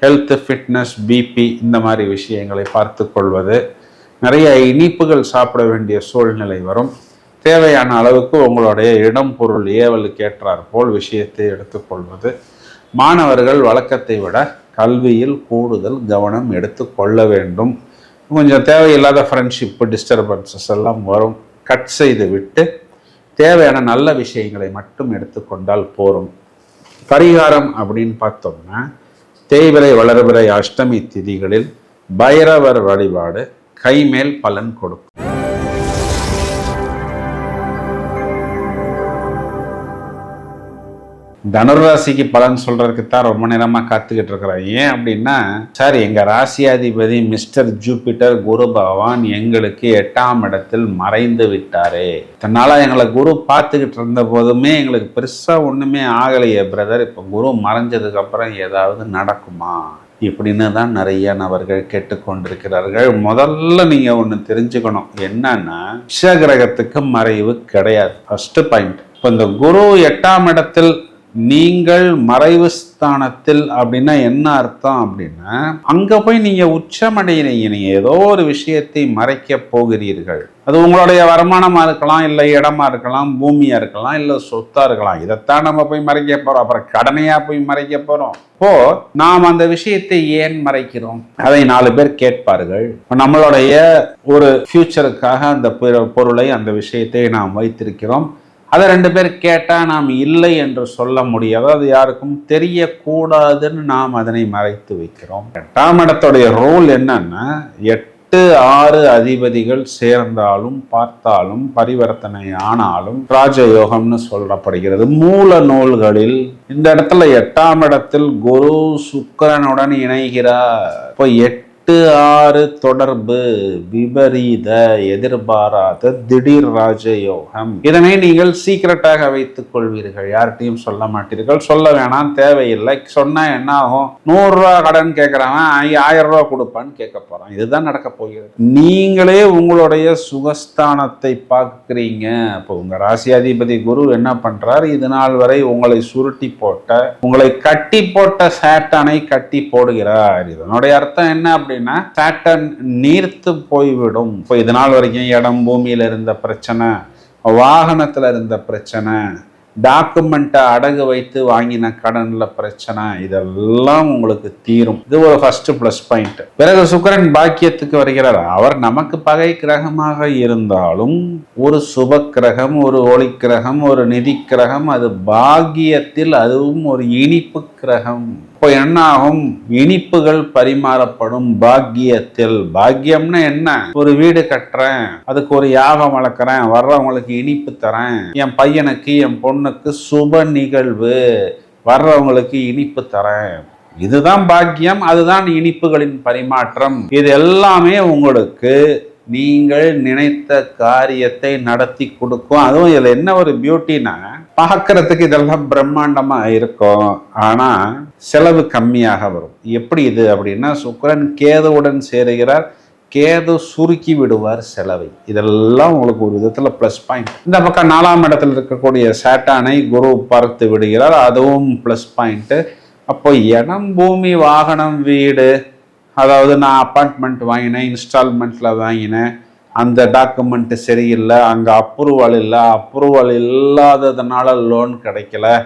ஹெல்த், ஃபிட்னஸ், பிபி இந்த மாதிரி விஷயங்களை பார்த்து கொள்வது. நிறைய இனிப்புகள் சாப்பிட வேண்டிய சூழ்நிலை வரும். தேவையான அளவுக்கு உங்களுடைய இடம் பொருள் ஏவலுக்கு ஏற்றார் போல் விஷயத்தை எடுத்துக்கொள்வது. மாணவர்கள் வழக்கத்தை விட கல்வியில் கூடுதல் கவனம் எடுத்து கொள்ள வேண்டும். கொஞ்சம் தேவையில்லாத ஃப்ரெண்ட்ஷிப்பு, டிஸ்டர்பன்சஸ் எல்லாம் வரும். கட் செய்து விட்டு தேவையான நல்ல விஷயங்களை மட்டும் எடுத்துக்கொண்டால் போரும். பரிகாரம் அப்படின்னு பார்த்தோம்னா, தேய்பிறை வளர்பிறை அஷ்டமி திதிகளில் பைரவர் வழிபாடு கைமேல் பலன் கொடுக்கும். தனுராசிக்கு பலன் சொல்றதுக்கு தான் ரொம்ப நேரமா காத்துக்கிட்டு இருக்கிறேன். ஏன் அப்படின்னா, சார் எங்க ராசியாதிபதி மிஸ்டர் ஜூபிட்டர் குரு பகவான் எங்களுக்கு 8ஆம் இடத்தில் மறைந்து விட்டாரே, இதனால எங்களை குரு பார்த்துக்கிட்டு இருந்த போதுமே எங்களுக்கு பெருசா ஒண்ணுமே ஆகலையே பிரதர், இப்ப குரு மறைஞ்சதுக்கு அப்புறம் ஏதாவது நடக்குமா இப்படின்னு தான் நிறைய நபர்கள் கேட்டுக்கொண்டிருக்கிறார்கள். முதல்ல நீங்க ஒண்ணு தெரிஞ்சுக்கணும், என்னன்னா கிரகத்துக்கு மறைவு கிடையாது. First point. இப்போ இந்த குரு 8ஆம் இடத்தில் நீங்கள் மறைவு ஸ்தானத்தில் அப்படின்னா என்ன அர்த்தம் அப்படின்னா, அங்க போய் நீங்க உச்சமடைகிறீங்க. நீங்க ஏதோ ஒரு விஷயத்தை மறைக்க போகிறீர்கள். அது உங்களுடைய வருமானமா இருக்கலாம், இல்லை இடமா இருக்கலாம், பூமியா இருக்கலாம், இல்லை சொத்தா இருக்கலாம். இதைத்தான் நம்ம போய் மறைக்க போறோம். அப்புறம் கடனையா போய் மறைக்க போறோம். இப்போ நாம் அந்த விஷயத்தை ஏன் மறைக்கிறோம், அதை 4 பேர் கேட்பார்கள். நம்மளுடைய ஒரு ஃபியூச்சருக்காக அந்த பொருளை, அந்த விஷயத்தை நாம் வைத்திருக்கிறோம். அதை 2 பேர் கேட்டால் நாம் இல்லை என்று சொல்ல முடியாது. அது யாருக்கும் தெரியக்கூடாதுன்னு நாம் அதனை மறைத்து வைக்கிறோம். 8ஆம் இடத்துடைய ரோல் என்னன்னா, 6 அதிபதிகள் சேர்ந்தாலும் பார்த்தாலும் பரிவர்த்தனை ஆனாலும் ராஜயோகம்னு சொல்லப்படுகிறது. மூல நூல்களில் இந்த இடத்துல 8ஆம் இடத்தில் குரு சுக்கிரனுடன் இணைகிறார். இப்போ 8-6 தொடர்பு விபரீத எதிர்பாராத திடீர் ராஜயோகம். இதனை நீங்கள் சீக்கிரட்டாக வைத்துக் கொள்வீர்கள், யார்கிட்டையும் சொல்ல மாட்டீர்கள். சொல்ல வேணாம், தேவையில்லை. சொன்னா என்ன ஆகும்? 100 ரூபா கடன் கேட்கறவன் 1000 ரூபா கொடுப்பான்னு கேட்க போறான். இதுதான் நடக்க போகிறது. நீங்களே உங்களுடைய சுகஸ்தானத்தை பார்க்கிறீங்க. அப்போ உங்க ராசி அதிபதி குரு என்ன பண்றார்? இது நாள் வரை உங்களை சுருட்டி போட்ட, உங்களை கட்டி போட்ட சாட்டானை கட்டி போடுகிறார். இதனுடைய அர்த்தம் என்ன அப்படின்னா, சாட்டன் நீர்த்து போய்விடும். இப்போ இது நாள் வரைக்கும் இடம் பூமியில இருந்த பிரச்சனை, வாகனத்துல இருந்த பிரச்சனை, டாக்குமெண்ட்டை அடகு வைத்து வாங்கின கடன்ல பிரச்சனை, இதெல்லாம் உங்களுக்கு தீரும். இது ஒரு ஃபர்ஸ்ட் பிளஸ் பாயிண்ட். பிறகு சுக்கிரன் பாக்கியத்துக்கு வருகிறார். அவர் நமக்கு பகை கிரகமாக இருந்தாலும் ஒரு சுப கிரகம், ஒரு ஒளி கிரகம், ஒரு நிதி கிரகம். அது பாக்கியத்தில் அதுவும் ஒரு இனிப்பு கிரகம். இப்போ என்ன ஆகும்? இனிப்புகள் பரிமாறப்படும் பாக்கியத்தில். பாக்கியம்னா என்ன? ஒரு வீடு கட்டுறேன், அதுக்கு ஒரு யாகம் வளர்க்குறேன், வர்றவங்களுக்கு இனிப்பு தரேன். என் பையனுக்கு என் பொண்ணுக்கு சுப நிகழ்வு, வர்றவங்களுக்கு இனிப்பு தரேன். இதுதான் பாக்கியம். அதுதான் இனிப்புகளின் பரிமாற்றம். இது எல்லாமே உங்களுக்கு நீங்கள் நினைத்த காரியத்தை நடத்தி கொடுக்கும். அதுவும் இதுல என்ன ஒரு பியூட்டினா, பார்க்கறதுக்கு இதெல்லாம் பிரம்மாண்டமா இருக்கும், ஆனா செலவு கம்மியாக வரும். எப்படி இது அப்படின்னா, சுக்கிரன் கேதுவுடன் சேருகிறார். கேது சுருக்கி விடுவார் செலவை. இதெல்லாம் உங்களுக்கு ஒரு விதத்துல பிளஸ் பாயிண்ட். இந்த பக்கம் 4ஆம் இடத்துல இருக்கக்கூடிய சாட்டானை குரு பார்த்து விடுகிறார். அதுவும் பிளஸ் பாயிண்ட். அப்போ இடம், பூமி, வாகனம், வீடு, அதாவது நான் அப்பார்ட்மெண்ட் வாங்கினேன், இன்ஸ்டால்மெண்ட்டில் வாங்கினேன், அந்த டாக்குமெண்ட்டு சரியில்லை, அங்கே அப்ரூவல் இல்லை, அப்ரூவல் இல்லாததுனால லோன் கிடைக்கல,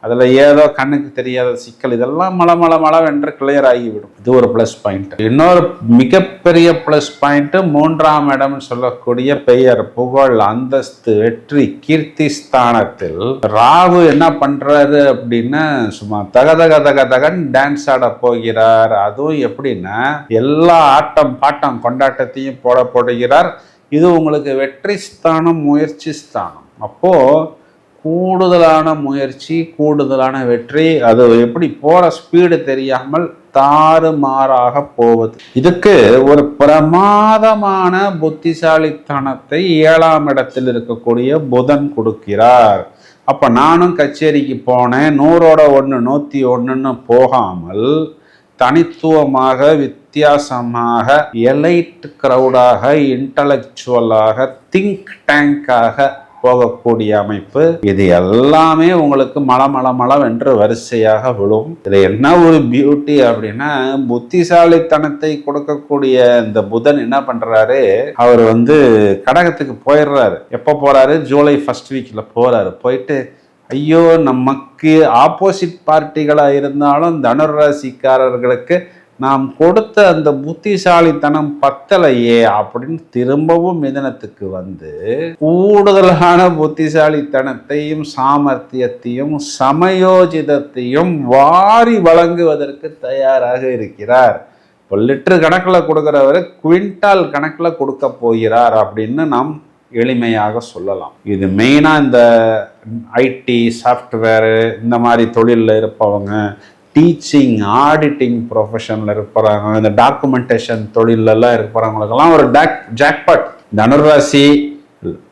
அதில் ஏதோ கண்ணுக்கு தெரியாத சிக்கல், இதெல்லாம் மளவென்று கிளியர் ஆகிவிடும். இது ஒரு ப்ளஸ் பாயிண்ட். இன்னொரு மிகப்பெரிய ப்ளஸ் பாயிண்ட், 3ஆம் இடம் சொல்லக்கூடிய பெயர், புகழ், அந்தஸ்து, வெற்றி, கீர்த்தி ஸ்தானத்தில் ராகு என்ன பண்றாரு அப்படின்னா, சும்மா தகன் டான்ஸ் ஆட போகிறார். அதுவும் எப்படின்னா, எல்லா ஆட்டம் பாட்டம் கொண்டாட்டத்தையும் போடுகிறார். இது உங்களுக்கு வெற்றி ஸ்தானம், முயற்சி ஸ்தானம். அப்போ கூடுதலான முயற்சி, கூடுதலான வெற்றி. அது எப்படி போற ஸ்பீடு தெரியாமல் தாறுமாறாக போவது. இதுக்கு ஒரு பிரமாதமான புத்திசாலித்தனத்தை 7ஆம் இடத்தில் இருக்கக்கூடிய புதன் கொடுக்கிறார். அப்ப நானும் கச்சேரிக்கு போனேன், 100ஓட 1 101ன்னு போகாமல் தனித்துவமாக, வித்தியாசமாக, எலைட் கிரௌடாக, இன்டலெக்சுவலாக, திங்க் டேங்காக போகக்கூடிய அமைப்பு. இது எல்லாமே உங்களுக்கு மளவென்று வரிசையாக விழும். இதுல என்ன ஒரு பியூட்டி அப்படின்னா, புத்திசாலித்தனத்தை கொடுக்கக்கூடிய இந்த புதன் என்ன பண்றாரு, அவர் கடகத்துக்கு போயிடுறாரு. எப்ப போறாரு? ஜூலை 1st வீக்ல போறாரு. போயிட்டு, ஐயோ நமக்கு ஆப்போசிட் பார்ட்டிகளா இருந்தாலும் தனுராசிக்காரர்களுக்கு நாம் கொடுத்த அந்த புத்திசாலித்தனம் பத்தலையே அப்படின்னு திரும்பவும் மிதனத்துக்கு கூடுதலான புத்திசாலித்தனத்தையும் சாமர்த்தியத்தையும் சமயோஜிதத்தையும் வாரி வழங்குவதற்கு தயாராக இருக்கிறார். இப்போ லிட்டர் கணக்கில் கொடுக்குறவர் குவிண்டால் கணக்கில் கொடுக்க போகிறார் அப்படின்னு நாம் எளிமையாக சொல்லலாம். இது மெயினாக இந்த ஐடி, சாஃப்ட்வேரு, இந்த மாதிரி தொழிலில் இருப்பவங்க, டீச்சிங், ஆடிட்டிங் ப்ரொஃபஷனில் இருக்கிறாங்க, இந்த டாக்குமெண்டேஷன் தொழிலெல்லாம் இருக்கிறவங்களுக்கெல்லாம் ஒரு ஜாக்பாட். தனுராசி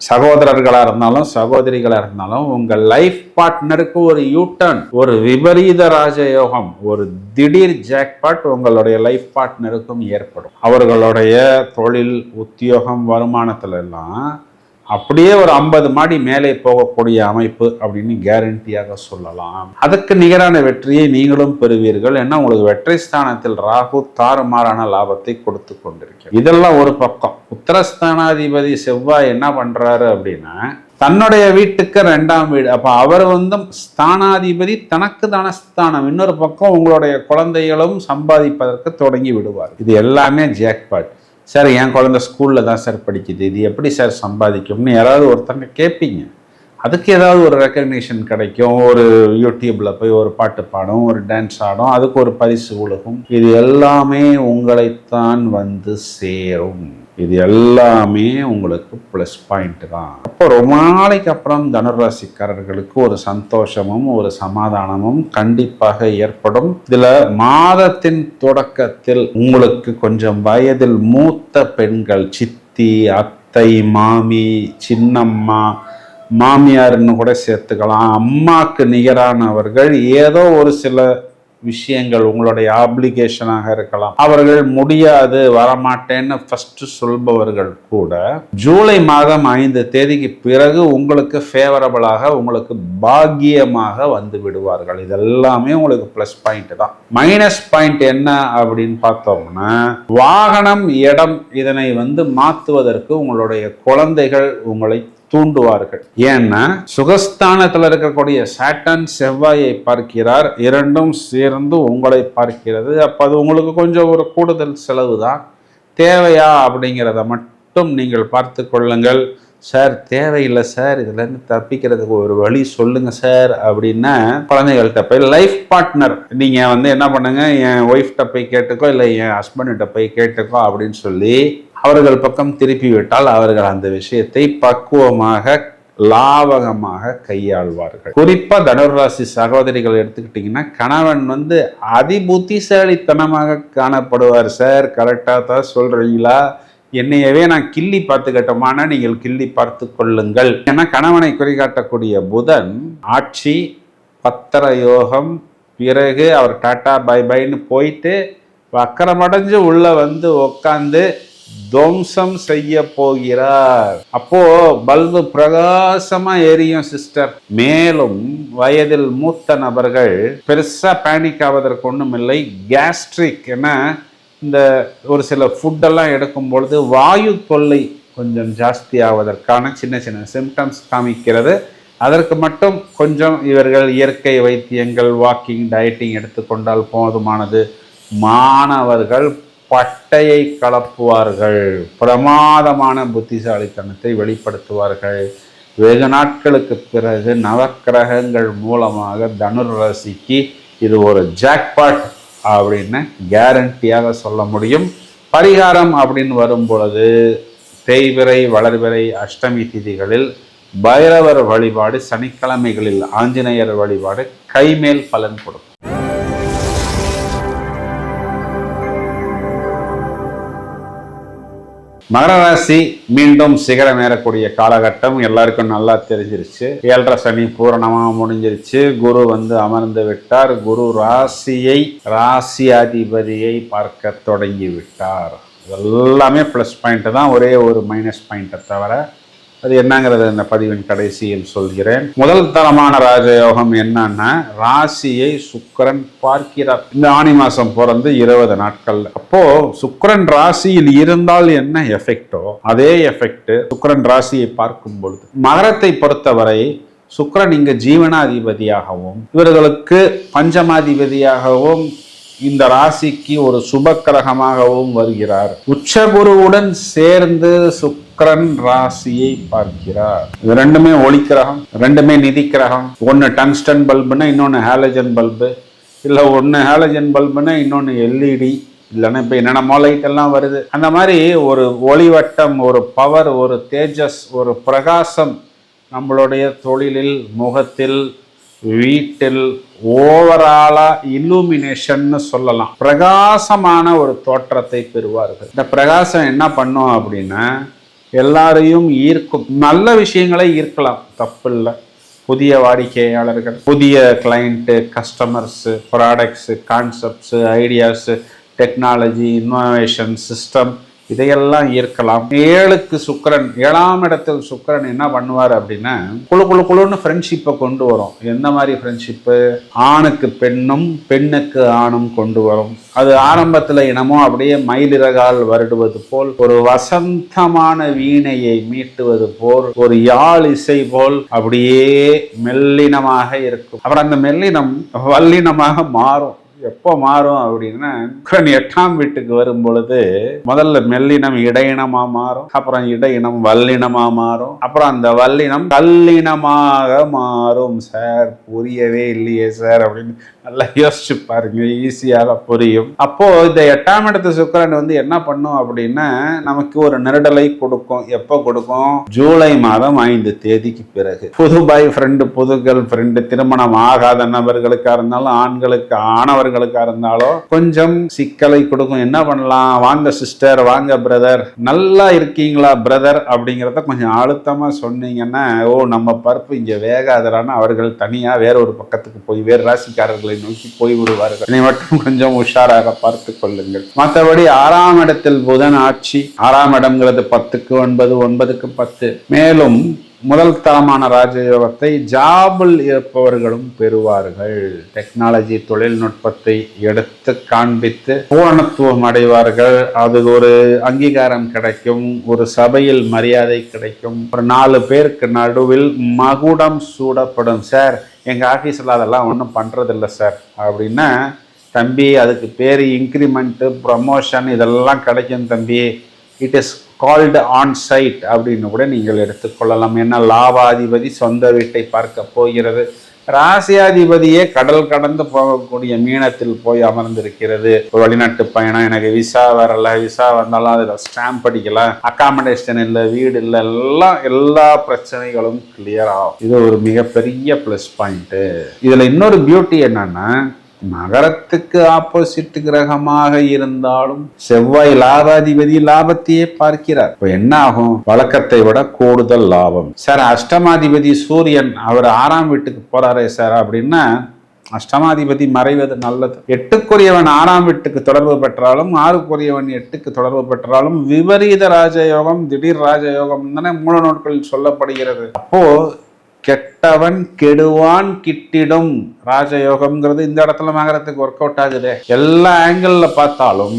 சகோதரர்களாக இருந்தாலும் சகோதரிகளாக இருந்தாலும் உங்கள் லைஃப் பார்ட்னருக்கு ஒரு யூட்டர்ன், ஒரு விபரீத ராஜயோகம், ஒரு திடீர் ஜாக்பாட் உங்களுடைய லைஃப் பார்ட்னருக்கும் ஏற்படும். அவர்களுடைய தொழில், உத்தியோகம், வருமானத்துல எல்லாம் அப்படியே ஒரு 50 மாடி மேலே போகக்கூடிய அமைப்பு அப்படின்னு கேரண்டியாக சொல்லலாம். அதுக்கு நிகரான வெற்றியை நீங்களும் பெறுவீர்கள். ஏன்னா உங்களுக்கு வெற்றி ஸ்தானத்தில் ராகு தாறுமாறான லாபத்தை கொடுத்து கொண்டிருக்கிறார். இதெல்லாம் ஒரு பக்கம். உத்தரஸ்தானாதிபதி செவ்வாய் என்ன பண்றாரு அப்படின்னா, தன்னுடைய வீட்டுக்கு 2ஆம் வீடு. அப்ப அவர் ஸ்தானாதிபதி, தனக்கு தனஸ்தானம். இன்னொரு பக்கம் உங்களுடைய குழந்தைகளும் சம்பாதிப்பதற்கு தொடங்கி விடுவார். இது எல்லாமே ஜாக்பாட். சார் என் குழந்தை ஸ்கூலில் தான் சார் படிக்குது, இது எப்படி சார் சம்பாதிக்கும்னு யாராவது ஒருத்தங்க கேட்பீங்க. அதுக்கு ஏதாவது ஒரு ரெக்கக்னிஷன் கிடைக்கும், ஒரு யூடியூப்ல போய் ஒரு பாட்டு பாடும், ஒரு டான்ஸ் ஆடும், அதுக்கு ஒரு பரிசு உலகம். இது எல்லாமே உங்களைத்தான் வந்து சேரும். இது எல்லாமே உங்களுக்கு ப்ளஸ் பாயிண்ட் தான். அப்போ ரொம்ப நாளைக்கு அப்புறம் தனுராசிக்காரர்களுக்கு ஒரு சந்தோஷமும் ஒரு சமாதானமும் கண்டிப்பாக ஏற்படும். இதுல மாதத்தின் தொடக்கத்தில் உங்களுக்கு கொஞ்சம் வயதில் மூத்த பெண்கள், சித்தி, அத்தை, மாமி, சின்னம்மா, மாமியார்னு கூட சேர்த்துக்கலாம், அம்மாக்கு நிகரானவர்கள், ஏதோ ஒரு சில விஷயங்கள் உங்களுடைய ஆப்ளிகேஷனாக இருக்கலாம், அவர்கள் முடியாது வரமாட்டேன்னு ஃபர்ஸ்ட் சொல்பவர்கள் கூட ஜூலை மாதம் 5 தேதிக்கு பிறகு உங்களுக்கு ஃபேவரபிளாக, உங்களுக்கு பாக்கியமாக வந்து விடுவார்கள். இதெல்லாமே உங்களுக்கு பிளஸ் பாயிண்ட் தான். மைனஸ் பாயிண்ட் என்ன அப்படின்னு பார்த்தோம்னா, வாகனம், இடம் இதனை வந்து மாற்றுவதற்கு உங்களுடைய குழந்தைகள் உங்களை தூண்டுவார்கள். ஏன்னா சுகஸ்தானத்தில் இருக்கக்கூடிய சாட்டர்ன் செவ்வாயை பார்க்கிறார், இரண்டும் சேர்ந்து உங்களை பார்க்கிறது. அப்போ அது உங்களுக்கு கொஞ்சம் ஒரு கூடுதல் செலவு தான். தேவையா அப்படிங்கிறத மட்டும் நீங்கள் பார்த்து கொள்ளுங்கள். சார் தேவையில்லை சார், இதுலேருந்து தப்பிக்கிறதுக்கு ஒரு வழி சொல்லுங்க சார் அப்படின்னா குழந்தைகள்கிட்ட போய் லைஃப் பார்ட்னர் நீங்கள் வந்து என்ன பண்ணுங்க, என் ஒய்ஃப்கிட்ட போய் கேட்டுக்கோ, இல்லை என் ஹஸ்பண்ட்கிட்ட போய் கேட்டுக்கோ அப்படின்னு சொல்லி அவர்கள் பக்கம் திருப்பி விட்டால் அவர்கள் அந்த விஷயத்தை பக்குவமாக, லாபகமாக கையாள்வார்கள். குறிப்பா தனுராசி சகோதரிகள் எடுத்துக்கிட்டீங்கன்னா, கணவன் வந்து அதிபுத்திசாலித்தனமாக காணப்படுவார். சார் கரெக்டா தான் சொல்றீங்களா, என்னையவே நான் கிள்ளி பார்த்துக்கிட்டோமானா நீங்கள் கிள்ளி பார்த்து கொள்ளுங்கள். ஏன்னா கணவனை குறிகாட்டக்கூடிய புதன் ஆட்சி, பத்திர யோகம், பிறகு அவர் டாட்டா பை பைன்னு போயிட்டு வக்கரமடைஞ்சு உள்ள வந்து உட்காந்து துவம்சம் செய்ய போகிறார். அப்போ பல்பு பிரகாசமா எரியும் சிஸ்டர். மேலும் வயதில் மூத்த நபர்கள் பெருசா பேனிக் ஆவதற்கு ஒன்றும் இல்லை. கேஸ்ட்ரிக் என இந்த ஒரு சில ஃபுட்டெல்லாம் எடுக்கும் பொழுது வாயு தொல்லை கொஞ்சம் ஜாஸ்தி ஆவதற்கான சின்ன சின்ன சிம்டம்ஸ் காமிக்கிறது. அதற்கு மட்டும் கொஞ்சம் இவர்கள் இயற்கை வைத்தியங்கள், வாக்கிங், டயட்டிங் எடுத்துக்கொண்டால் போதுமானது. மாணவர்கள் பட்டையை கலப்புவார்கள், பிரமாதமான புத்திசாலித்தனத்தை வெளிப்படுத்துவார்கள். வெகு நாட்களுக்கு பிறகு நவக்கிரகங்கள் மூலமாக தனுர் ராசிக்கு இது ஒரு ஜாக்பாட் அப்படின்னு கேரண்டியாக சொல்ல முடியும். பரிகாரம் அப்படின்னு வரும் பொழுது தேய்பிறை, வளர்பிறை, அஷ்டமி திதிகளில் பைரவர் வழிபாடு, சனிக்கிழமைகளில் ஆஞ்சநேயர் வழிபாடு கைமேல் பலன் கொடுக்கும். மகர ராசி மீண்டும் சிகரம் ஏறக்கூடிய காலகட்டம் எல்லாருக்கும் நல்லா தெரிஞ்சிருச்சு. 7.5 சனி பூரணமா முடிஞ்சிருச்சு. குரு வந்து அமர்ந்து விட்டார். குரு ராசி அதிபதியை பார்க்க தொடங்கி விட்டார். எல்லாமே பிளஸ் பாயிண்ட் தான், ஒரே ஒரு மைனஸ் பாயிண்ட்டை தவிர. அது என்னங்கிறது இந்த பதிவின் கடைசியில் சொல்கிறேன். முதல் தரமான ராஜயோகம் என்னன்னா, ராசியை சுக்கிரன் பார்க்கிறார். இந்த ஆனி மாசம் பிறந்து 20 நாட்கள். அப்போ சுக்கிரன் ராசியில் இருந்தால் என்ன எஃபெக்டோ அதே எஃபெக்ட் சுக்கிரன் ராசியை பார்க்கும் பொழுது. மகரத்தை பொறுத்தவரை சுக்கிரன் இங்க ஜீவனாதிபதியாகவும் இவர்களுக்கு பஞ்சமாதிபதியாகவும் இந்த ராசிக்கு ஒரு சுப கிரகமாகவும் வருகிறார். உச்சகுருவுடன் சேர்ந்து சுக்கிரன் ராசியை பார்க்கிறார். இது ரெண்டுமே ஒளி கிரகம், ரெண்டுமே நிதி கிரகம். ஒன்னு டங்ஸ்டன் பல்புனா இன்னொன்னு ஹாலஜன் பல்பு, இல்ல ஒன்னு ஹாலஜன் பல்புனா இன்னொன்னு எல்இடி, இல்லைன்னா இப்ப என்னென்னமோ லைட் எல்லாம் வருது. அந்த மாதிரி ஒரு ஒளிவட்டம், ஒரு பவர், ஒரு தேஜஸ், ஒரு பிரகாசம் நம்மளுடைய தொழிலில், முகத்தில், வீட்டில் ஓவராலா இல்லுமினேஷன் சொல்லலாம். பிரகாசமான ஒரு தோற்றத்தை பெறுவார்கள். இந்த பிரகாசம் என்ன பண்ணும் அப்படின்னா, எல்லாரையும் ஈர்க்கும். நல்ல விஷயங்களை ஈர்க்கலாம், தப்பு இல்லை. புதிய வாடிக்கையாளர்கள், புதிய client, customers, products, concepts, ideas, technology, innovation, system, இதையெல்லாம் ஈர்க்கலாம். 7க்கு சுக்கிரன், 7ஆம் இடத்தில் சுக்கிரன் என்ன பண்ணுவார் அப்படின்னா, குழுன்னு ஃப்ரெண்ட்ஷிப்பை கொண்டு வரும். எந்த மாதிரி ஃப்ரெண்ட்ஷிப்பு? ஆணுக்கு பெண்ணும், பெண்ணுக்கு ஆணும் கொண்டு வரும். அது ஆரம்பத்தில் என்னமோ அப்படியே மயிலிறகால் வருடுவது போல், ஒரு வசந்தமான வீணையை மீட்டுவது போல், ஒரு யாழ் இசை போல் அப்படியே மெல்லினமாக இருக்கும். அப்புறம் அந்த மெல்லினம் வல்லினமாக மாறும். எப்போ மாறும் அப்படின்னா சுக்கிரன் 8ஆம் வீட்டுக்கு வரும் பொழுது முதல்ல மெல்லினம் இடையினமா மாறும், அப்புறம் இடையினம் வல்லினமா மாறும், அப்புறம் அந்த வல்லினம் கல்லினமாக மாறும். சார் புரியவே இல்லையே சார் அப்படின்னு நல்லா யோசிச்சு பாருங்க, ஈஸியாக புரியும். அப்போ இந்த 8ஆம் இடத்து சுக்கிரன் வந்து என்ன பண்ணும் அப்படின்னா நமக்கு ஒரு நெருடலை கொடுக்கும். எப்போ கொடுக்கும்? ஜூலை மாதம் 5 தேதிக்கு பிறகு. புது பாய் ஃப்ரெண்டு, புது கேர்ள் ஃப்ரெண்டு, திருமணம் ஆகாத நபர்களுக்கா இருந்தாலும் ஆண்களுக்கு ஆணவர்களுக்கா இருந்தாலும் கொஞ்சம் சிக்கலை கொடுக்கும். என்ன பண்ணலாம்? வாங்க சிஸ்டர், வாங்க பிரதர், நல்லா இருக்கீங்களா பிரதர் அப்படிங்கிறத கொஞ்சம் அழுத்தமா சொன்னீங்கன்னா, ஓ நம்ம பருப்பு இங்க வேகாதரான அவர்கள் தனியா வேற ஒரு பக்கத்துக்கு போய் வேறு ராசிக்காரர்களை நோக்கி போய் விடுவார்கள். இதை மட்டும் கொஞ்சம் உஷாராக பார்த்து கொள்ளுங்கள். மற்றபடி 6ஆம் இடத்தில் புதன் ஆட்சி. 6ஆம் இடம்ங்கிறது 10க்கு 9, 9க்கு 10. மேலும் முதல் தரமான ராஜயோகத்தை ஜாபில் இருப்பவர்களும் பெறுவார்கள். டெக்னாலஜி தொழில்நுட்பத்தை எடுத்து காண்பித்து பூரணத்துவம் அடைவார்கள். அது ஒரு அங்கீகாரம் கிடைக்கும், ஒரு சபையில் மரியாதை கிடைக்கும், ஒரு 4 பேருக்கு நடுவில் மகுடம் சூடப்படும். சார் எங்க ஆபீஸ்ல அதெல்லாம் ஒன்றும் பண்றதில்லை சார் அப்படின்னா, தம்பி அதுக்கு பேர் இன்க்ரிமெண்ட், ப்ரமோஷன் இதெல்லாம் கிடைக்கும் தம்பி. It is called on side அப்படின்னு கூட நீங்கள் எடுத்துக்கொள்ளலாம். என்ன, லாபாதிபதி சொந்த வீட்டை பார்க்க போகிறது. ராசியாதிபதியே கடல் கடந்து போகக்கூடிய மீனத்தில் போய் அமர்ந்திருக்கிறது. ஒரு வெளிநாட்டு பயணம், எனக்கு விசா வரல, விசா வந்தாலும் அதில் ஸ்டாம்ப் அடிக்கல, அகாமடேஷன் இல்லை, வீடு இல்லை, எல்லா பிரச்சனைகளும் கிளியர் ஆகும். இது ஒரு மிகப்பெரிய பிளஸ் பாயிண்ட். இதுல இன்னொரு பியூட்டி என்னன்னா, மகரத்துக்கு ஆப்போசிட் கிரகமாக இருந்தாலும் செவ்வாய் லாபாதிபதி லாபத்தையே பார்க்கிறார். இப்போ என்ன ஆகும்? வழக்கத்தை விட கூடுதல் லாபம். சார் அஷ்டமாதிபதி சூரியன் அவர் 6ஆம் வீட்டுக்கு போறாரே சார் அப்படின்னா, அஷ்டமாதிபதி மறைவது நல்லது. 8க்குரியவன் 6ஆம் வீட்டுக்கு தொடர்பு பெற்றாலும் 6க்குரியவன் 8க்கு தொடர்பு பெற்றாலும் விபரீத ராஜயோகம், திடீர் ராஜயோகம் தானே மூல நூல்களில் சொல்லப்படுகிறது. அப்போ கெட்டவன் கெடுவான் கிட்டிடும் ராஜயோகம்ங்கிறது இந்த இடத்துல மகரத்துக்கு ஒர்க் அவுட் ஆகுது. எல்லா ஆங்கிள் பார்த்தாலும்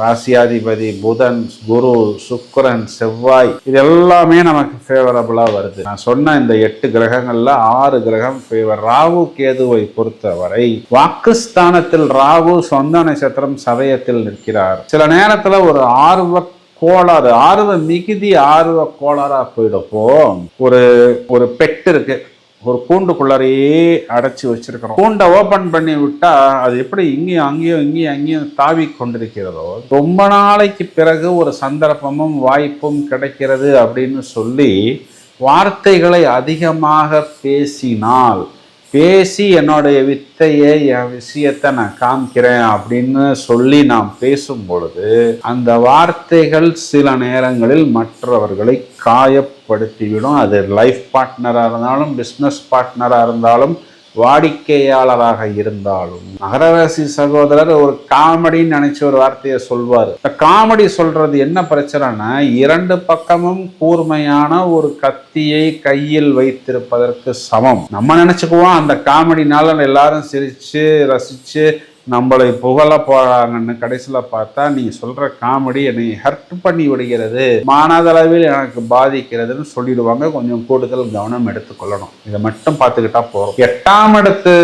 ராசியாதிபதி புதன், குரு, சுக்கிரன், செவ்வாய் இது எல்லாமே நமக்கு ஃபேவரபிளா வருது. நான் சொன்ன இந்த 8 கிரகங்கள்ல 6 கிரகம் ஃபேவர். ராகு கேதுவை பொறுத்தவரை வாக்குஸ்தானத்தில் ராகு சொந்த நட்சத்திரம் சதயத்தில் நிற்கிறார். சில நேரத்துல ஒரு ஆர்வ கோளாறு, ஆர்வ மிகுதி ஆர்வ கோளாறா போயிடப்போ, ஒரு பெட் இருக்கு, ஒரு கூண்டுக்குள்ளாரையே அடைச்சி வச்சிருக்கிறோம். கூண்டை ஓபன் பண்ணி விட்டா அது எப்படி இங்கேயும் அங்கேயும் தாவி கொண்டிருக்கிறதோ, ரொம்ப நாளைக்கு பிறகு ஒரு சந்தர்ப்பமும் வாய்ப்பும் கிடைக்கிறது அப்படின்னு சொல்லி வார்த்தைகளை அதிகமாக பேசி என்னுடைய வித்தையை, என் விஷயத்தை நான் காமிக்கிறேன் அப்படின்னு சொல்லி நாம் பேசும் பொழுது அந்த வார்த்தைகள் சில நேரங்களில் மற்றவர்களை காயப்படுத்திவிடும். அது லைஃப் பார்ட்னராக இருந்தாலும், பிஸ்னஸ் பார்ட்னராக இருந்தாலும், வாடிக்கையாளராக இருந்தாலும். மகர ராசி சகோதரர் ஒரு காமெடின்னு நினைச்ச ஒரு வார்த்தையை சொல்வார். காமெடி சொல்றது என்ன பிரச்சனைனா, 2 பக்கமும் கூர்மையான ஒரு கத்தியை கையில் வைத்திருப்பதற்கு சமம். நம்ம நினைச்சுக்குவோம் அந்த காமெடினால எல்லாரும் சிரிச்சு ரசிச்சு நம்மளை புகழ போறாங்கன்னு. கடைசியில பார்த்தா நீ சொல்ற காமெடி என்னை ஹர்ட் பண்ணி விடுகிறது, மனதளவில் எனக்கு பாதிக்கிறதுன்னு சொல்லிடுவாங்க. கொஞ்சம் கூடுதல் கவனம் எடுத்துக்கொள்ளணும். இதை மட்டும் பார்த்துக்கிட்டா போறோம். 8ஆம் இடத்து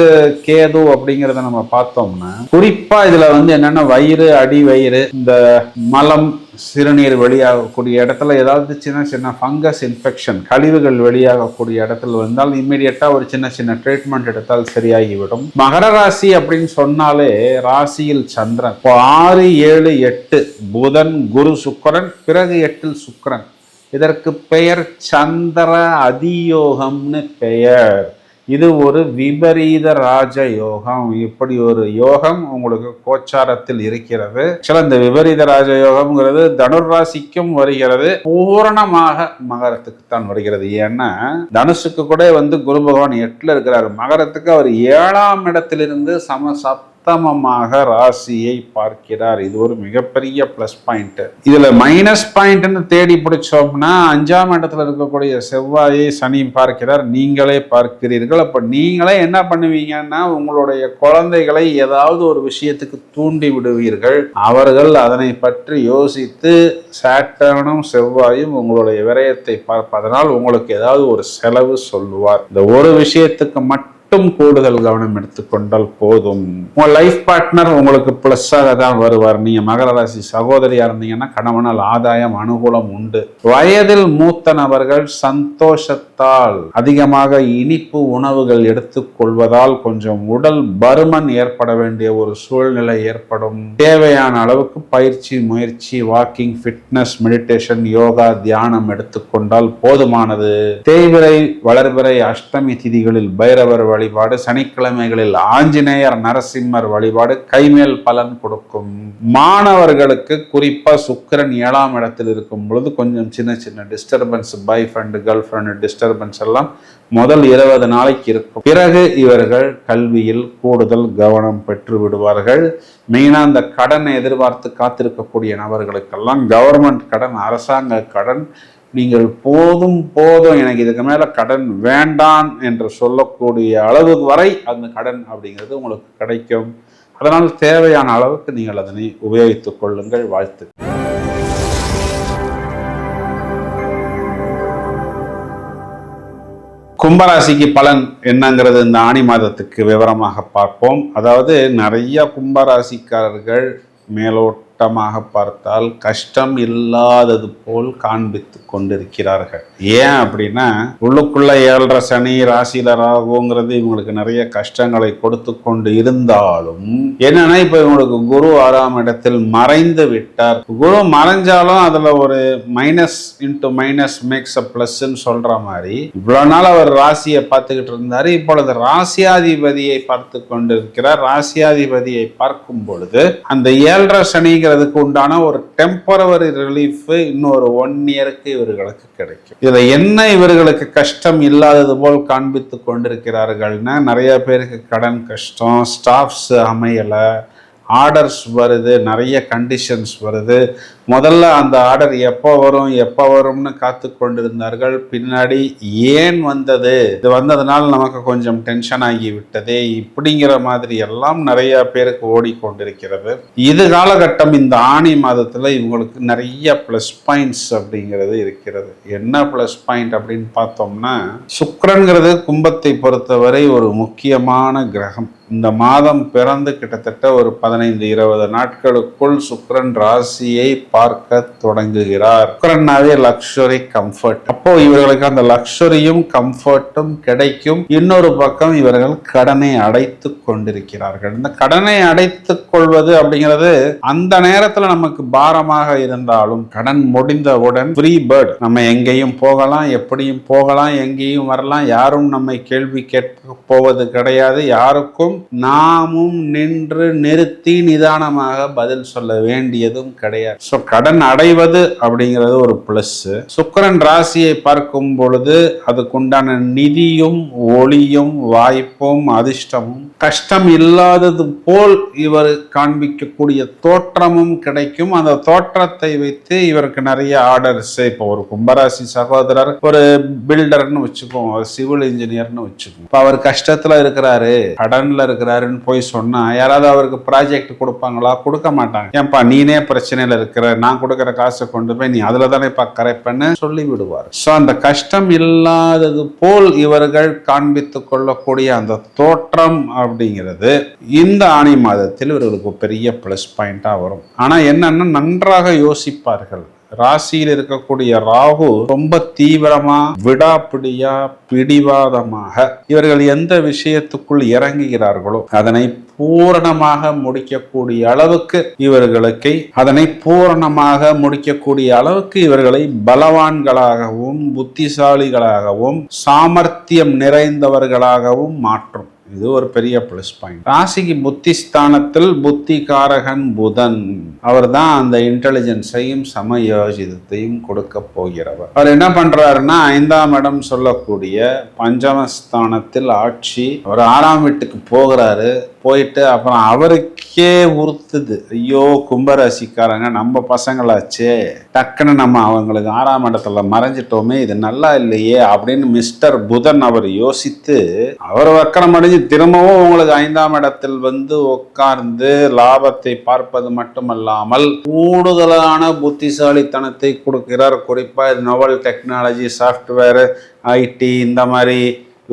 கேது அப்படிங்கிறத நம்ம பார்த்தோம்னா, குறிப்பா இதுல என்னன்னா வயிறு, அடி வயிறு, இந்த மலம், சிறுநீர் வெளியாகக்கூடிய இடத்துல ஏதாவது சின்ன ஃபங்கஸ் இன்ஃபெக்ஷன், கழிவுகள் வெளியாகக்கூடிய இடத்துல வந்தால் இம்மிடியட்டா ஒரு சின்ன ட்ரீட்மெண்ட் எடுத்தால் சரியாகிவிடும். மகர ராசி அப்படின்னு சொன்னாலே ராசியில் சந்திரன். இப்போ 6, 7, 8 புதன், குரு, சுக்கிரன், பிறகு 8ல் சுக்கிரன். இதற்கு பெயர் சந்திர அதியோகம்னு பெயர். இது ஒரு விபரீத ராஜ யோகம். இப்படி ஒரு யோகம் உங்களுக்கு கோச்சாரத்தில் இருக்கிறது. இந்த விபரீத ராஜ யோகம்ங்கிறது தனுர் ராசிக்கும் வருகிறது, பூரணமாக மகரத்துக்கு தான் வருகிறது. ஏன்னா தனுசுக்கு கூட குரு பகவான் 8ல இருக்கிறார். மகரத்துக்கு அவர் 7ஆம் இடத்திலிருந்து சமமாக ராசியை பார்க்கிறார். இது ஒரு மிகப்பெரிய பிளஸ் பாயிண்ட். இதுல மைனஸ் பாயிண்ட்னு தேடி பிடிச்சோம்னா 5ஆம் இடத்துல இருக்கக்கூடிய செவ்வாயை சனி பார்க்கிறார், நீங்களே பார்க்கிறீர்கள். அப்ப நீங்களே என்ன பண்ணுவீங்கன்னா, உங்களுடைய குழந்தைகளை ஏதாவது ஒரு விஷயத்துக்கு தூண்டி விடுவீர்கள். அவர்கள் அதனை பற்றி யோசித்து சாட்டர்னும் செவ்வாயும் உங்களுடைய விரயத்தை பார்ப்பதனால் உங்களுக்கு ஏதாவது ஒரு செலவு சொல்லுவார். இந்த ஒரு விஷயத்துக்கு மட்டும் மட்டும் கூடுதல் கவனம் எடுத்துக்கொண்டால் போதும். உங்க லைஃப் பார்ட்னர் உங்களுக்கு பிளஸ்ஸாக தான் வருவார். நீங்க மகர ராசி சகோதரியா இருந்தீங்கன்னா கணவனால் ஆதாயம் அனுகூலம் உண்டு. வயதில் மூத்த நபர்கள் சந்தோஷத்தால் அதிகமாக இனிப்பு உணவுகள் எடுத்துக்கொள்வதால் கொஞ்சம் உடல் பருமன் ஏற்பட வேண்டிய ஒரு சூழ்நிலை ஏற்படும். தேவையான அளவுக்கு பயிற்சி, முயற்சி, வாக்கிங், ஃபிட்னஸ், மெடிடேஷன், யோகா, தியானம் எடுத்துக்கொண்டால் போதுமானது. தேய்பிறை, வளர்பிறை, அஷ்டமி திதிகளில் பைரவர் வழிபாடு, சனிக்கிழமைகளில் ஆஞ்சநேயர், நரசிம்மர் வழிபாடு கைமேல் பலன் கொடுக்கும். மாணவர்களுக்கு குறிப்பா சுக்கிரன் 7ஆம் இடத்தில் இருக்கும் பொழுது கொஞ்சம் சின்ன சின்ன டிஸ்டர்பன்ஸ், பாய் ஃப்ரெண்ட், கேர்ள் ஃப்ரெண்ட் டிஸ்டர்பன்ஸ் எல்லாம் முதல் 20 நாளைக்கு இருக்கும். பிறகு இவர்கள் கல்வியில் கூடுதல் கவனம் பெற்று விடுவார்கள். மெயினா அந்த கடனை எதிர்பார்த்து காத்திருக்கக்கூடிய நபர்களுக்கெல்லாம் கவர்மெண்ட் கடன், அரசாங்க கடன், நீங்கள் போதும் எனக்கு இதுக்கு மேல கடன் வேண்டாம் என்று சொல்லக்கூடிய அளவு வரை அந்த கடன் அப்படிங்கிறது உங்களுக்கு கிடைக்கும். அதனால் தேவையான அளவுக்கு நீங்கள் அதனை உபயோகித்துக் கொள்ளுங்கள். வாழ்த்து. கும்பராசிக்கு பலன் என்னங்கிறது இந்த ஆணி மாதத்துக்கு விவரமாக பார்ப்போம். அதாவது நிறைய கும்பராசிக்காரர்கள் மேலோட்டமாக பார்த்தால் கஷ்டம் இல்லாதது போல் காண்பித்து கொண்டிருக்கிறார்கள். ஏன் அப்படின்னா உள்ளுக்குள்ள 7.5 சனி ராசியில ராகுங்கிறது இவங்களுக்கு நிறைய கஷ்டங்களை கொடுத்து கொண்டு இருந்தாலும் என்னன்னா இப்ப இவங்களுக்கு குரு 6ஆம் இடத்தில் மறைந்து விட்டார். குரு மறைஞ்சாலும் அதுல ஒரு minus into minus makes a பிளஸ்ன்னு சொல்ற மாதிரி இவ்வளவு நாள் அவர் ராசியை பார்த்துக்கிட்டு இருந்தாரு. இப்பொழுது ராசியாதிபதியை பார்த்து கொண்டிருக்கிறார். ராசியாதிபதியை பார்க்கும் பொழுது அந்த 7.5 சனிங்கிறதுக்கு உண்டான ஒரு டெம்பரவரி ரிலீஃப் இன்னொரு 1 இயருக்கு இவர்களுக்கு கிடைக்கும். இதுல என்ன இவர்களுக்கு கஷ்டம் இல்லாதது போல் காண்பித்து கொண்டிருக்கிறார்கள்னா நிறைய பேருக்கு கடன் கஷ்டம், ஸ்டாஃப்ஸ் அமையல, ஆர்டர்ஸ் வருது, நிறைய கண்டிஷன்ஸ் வருது. முதல்ல அந்த ஆர்டர் எப்போ வரும்னு காத்து கொண்டிருந்தார்கள். பின்னாடி ஏன் வந்தது, இது வந்ததுனால நமக்கு கொஞ்சம் டென்ஷன் ஆகி விட்டதே, இப்படிங்கிற மாதிரி எல்லாம் நிறைய பேருக்கு ஓடிக்கொண்டிருக்கிறது. இது காலகட்டம் இந்த ஆணி மாதத்துல இவங்களுக்கு நிறைய பிளஸ் பாயிண்ட்ஸ் அப்படிங்கிறது இருக்கிறது. என்ன பிளஸ் பாயிண்ட் அப்படின்னு பார்த்தோம்னா, சுக்கிரன்கிறது கும்பத்தை பொறுத்தவரை ஒரு முக்கியமான கிரகம். இந்த மாதம் பிறந்து கிட்டத்தட்ட ஒரு 15-20 நாட்களுக்குள் சுக்கிரன் ராசியை பார்க்க தொடங்குகிறார். சுக்கிரன்னாவே லக்ஸுரி, கம்ஃபர்ட். அப்போ இவர்களுக்கு அந்த லக்ஸுரியும் கம்ஃபர்ட்டும் கிடைக்கும். இன்னொரு பக்கம் இவர்கள் கடனை அடைத்து கொண்டிருக்கிறார்கள். இந்த கடனை அடைத்துக் கொள்வது அப்படிங்கிறது அந்த நேரத்துல நமக்கு பாரமாக இருந்தாலும் கடன் முடிந்தவுடன் ஃப்ரீ பேர்ட், நம்ம எங்கேயும் போகலாம், எப்படியும் போகலாம், எங்கேயும் வரலாம், யாரும் நம்மை கேள்வி கேட்க போவது கிடையாது. யாருக்கும் நாமும் நின்று நிறுத்தி நிதானமாக பதில் சொல்ல வேண்டியதும் கிடையாது. சோ கடன் அடைவது அப்படிங்கிறது ஒரு பிளஸ். சுக்கிரன் ராசியை பார்க்கும் பொழுது அதுக்குண்டான நிதியும் ஒளியும் வாய்ப்பும் அதிர்ஷ்டமும் கஷ்டம் இல்லாதது போல் இவர் காண்பிக்கக்கூடிய தோற்றமும் கிடைக்கும். அந்த தோற்றத்தை வைத்து இவருக்கு நிறைய ஆர்டர்ஸ், இப்போ ஒரு கும்பராசி சகோதரர் ஒரு பில்டர்னு வச்சுக்கோம், சிவில் இன்ஜினியர்னு வச்சுக்கோம். இப்போ அவர் கஷ்டத்துல இருக்கிறாரு, கடன்ல இருக்கிறாருன்னு போய் சொன்னா யாராவது அவருக்கு ப்ராஜெக்ட் கொடுப்பாங்களா? கொடுக்க மாட்டாங்க. ஏன்பா நீனே பிரச்சனையில இருக்கிற, நான் கொடுக்கிற காசை கொண்டு போய் நீ அதுல தானே கரெக்ட்னு சொல்லி விடுவார். சோ அந்த கஷ்டம் இல்லாதது போல் இவர்கள் காண்பித்துக் கொள்ளக்கூடிய அந்த தோற்றம் அப்படிங்கிறது இந்த ஆணி மாதத்தில் இவர்களுக்கு பெரிய பிளஸ் பாயிண்டா வரும். ஆனா என்னன்னா நன்றாக யோசிப்பார்கள். ராசியில் இருக்கக்கூடிய ராகு ரொம்ப தீவிரமா, விடாப்பிடியா, பிடிவாதமாக இவர்கள் எந்த விஷயத்துக்குள் இறங்குகிறார்களோ அதனை பூரணமாக முடிக்கக்கூடிய அளவுக்கு இவர்களை பலவான்களாகவும் புத்திசாலிகளாகவும் சாமர்த்தியம் நிறைந்தவர்களாகவும் மாற்றும். இது ஒரு பெரிய பிளஸ் பாயிண்ட். ராசிக்கு புத்தி ஸ்தானத்தில் புத்தி காரகன் புதன். அவர் தான் அந்த இன்டெலிஜென்ஸையும் சமயோஜிதத்தையும் கொடுக்க போகிறவர். அவர் என்ன பண்றாருன்னா 5ஆம் இடம் சொல்லக்கூடிய பஞ்சமஸ்தானத்தில் ஆட்சி. அவர் 6ஆம் வீட்டுக்கு போகிறாரு. போயிட்டு அப்புறம் அவருக்கே உறுத்துது, ஐயோ கும்பராசிக்காரங்க நம்ம பசங்களாச்சே, டக்குன்னு நம்ம அவங்களுக்கு 6ஆம் இடத்துல மறைஞ்சிட்டோமே, இது நல்லா இல்லையே அப்படின்னு மிஸ்டர் புதன் அவர் யோசித்து அவர் வக்கரம் அடைஞ்சு திரும்பவும் உங்களுக்கு 5ஆம் இடத்தில் வந்து உட்கார்ந்து லாபத்தை பார்ப்பது மட்டுமல்லாமல் கூடுதலான புத்திசாலித்தனத்தை கொடுக்கிறார். குறிப்பா இது நோவல் டெக்னாலஜி, சாஃப்ட்வேர், ஐடி, இந்த மாதிரி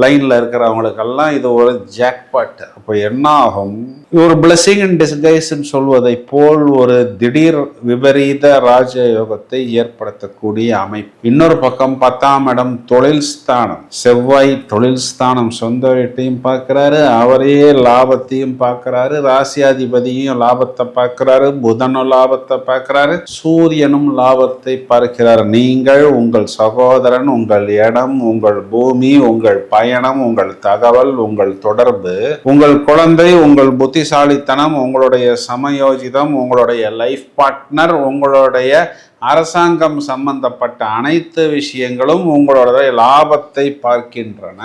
லைன்ல இருக்கிறவங்களுக்கெல்லாம் இது ஒரு ஜாக்பாட். அப்போ என்ன ஆகும், ஒரு பிளஸிங் இன் டிஸ்கைஸ் சொல்வதை போல் ஒரு திடீர் விபரீத ராஜயோகத்தை ஏற்படுத்தக்கூடிய அமைப்பு. இன்னொரு பக்கம் 10ஆம் இடம் தொழில் ஸ்தானம். செவ்வாய் தொழில் ஸ்தானம், சொந்த வீட்டையும் பார்க்கிறாரு, அவரே லாபத்தையும் பார்க்கிறாரு, ராசியாதிபதியும் லாபத்தை பார்க்கிறாரு, புதனும் லாபத்தை பார்க்கிறாரு, சூரியனும் லாபத்தை பார்க்கிறார். நீங்கள், உங்கள் சகோதரன், உங்கள் இடம், உங்கள் பூமி, உங்கள் பயணம், உங்கள் தகவல், உங்கள் தொடர்பு, உங்கள் குழந்தை, உங்கள் புத்திசாலித்தனம், உங்களுடைய சமயோஜிதம், உங்களுடைய லைஃப் பார்ட்னர், உங்களுடைய அரசாங்கம் சம்பந்தப்பட்ட அனைத்து விஷயங்களும் உங்களுடைய லாபத்தை பார்க்கின்றன.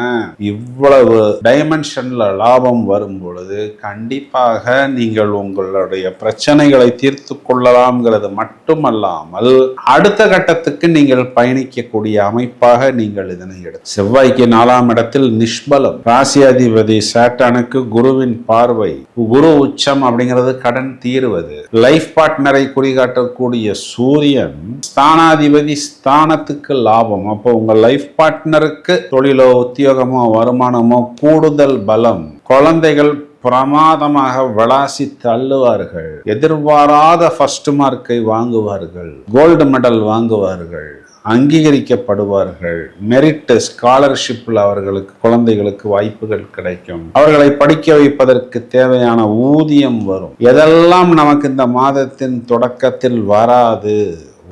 இவ்வளவு டைமென்ஷன்ல லாபம் வரும் பொழுது கண்டிப்பாக நீங்கள் உங்களுடைய பிரச்சனைகளை தீர்த்து கொள்ளலாம்ங்கிறது மட்டுமல்லாமல் அடுத்த கட்டத்துக்கு நீங்கள் பயணிக்கக்கூடிய அமைப்பாக நீங்கள் இதனை எடுத்து. செவ்வாய்க்கு 4ஆம் இடத்தில் நிஷ்பலம், ராசியாதிபதி சாட்டனுக்கு குருவின் பார்வை, குரு உச்சம் அப்படிங்கிறது கடன் தீர்வது, லைஃப் பார்ட்னரை குறிகாட்டக்கூடிய சூரியன் ஸ்தானாதிபதி, ஸ்தானத்துக்கு லாபம். அப்போ உங்க லைஃப் பார்ட்னருக்கு தொழிலோ உத்தியோகமோ வருமானமோ கூடுதல் பலம், குழந்தைகள் பிரமாதமாக விளாசி தள்ளுவார்கள், எதிர்பாராத ஃபர்ஸ்ட் மார்க்கை வாங்குவார்கள், கோல்டு மெடல் வாங்குவார்கள், அங்கீகரிக்கப்படுவார்கள், மெரிட் ஸ்காலர்ஷிப்பில் அவர்களுக்கு குழந்தைகளுக்கு வாய்ப்புகள் கிடைக்கும், அவர்களை படிக்க வைப்பதற்கு தேவையான ஊதியம் வரும். எதெல்லாம் நமக்கு இந்த மாதத்தின் தொடக்கத்தில் வராது,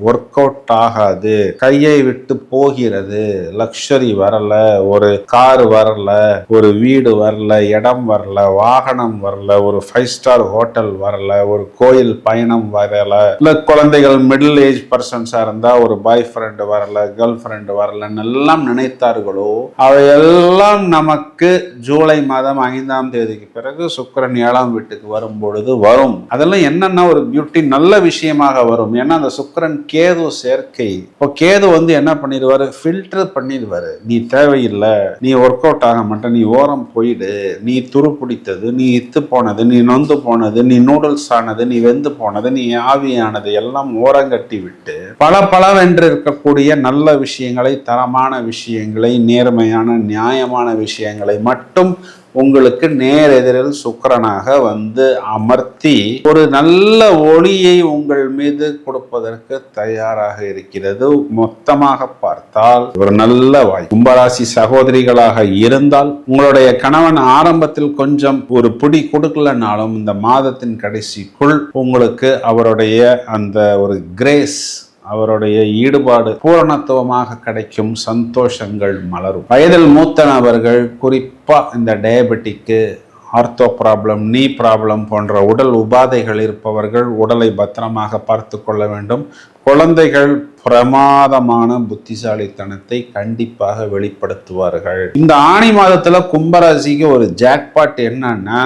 ஒர்க் அவுட் ஆகாது, கையை விட்டு போகிறது, லக்ஸரி வரல, ஒரு கார் வரல, ஒரு வீடு வரல, இடம் வரல, வாகனம் வரல, ஒரு 5 ஸ்டார் ஹோட்டல் வரல, ஒரு கோயில் பயணம் வரல, இல்ல குழந்தைகள் மிடில் ஏஜ் பர்சன்ஸா இருந்தா ஒரு பாய் ஃப்ரெண்ட் வரல, கேர்ள் ஃப்ரெண்ட் வரலன்னு எல்லாம் நினைத்தார்களோ அவையெல்லாம் நமக்கு ஜூலை மாதம் 5ஆம் தேதிக்கு பிறகு சுக்கிரன் 7ஆம் வீட்டுக்கு வரும் பொழுது வரும். அதெல்லாம் என்னன்னா ஒரு பியூட்டி, நல்ல விஷயமாக வரும். ஏன்னா அந்த சுக்கிரன் கேது சேர்க்கை. இப்போ கேது என்ன பண்ணிடுவாரு, ஃபில்டர் பண்ணிடுவாரு. நீ தேவையில்லை, நீ ஒர்க் அவுட் ஆக மாட்டேன், நீ ஓரம் போயிடு, நீ துரு பிடித்தது, நீ இத்து போனது, நீ நொந்து போனது, நீ நூடுல்ஸ் ஆனது, நீ வெந்து போனது, நீ ஆவியானது எல்லாம் ஓரங்கட்டி விட்டு பல இருக்கக்கூடிய நல்ல விஷயங்களை, தரமான விஷயங்களை, நேர்மையான நியாயமான விஷயங்களை மட்டும் உங்களுக்கு நேர் எதிரில் சுக்கிரனாக அமர்த்தி ஒரு நல்ல ஒளியை உங்கள் மீது கொடுப்பதற்கு தயாராக இருக்கிறது. மொத்தமாக பார்த்தால் ஒரு நல்ல வாய்ப்பு. கும்பராசி சகோதரிகளாக இருந்தால் உங்களுடைய கணவன் ஆரம்பத்தில் கொஞ்சம் ஒரு பிடி கொடுக்கலனாலும் இந்த மாதத்தின் கடைசிக்குள் உங்களுக்கு அவருடைய அந்த ஒரு கிரேஸ், அவருடைய ஈடுபாடு பூரணத்துவமாக கிடைக்கும், சந்தோஷங்கள் மலரும். வயதில் மூத்த நபர்கள், குறிப்பா இந்த டயபெட்டிக்கு, ஆர்த்தோ ப்ராப்ளம், நீ ப்ராப்ளம் போன்ற உடல் உபாதைகள் இருப்பவர்கள் உடலை பத்திரமாக பார்த்து கொள்ள வேண்டும். குழந்தைகள் பிரமாதமான புத்திசாலித்தனத்தை கண்டிப்பாக வெளிப்படுத்துவார்கள். இந்த ஆணி மாதத்துல கும்பராசிக்கு ஒரு ஜாக்பாட் என்னன்னா,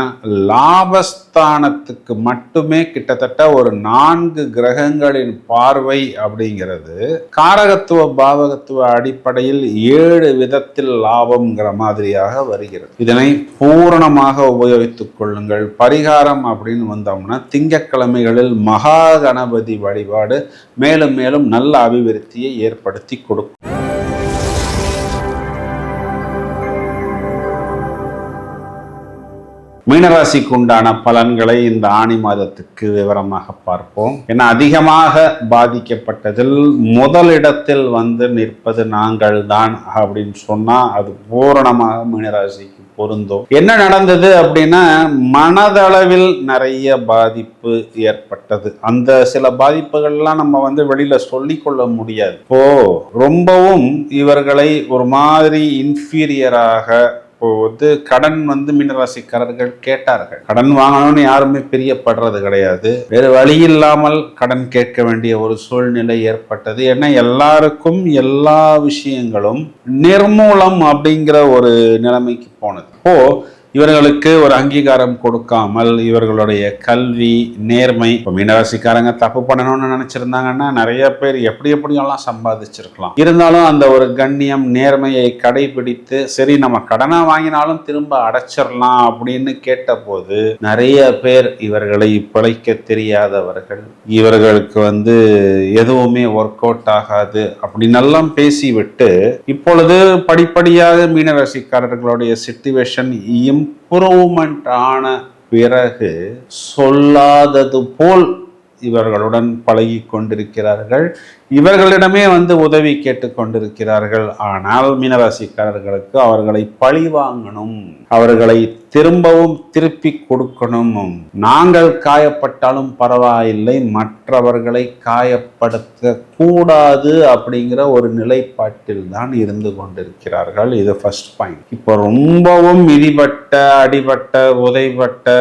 லாபஸ்தானத்துக்கு மட்டுமே கிட்டத்தட்ட ஒரு 4 கிரகங்களின் பார்வை அப்படிங்கிறது காரகத்துவ பாவகத்துவ அடிப்படையில் 7 விதத்தில் லாபம்ங்கிற மாதிரியாக வருகிறது. இதனை பூரணமாக உபயோகித்துக் கொள்ளுங்கள். பரிகாரம் அப்படின்னு வந்தோம்னா திங்கட்கிழமைகளில் மகா கணபதி வழிபாடு மேலும் மேலும் நல்ல அபிவிருத்தியை ஏற்படுத்தி கொடுக்கும். மீனராசிக்கு உண்டான பலன்களை இந்த ஆணி மாதத்துக்கு விவரமாக பார்ப்போம். ஏன்னா அதிகமாக பாதிக்கப்பட்டதில் முதலிடத்தில் நிற்பது நாங்கள் தான் அப்படின்னு சொன்னா அது பூரணமாக மீனராசிக்கு பொருந்தும். என்ன நடந்தது அப்படின்னா, மனதளவில் நிறைய பாதிப்பு ஏற்பட்டது. அந்த சில பாதிப்புகள்லாம் நம்ம வெளியில சொல்லி கொள்ள முடியாது. இப்போ ரொம்பவும் இவர்களை ஒரு மாதிரி இன்ஃபீரியராக கடன் மீனராசிக்காரர்கள் கேட்டார்கள். கடன் வாங்கணும்னு யாருமே பிரியப்படுறது கிடையாது. வேறு வழி இல்லாமல் கடன் கேட்க வேண்டிய ஒரு சூழ்நிலை ஏற்பட்டது. ஏன்னா எல்லாருக்கும் எல்லா விஷயங்களும் நிர்மூலம் அப்படிங்கிற ஒரு நிலைமைக்கு போனது. இப்போ இவர்களுக்கு ஒரு அங்கீகாரம் கொடுக்காமல் இவர்களுடைய கல்வி நேர்மை, மீனராசிக்காரங்க தப்பு பண்ணணும்னு நினைச்சிருந்தாங்கன்னா நிறைய பேர் எப்படியெல்லாம் சம்பாதிச்சிருக்கலாம். இருந்தாலும் அந்த ஒரு கண்ணியம் நேர்மையை கடைபிடித்து சரி நம்ம கடனா வாங்கினாலும் திரும்ப அடைச்சிடலாம் அப்படின்னு கேட்ட போது நிறைய பேர் இவர்களை பிழைக்க தெரியாதவர்கள், இவர்களுக்கு எதுவுமே ஒர்க் அவுட் ஆகாது அப்படின்னு எல்லாம் பேசிவிட்டு இப்பொழுது படிப்படியாக மீனராசிக்காரர்களுடைய சிச்சுவேஷன் இம்ப்ரூவ்மெண்ட் ஆன பிறகு சொல்லாதது போல் இவர்களுடன் பழகி கொண்டிருக்கிறார்கள். இவர்களிடமே உதவி கேட்டு கொண்டிருக்கிறார்கள். ஆனால் மீனராசிக்காரர்களுக்கு அவர்களை பழி வாங்கணும், அவர்களை திரும்பவும் திருப்பி கொடுக்கணும். நாங்கள் காயப்பட்டாலும் பரவாயில்லை, மற்றவர்களை காயப்படுத்த கூடாது அப்படிங்கிற ஒரு நிலைப்பாட்டில் தான் இருந்து கொண்டிருக்கிறார்கள். இது ஃபர்ஸ்ட் பாயிண்ட். இப்போ ரொம்பவும் மிதிப்பட்ட அடிபட்ட உதைப்பட்ட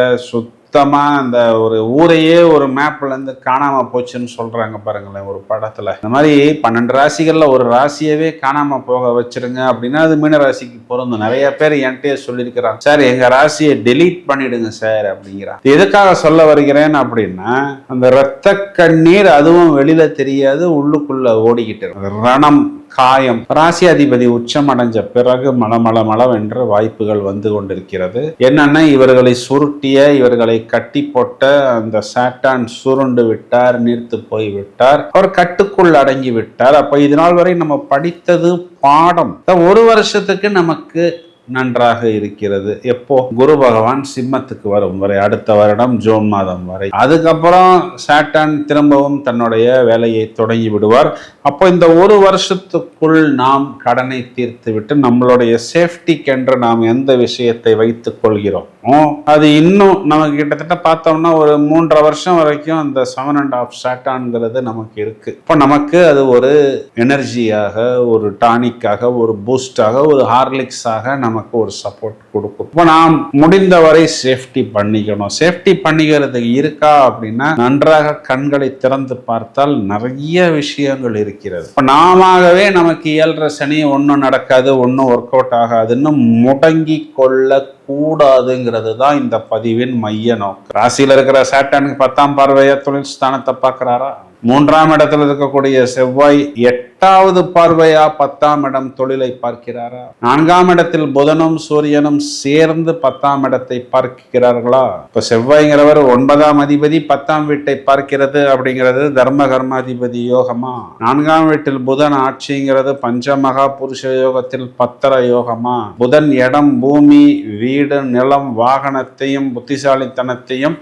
அந்த ஒரு ஊரையே ஒரு மேப்ல இருந்து காணாம போச்சுன்னு சொல்றாங்க பாருங்களேன் ஒரு படத்துல. இந்த மாதிரி 12 ராசிகள்ல ஒரு ராசியவே காணாம போக வச்சிருங்க அப்படின்னா அது மீன ராசிக்கு பொருந்தும். நிறைய பேர் என்கிட்டயே சொல்லியிருக்கிறாங்க, சார் எங்க ராசியை டெலீட் பண்ணிடுங்க சார் அப்படிங்கிறான். எதுக்காக சொல்ல வருகிறேன் அப்படின்னா அந்த இரத்த கண்ணீர் அதுவும் வெளியில தெரியாது, உள்ளுக்குள்ள ஓடிக்கிட்டு ரணம் காயம். ராசி அதிபதி உச்சம் அடைஞ்ச பிறகு மளமளவென்ற வாய்ப்புகள் வந்து கொண்டிருக்கிறது. என்னன்னா இவர்களை சுருட்டிய இவர்களை கட்டி போட்ட அந்த சாட்டான் சுருண்டு விட்டார், நீர்த்து போய் விட்டார், அவர் கட்டுக்குள் அடங்கி விட்டார். அப்ப இது நாள் வரை நம்ம படித்தது பாடம் ஒரு வருஷத்துக்கு நமக்கு நன்றாக இருக்கிறது. எப்போ குரு பகவான் சிம்மத்துக்கு வரும் வரை, அடுத்த வருடம் ஜூன் மாதம் வரை. அதுக்கப்புறம் சாட்டான் திரும்பவும் தன்னுடைய வேலையை தொடங்கி விடுவார். அப்போ இந்த ஒரு வருஷத்துக்குள் நாம் கடனை தீர்த்து விட்டு நம்மளுடைய சேஃப்டிக்கென்று நாம் எந்த விஷயத்தை வைத்துக் கொள்கிறோம் அது இன்னும் நமக்கு கிட்டத்தட்ட பார்த்தோம்னா ஒரு 3.5 வருஷம் வரைக்கும் அந்த 7.5 சாட்டான்ங்கிறது நமக்கு இருக்கு. இப்போ நமக்கு அது ஒரு எனர்ஜியாக, ஒரு டானிக்காக, ஒரு பூஸ்டாக, ஒரு ஹார்லிக்ஸாக நமக்கு ஒரு சப்போர்ட் கொடுக்கும். இப்போ நாம் முடிந்தவரை சேஃப்டி பண்ணிக்கணும். சேஃப்டி பண்ணிக்கிறது இருக்கா அப்படின்னா நன்றாக கண்களை திறந்து பார்த்தால் நிறைய விஷயங்கள் இருக்கிறது. இப்போ நாமவே நமக்கு 7.5 சனி ஒன்றும் நடக்காது, ஒன்றும் ஒர்க் அவுட் ஆகாதுன்னு முடங்கி கொள்ள கூடாதுங்கிறது தான் இந்த பதிவின் மைய நோக்கம். ராசியில இருக்கிற சாட்டானுக்கு 10ஆம் பார்வையா தொழில் ஸ்தானத்தை பார்க்கிறாரா? 3ஆம் இடத்துல இருக்கக்கூடிய செவ்வாய் 8வது பார்வையா 10ஆம் இடம் தொழிலை பார்க்கிறாரா? 4ஆம் இடத்தில் புதனும் சூரியனும் சேர்ந்து 10ஆம் இடத்தை பார்க்கிறார்களா? இப்ப செவ்வாய்ங்கிறவர் 9ஆம் அதிபதி 10ஆம் வீட்டை பார்க்கிறது அப்படிங்கிறது தர்ம கர்மாதிபதி யோகமா? 4ஆம் வீட்டில் புதன் ஆட்சிங்கிறது பஞ்சமகா புருஷ யோகத்தில் 10 யோகமா? புதன் இடம், பூமி, வீடு, நிலம், வாகனத்தையும் புத்திசாலித்தனத்தையும்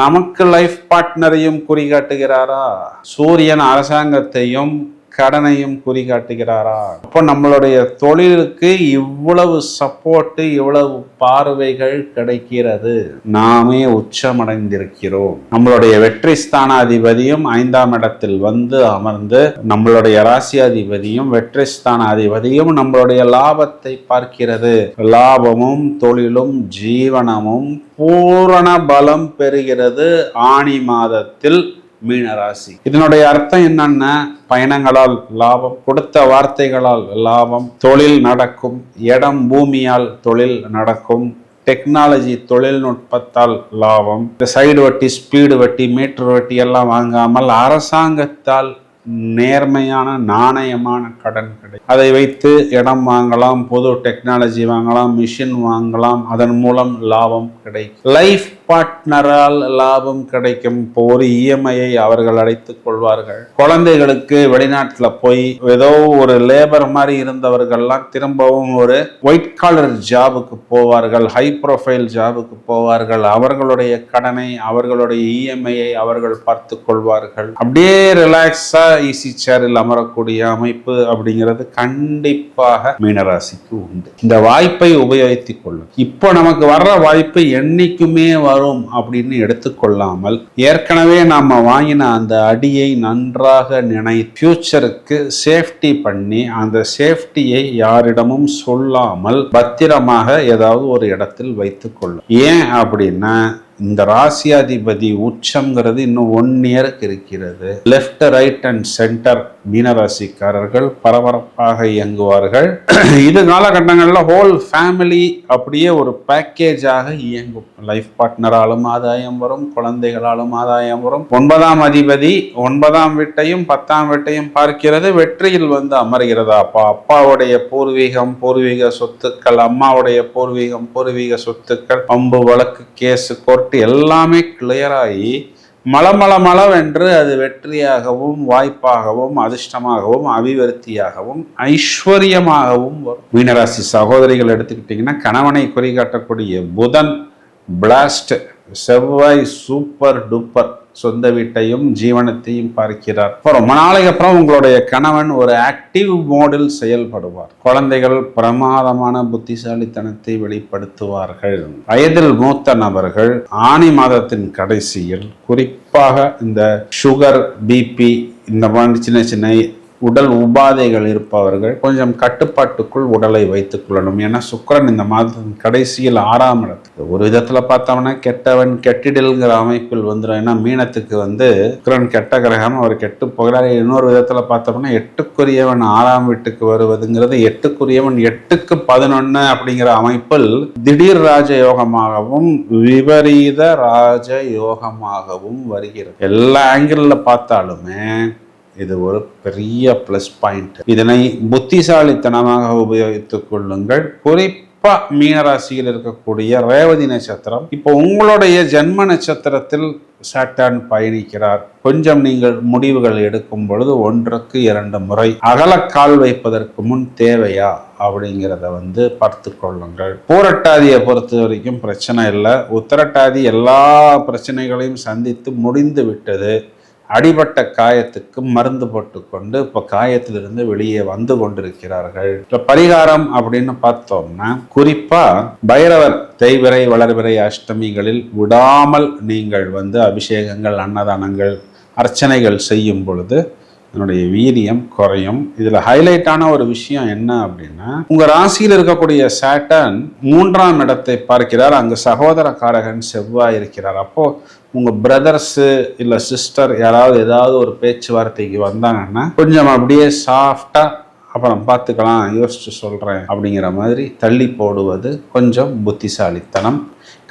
நமக்கு லைஃப் பார்ட்னரையும் குறிகாட்டுகிறாரா? சூரியன் அரசாங்கத்தையும் கடனையும் குறிகாட்டுகிறாரா? அப்போ நம்மளுடைய தொழிலுக்கு இவ்வளவு சப்போர்ட், இவ்வளவு பார்வைகள் கிடைக்கிறது. நாமே உச்சமடைந்திருக்கிறோம். நம்மளுடைய வெற்றி ஸ்தானாதிபதியும் 5ஆம் இடத்தில் அமர்ந்து நம்மளுடைய ராசியாதிபதியும் வெற்றி ஸ்தானாதிபதியும் நம்மளுடைய லாபத்தை பார்க்கிறது. லாபமும் தொழிலும் ஜீவனமும் பூரண பலம் பெறுகிறது ஆனி மாதத்தில் மீனராசி. இதனுடைய அர்த்தம் என்னன்னா பயணங்களால் லாபம், கொடுத்த வார்த்தைகளால் லாபம், தொழில் நடக்கும், இடம் பூமியால் தொழில் நடக்கும், டெக்னாலஜி தொழில்நுட்பத்தால் லாபம், சைடு வட்டி, ஸ்பீடு வட்டி, மீட்டர் வட்டி எல்லாம் வாங்காமல் அரசாங்கத்தால் நேர்மையான நாணயமான கடன் கிடைக்கும். அதை வைத்து இடம் வாங்கலாம், பொது டெக்னாலஜி வாங்கலாம், மிஷின் வாங்கலாம், அதன் மூலம் லாபம் கிடைக்கும். லைஃப் பார்ட்னரால் லாபம் கிடைக்கும். இப்போ ஒரு இஎம்ஐயை அவர்கள் அடைத்துக் கொள்வார்கள். குழந்தைகளுக்கு வெளிநாட்டுல போய் ஏதோ ஒரு லேபர் மாதிரி இருந்தவர்கள்லாம் திரும்பவும் ஒரு ஒயிட் காலர் ஜாபுக்கு போவார்கள், ஹை ப்ரொஃபைல் ஜாபுக்கு போவார்கள். அவர்களுடைய கடனை, அவர்களுடைய இஎம்ஐயை அவர்கள் பார்த்து கொள்வார்கள். அப்படியே ரிலாக்ஸா ஈஸி சேரில் அமரக்கூடிய அமைப்பு அப்படிங்கிறது கண்டிப்பாக மீனராசிக்கு உண்டு. இந்த வாய்ப்பை உபயோகித்துக் கொள்ளும். இப்போ நமக்கு வர்ற வாய்ப்பு என்னைக்குமே வரும் அப்படின்னு எடுத்துக்கொள்ளாமல் ஏற்கனவே நாம வாங்கின அந்த அடியை நன்றாக ஃபியூச்சருக்கு சேஃப்டி பண்ணி அந்த சேஃப்டியை யாரிடமும் சொல்லாமல் பத்திரமாக ஏதாவது ஒரு இடத்தில் வைத்துக் கொள்ளும். ஏன் அப்படின்னா இந்த ராசியாதிபதி உச்சம்ங்கிறது இன்னும் 1 இயருக்கு இருக்கிறது. லெஃப்ட், ரைட் அண்ட் சென்டர் மீனராசிக்காரர்கள் பரபரப்பாக இயங்குவார்கள். இது காலகட்டங்களில் ஹோல் ஃபேமிலி அப்படியே ஒரு பேக்கேஜாக இயங்கும். லைஃப் பார்ட்னராலும் ஆதாயம் வரும், குழந்தைகளாலும் ஆதாயம் வரும். 9ஆம் அதிபதி 9ஆம் வீட்டையும் 10ஆம் வீட்டையும் பார்க்கிறது. வெற்றியில் வந்து அமர்கிறது. அப்பாவுடைய பூர்வீகம், பூர்வீக சொத்துக்கள், அம்மாவுடைய பூர்வீகம், பூர்வீக சொத்துக்கள், பம்பு, வழக்கு, கேஸ், கோர்ட்டு எல்லாமே கிளியர் ஆகி மளமளமளவென்று அது வெற்றியாகவும், வாய்ப்பாகவும், அதிர்ஷ்டமாகவும், அபிவிருத்தியாகவும், ஐஸ்வர்யமாகவும் வரும். மீனராசி சகோதரிகள் எடுத்துக்கிட்டிங்கன்னா, கணவனை குறிகாட்டக்கூடிய புதன் பிளாஸ்ட், செவ்வாய் சூப்பர் டூப்பர், சொந்த வீட்டையும் ஜீவனத்தையும் பார்க்கிறார். ரொம்ப நாளைக்கு அப்புறம் உங்களுடைய கணவன் ஒரு ஆக்டிவ் மோடில் செயல்படுவார். குழந்தைகள் பிரமாதமான புத்திசாலித்தனத்தை வெளிப்படுத்துவார்கள். வயதில் மூத்த நபர்கள் ஆனி மாதத்தின் கடைசியில் குறிப்பாக இந்த சுகர், பிபி இந்த மாதிரி சின்ன சின்ன உடல் உபாதைகள் இருப்பவர்கள் கொஞ்சம் கட்டுப்பாட்டுக்குள் உடலை வைத்துக் கொள்ளணும். ஏன்னா சுக்கிரன் இந்த மாதத்தின் கடைசியில் 6ஆம் இடத்துக்கு, ஒரு விதத்துல பார்த்தோம்னா கெட்டவன் கெட்டிடல்ங்கிற அமைப்பில் வந்துடும். ஏன்னா மீனத்துக்கு வந்து சுக்கிரன் கெட்ட கிரகம், அவர் கெட்டு போகிறார். இன்னொரு விதத்துல பார்த்தோம்னா 8க்குரியவன் 6ஆம் வீட்டுக்கு வருவதுங்கிறது 8க்குரியவன் 8க்கு 11 அப்படிங்கிற அமைப்பில் திடீர் ராஜயோகமாகவும் விபரீத ராஜயோகமாகவும் வருகிறது. எல்லா ஆங்கிள் பார்த்தாலுமே இது ஒரு பெரிய பிளஸ் பாயிண்ட். இதனை புத்திசாலித்தனமாக உபயோகித்துக் கொள்ளுங்கள். குறிப்பா மீனராசியில் இருக்கக்கூடிய ரேவதி நட்சத்திரம், இப்போ உங்களுடைய ஜென்ம நட்சத்திரத்தில் சாட்டர்ன் பயணிக்கிறார். கொஞ்சம் நீங்கள் முடிவுகள் எடுக்கும் பொழுது 1க்கு 2 முறை அகலக்கால் வைப்பதற்கு முன் தேவையா அப்படிங்கிறத வந்து பார்த்து கொள்ளுங்கள். பூரட்டாதியை பொறுத்த வரைக்கும் பிரச்சனை இல்லை. உத்தரட்டாதி எல்லா பிரச்சனைகளையும் சந்தித்து முடிந்து விட்டது. அடிபட்ட காயத்துக்கு மருந்து போட்டுக்கொண்டு இப்போ காயத்திலிருந்து வெளியே வந்து கொண்டிருக்கிறார்கள். இப்போ பரிகாரம் அப்படின்னு பார்த்தோம்னா, குறிப்பா பைரவர் தேய்பிறை வளர்பிறை அஷ்டமிகளில் விடாமல் நீங்கள் வந்து அபிஷேகங்கள், அன்னதானங்கள், அர்ச்சனைகள் செய்யும் பொழுது அதனுடைய வீரியம் குறையும். இதுல ஹைலைட்டான ஒரு விஷயம் என்ன அப்படின்னா, உங்க ராசியில் இருக்கக்கூடிய சாட்டர்ன் 3ஆம் இடத்தை பார்க்கிறார். அங்கு சகோதரக்காரகன் செவ்வாய் இருக்கிறார். அப்போ உங்க பிரதர்ஸு இல்ல சிஸ்டர் யாராவது ஏதாவது ஒரு பேச்சுவார்த்தைக்கு வந்தாங்கன்னா கொஞ்சம் அப்படியே சாஃப்டா அப்புறம் பார்த்துக்கலாம், யோசிச்சு சொல்றேன் அப்படிங்கிற மாதிரி தள்ளி போடுவது கொஞ்சம் புத்திசாலித்தனம்.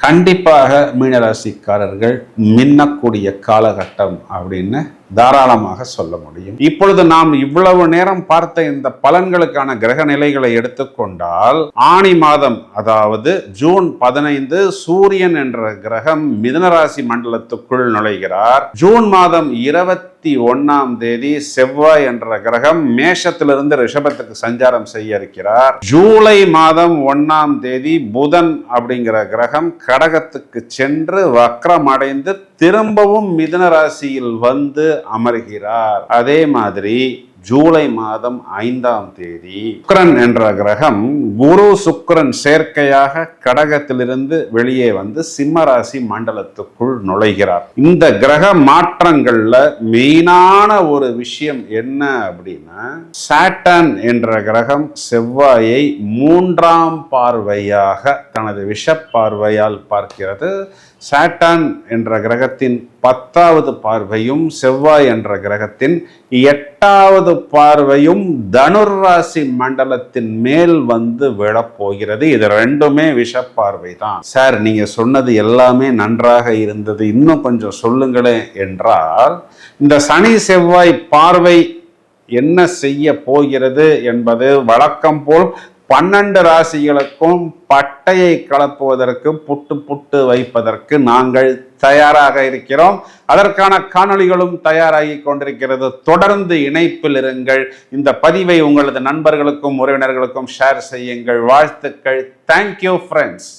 கண்டிப்பாக மீனராசிக்காரர்கள் மின்னக்கூடிய காலகட்டம் அப்படின்னு தாராளமாக சொல்ல முடியும். இப்பொழுது நாம் இவ்வளவு நேரம் பார்த்த இந்த பலன்களுக்கான கிரக நிலைகளை எடுத்துக்கொண்டால், ஆனி மாதம் அதாவது ஜூன் 15 சூரியன் என்ற கிரகம் மிதுனராசி மண்டலத்துக்குள் நுழைகிறார். ஜூன் மாதம் 21ஆம் தேதி செவ்வாய் என்ற கிரகம் மேஷத்திலிருந்து ரிஷபத்துக்கு சஞ்சாரம் செய்ய இருக்கிறார். ஜூலை மாதம் 1ஆம் தேதி புதன் அப்படிங்கிற கிரகம் கடகத்துக்கு சென்று வக்ரம் அடைந்து திரும்பவும் மிதுன ராசியில் வந்து அமர்கிறார். அதே மாதிரி ஜூலை மாதம் 5ஆம் தேதி சுக்கிரன் என்ற கிரகம் குரு சுக்கிரன் சேர்க்கையாக கடகத்திலிருந்து வெளியே வந்து சிம்ம ராசி மண்டலத்துக்குள் நுழைகிறார். இந்த கிரக மாற்றங்கள்ல மெயினான ஒரு விஷயம் என்ன அப்படின்னா, சாட்டர்ன் என்ற கிரகம் செவ்வாயை 3ஆம் பார்வையாக தனது விஷ பார்வையால் பார்க்கிறது. சாட்டர்ன் என்ற கிரகத்தின் 10வது பார்வையும் செவ்வாய் என்ற கிரகத்தின் 8வது பார்வையும் தனுர் ராசி மண்டலத்தின் மேல் வந்து விழப்போகிறது. இது ரெண்டுமே விஷ பார்வை தான். சார், நீங்க சொன்னது எல்லாமே நன்றாக இருந்தது, இன்னும் கொஞ்சம் சொல்லுங்களேன் என்றால், இந்த சனி செவ்வாய் பார்வை என்ன செய்ய போகிறது என்பது வழக்கம் போல் 12 ராசிகளுக்கும் பட்டையை கலப்புவதற்கு, புட்டு புட்டு வைப்பதற்கு நாங்கள் தயாராக இருக்கிறோம். அதற்கான காணொளிகளும் தயாராகி கொண்டிருக்கிறது. தொடர்ந்து இணைப்பில் இருங்கள். இந்த பதிவை உங்களது நண்பர்களுக்கும் உறவினர்களுக்கும் ஷேர் செய்யுங்கள். வாழ்த்துக்கள். Thank you friends.